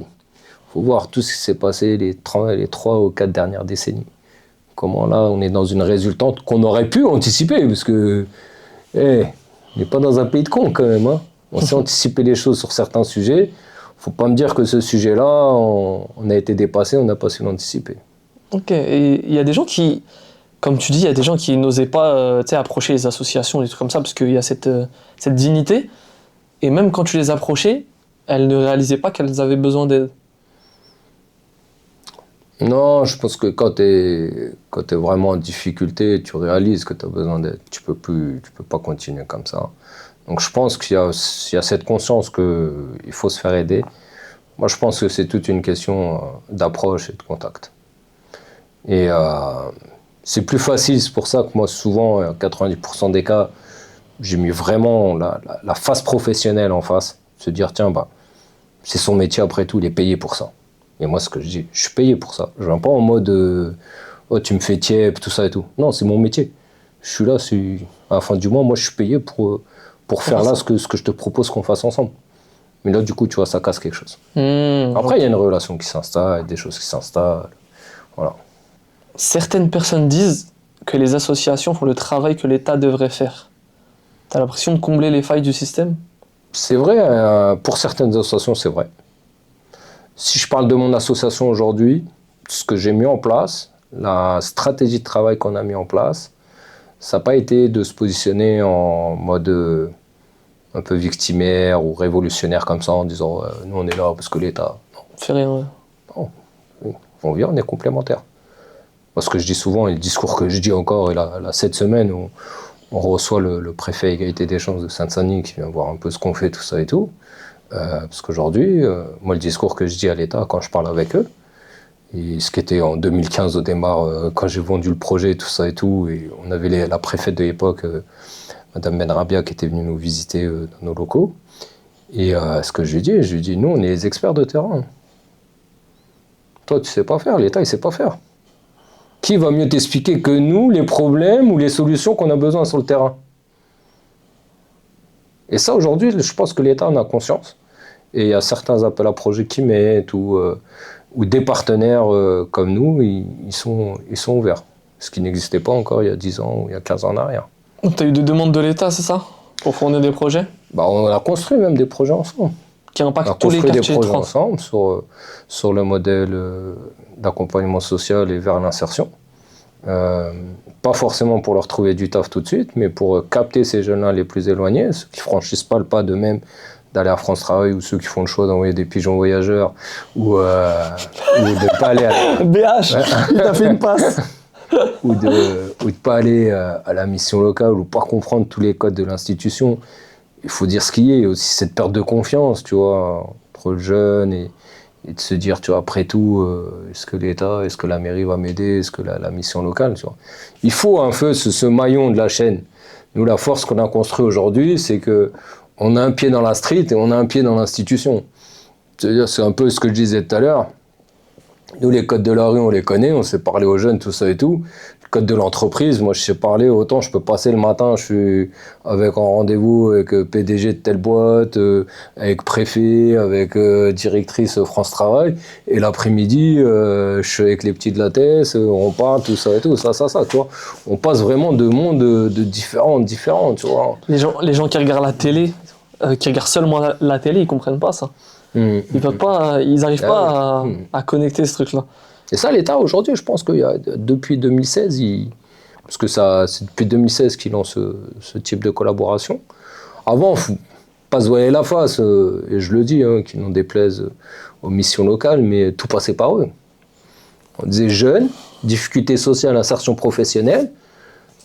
Faut voir tout ce qui s'est passé les 3 ou 4 dernières décennies. Comment là, on est dans une résultante qu'on aurait pu anticiper, parce que on n'est pas dans un pays de cons quand même. Hein. On sait anticiper les choses sur certains sujets. Faut pas me dire que ce sujet-là, on a été dépassé, on n'a pas su l'anticiper. Ok, et il y a des gens qui, comme tu dis, il y a des gens qui n'osaient pas approcher les associations, des trucs comme ça, parce qu'il y a cette dignité. Et même quand tu les approchais, elles ne réalisaient pas qu'elles avaient besoin d'aide. Non, je pense que quand t'es vraiment en difficulté, tu réalises que tu as besoin d'aide. Tu peux pas continuer comme ça. Donc je pense qu'il y a cette conscience qu'il faut se faire aider. Moi, je pense que c'est toute une question d'approche et de contact. Et c'est plus facile, c'est pour ça que moi, souvent, 90% des cas, j'ai mis vraiment la face professionnelle en face. Se dire, tiens, c'est son métier après tout, il est payé pour ça. Et moi, ce que je dis, je suis payé pour ça. Je viens pas en mode, oh, tu me fais tiep, tout ça et tout. Non, c'est mon métier. Je suis là, à la fin du mois, moi, je suis payé pour pour faire là ce que je te propose qu'on fasse ensemble. Mais là, du coup, tu vois, ça casse quelque chose. Après, il y a une relation qui s'installe, des choses qui s'installent. Voilà. Certaines personnes disent que les associations font le travail que l'État devrait faire. T'as l'impression de combler les failles du système ? C'est vrai, pour certaines associations, c'est vrai. Si je parle de mon association aujourd'hui, ce que j'ai mis en place, la stratégie de travail qu'on a mis en place, ça n'a pas été de se positionner en mode un peu victimaire ou révolutionnaire comme ça, en disant nous on est là parce que l'État. Non. Fait rien, ouais. Non. On vient, on est complémentaires. Parce que je dis souvent, et le discours que je dis encore, et là cette semaine où on reçoit le préfet égalité des chances de Seine-Saint-Denis qui vient voir un peu ce qu'on fait, tout ça et tout. Parce qu'aujourd'hui, moi le discours que je dis à l'État quand je parle avec eux, et ce qui était en 2015 au démarre, quand j'ai vendu le projet, tout ça et tout, et on avait la préfète de l'époque, Madame Benrabia, qui était venue nous visiter dans nos locaux. Et ce que je lui dis, nous on est les experts de terrain. Toi tu sais pas faire, l'État il sait pas faire. Qui va mieux t'expliquer que nous les problèmes ou les solutions qu'on a besoin sur le terrain? Et ça aujourd'hui, je pense que l'État en a conscience. Et il y a certains appels à projets qui mettent ou des partenaires comme nous, ils sont ouverts. Ce qui n'existait pas encore il y a 10 ans ou il y a 15 ans en arrière. Tu as eu des demandes de l'État, c'est ça ? Pour fournir des projets ? On a construit même des projets ensemble. Qui On a impactent tous les construit des quartiers de projets France. ensemble sur le modèle d'accompagnement social et vers l'insertion. Pas forcément pour leur trouver du taf tout de suite, mais pour capter ces jeunes-là les plus éloignés, ceux qui franchissent pas le pas d'eux-mêmes d'aller à France Travail, ou ceux qui font le choix d'envoyer des pigeons voyageurs, ou de pas aller à BH, il t'a fait une passe. ou de pas aller à la mission locale, ou pas comprendre tous les codes de l'institution. Il faut dire ce qu'il y a, aussi cette perte de confiance, tu vois, entre le jeune et de se dire, tu vois, après tout, est-ce que l'État, est-ce que la mairie va m'aider, est-ce que la mission locale, tu vois. Il faut un peu ce maillon de la chaîne. Nous, la force qu'on a construite aujourd'hui, c'est que on a un pied dans la street et on a un pied dans l'institution. C'est-à-dire, c'est un peu ce que je disais tout à l'heure. Nous, les codes de la rue, on les connaît, on sait parler aux jeunes, tout ça et tout. Le code de l'entreprise, moi, je sais parler, autant je peux passer le matin, je suis avec un rendez-vous avec PDG de telle boîte, avec préfet, avec directrice France Travail, et l'après-midi, je suis avec les petits de la TES, on parle, tout ça et tout, ça, tu vois. On passe vraiment de mondes de différents, tu vois. Les gens qui regardent la télé, qui regardent seulement la télé, ils comprennent pas ça. Ils n'arrivent pas à connecter ce truc-là. Et ça, l'État, aujourd'hui, je pense que depuis 2016, parce que c'est depuis 2016 qu'ils lancent ce type de collaboration. Avant, il ne faut pas se voiler la face, et je le dis, qu'ils n'en déplaisent aux missions locales, mais tout passait par eux. On disait jeunes, difficultés sociales, insertion professionnelle,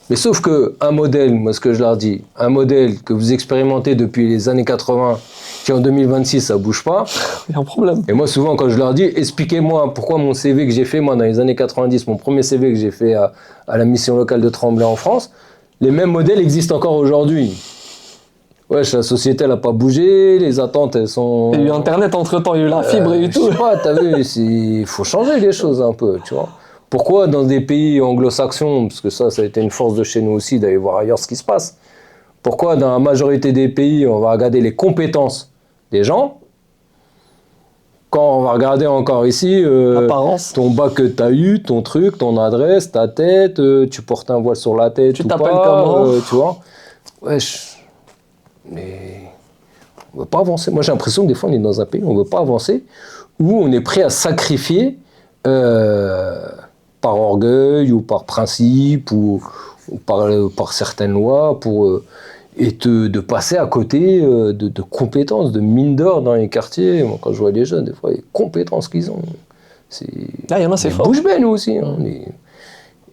mais sauf qu'un modèle, moi ce que je leur dis, un modèle que vous expérimentez depuis les années 80, qui en 2026 ça bouge pas. Il y a un problème. Et moi souvent quand je leur dis, expliquez-moi pourquoi mon CV que j'ai fait moi dans les années 90, mon premier CV que j'ai fait à la mission locale de Tremblay en France, les mêmes modèles existent encore aujourd'hui. Wesh, la société elle a pas bougé, les attentes elles sont... Il y a eu Internet entre-temps, il y a eu la fibre et tout. Je sais pas, t'as vu, il faut changer les choses un peu, tu vois. Pourquoi dans des pays anglo-saxons, parce que ça a été une force de chez nous aussi d'aller voir ailleurs ce qui se passe, pourquoi dans la majorité des pays on va regarder les compétences des gens, quand on va regarder encore ici ton bac que t'as eu, ton truc, ton adresse, ta tête, tu portes un voile sur la tête, tu t'appelles comment tu vois. Wesh, mais on veut pas avancer. Moi j'ai l'impression que des fois on est dans un pays où on veut pas avancer, où on est prêt à sacrifier par orgueil ou par principe ou par certaines lois de passer à côté de compétences, de mines d'or dans les quartiers. Moi, quand je vois les jeunes, des fois, les compétences qu'ils ont, là, il y en a, c'est fort. Bouche bée, nous aussi.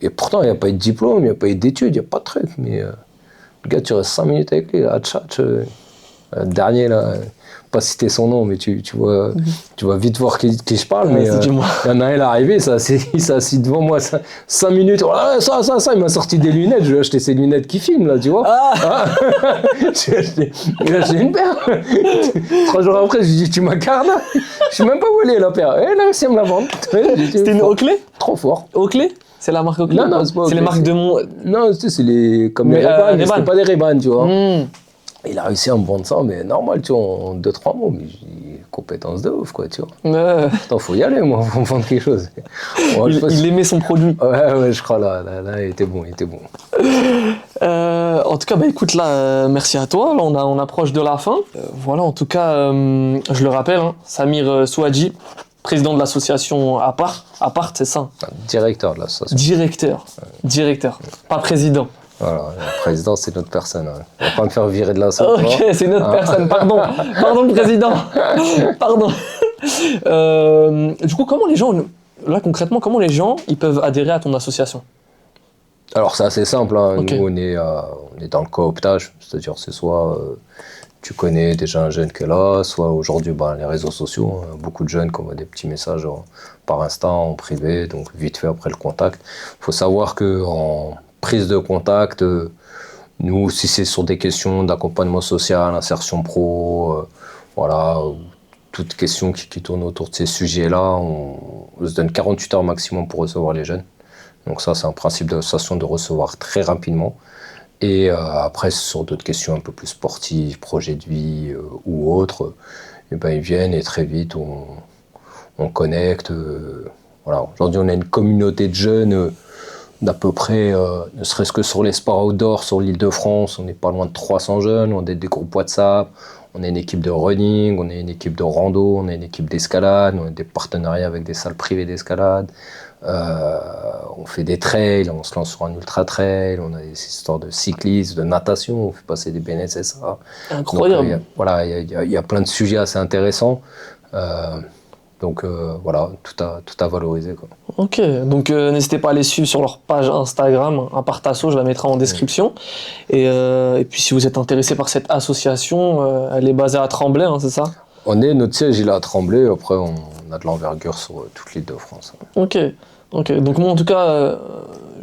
Et pourtant, il n'y a pas eu de diplôme, il n'y a pas eu d'études, il n'y a pas de truc. Mais le gars, tu restes 5 minutes avec lui, là, le dernier, là, pas citer son nom, mais tu vas vite voir qui je parle. Mais il y en a un, il est arrivé, il s'est assis devant moi 5 minutes. Oh là, ça, il m'a sorti des lunettes. Je lui ai acheté ces lunettes qui filment, là, tu vois. J'ai acheté une paire. 3 jours après, je lui ai dit, tu m'as carné. Je sais même pas où elle est, la paire. Elle a réussi à me la vendre. C'était une Oakley ? Trop fort. Oakley ? C'est la marque Oakley ? Non, c'est pas Oakley. C'est les marques de mon... Non, c'est comme les Ray-Ban, mais c'est pas des Ray-Ban, tu vois. Il a réussi à me vendre ça, mais normal, tu vois, en 2-3 mots. Mais j'ai compétence de ouf, quoi, tu vois. Putain, faut y aller, moi, pour me vendre quelque chose. Bon, il aimait son produit. Ouais, je crois, là, il était bon. En tout cas, bah écoute, là, merci à toi. Là, on approche de la fin. Voilà, en tout cas, je le rappelle, hein, Samir Souadji, président de l'association Apart, c'est ça? Directeur de l'association. Directeur, pas président. Voilà, le président, c'est notre personne. Hein. On va pas me faire virer de l'association. Ok, c'est notre personne, pardon, le président. Pardon. Du coup, comment les gens, là concrètement, ils peuvent adhérer à ton association? Alors c'est assez simple, hein. Okay. Nous on est dans le cooptage, c'est-à-dire c'est soit tu connais déjà un jeune qui est là, soit aujourd'hui les réseaux sociaux, hein. Beaucoup de jeunes qui envoient des petits messages par Insta, en privé, donc vite fait après le contact. Il faut savoir qu'en prise de contact, nous si c'est sur des questions d'accompagnement social, insertion pro, voilà, toute question qui tourne autour de ces sujets-là, on se donne 48 heures maximum pour recevoir les jeunes. Donc ça, c'est un principe de l'association de recevoir très rapidement. Et après, sur d'autres questions un peu plus sportives, projets de vie ou autres, et ils viennent et très vite, on connecte. Voilà. Aujourd'hui, on a une communauté de jeunes d'à peu près, ne serait-ce que sur les sports outdoor, sur l'Île-de-France, on n'est pas loin de 300 jeunes, on a des groupes WhatsApp, on a une équipe de running, on a une équipe de rando, on a une équipe d'escalade, on a des partenariats avec des salles privées d'escalade. On fait des trails, on se lance sur un ultra trail, on a des histoires de cyclisme, de natation, on fait passer des BNSSA. Incroyable. Donc, il y a plein de sujets assez intéressants. Voilà, tout à valoriser, quoi. Ok, donc n'hésitez pas à les suivre sur leur page Instagram, Apartasso, je la mettrai en description. Et puis si vous êtes intéressé par cette association, elle est basée à Tremblay, hein, c'est ça? Notre siège il est à Tremblay, après on a de l'envergure sur toute l'Île-de-France. Ok, donc moi en tout cas,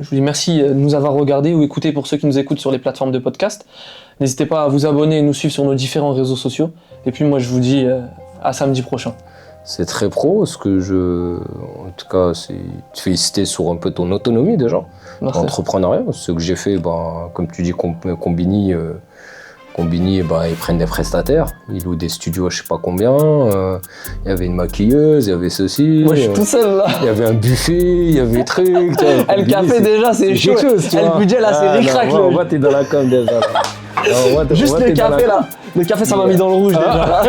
je vous dis merci de nous avoir regardé ou écouté pour ceux qui nous écoutent sur les plateformes de podcast. N'hésitez pas à vous abonner et nous suivre sur nos différents réseaux sociaux. Et puis moi je vous dis à samedi prochain. C'est très pro, en tout cas, c'est te féliciter sur un peu ton autonomie déjà, l'entrepreneuriat. Ce que j'ai fait, comme tu dis, Combini, ils prennent des prestataires, ils louent des studios à je sais pas combien, il y avait une maquilleuse, il y avait ceci. Moi je suis tout seul là. Il y avait un buffet, il y avait des trucs. Le café déjà c'est chaud, le budget là c'est ric-rac. Moi t'es dans la com déjà. Juste le café là, le café ça m'a mis dans le rouge déjà.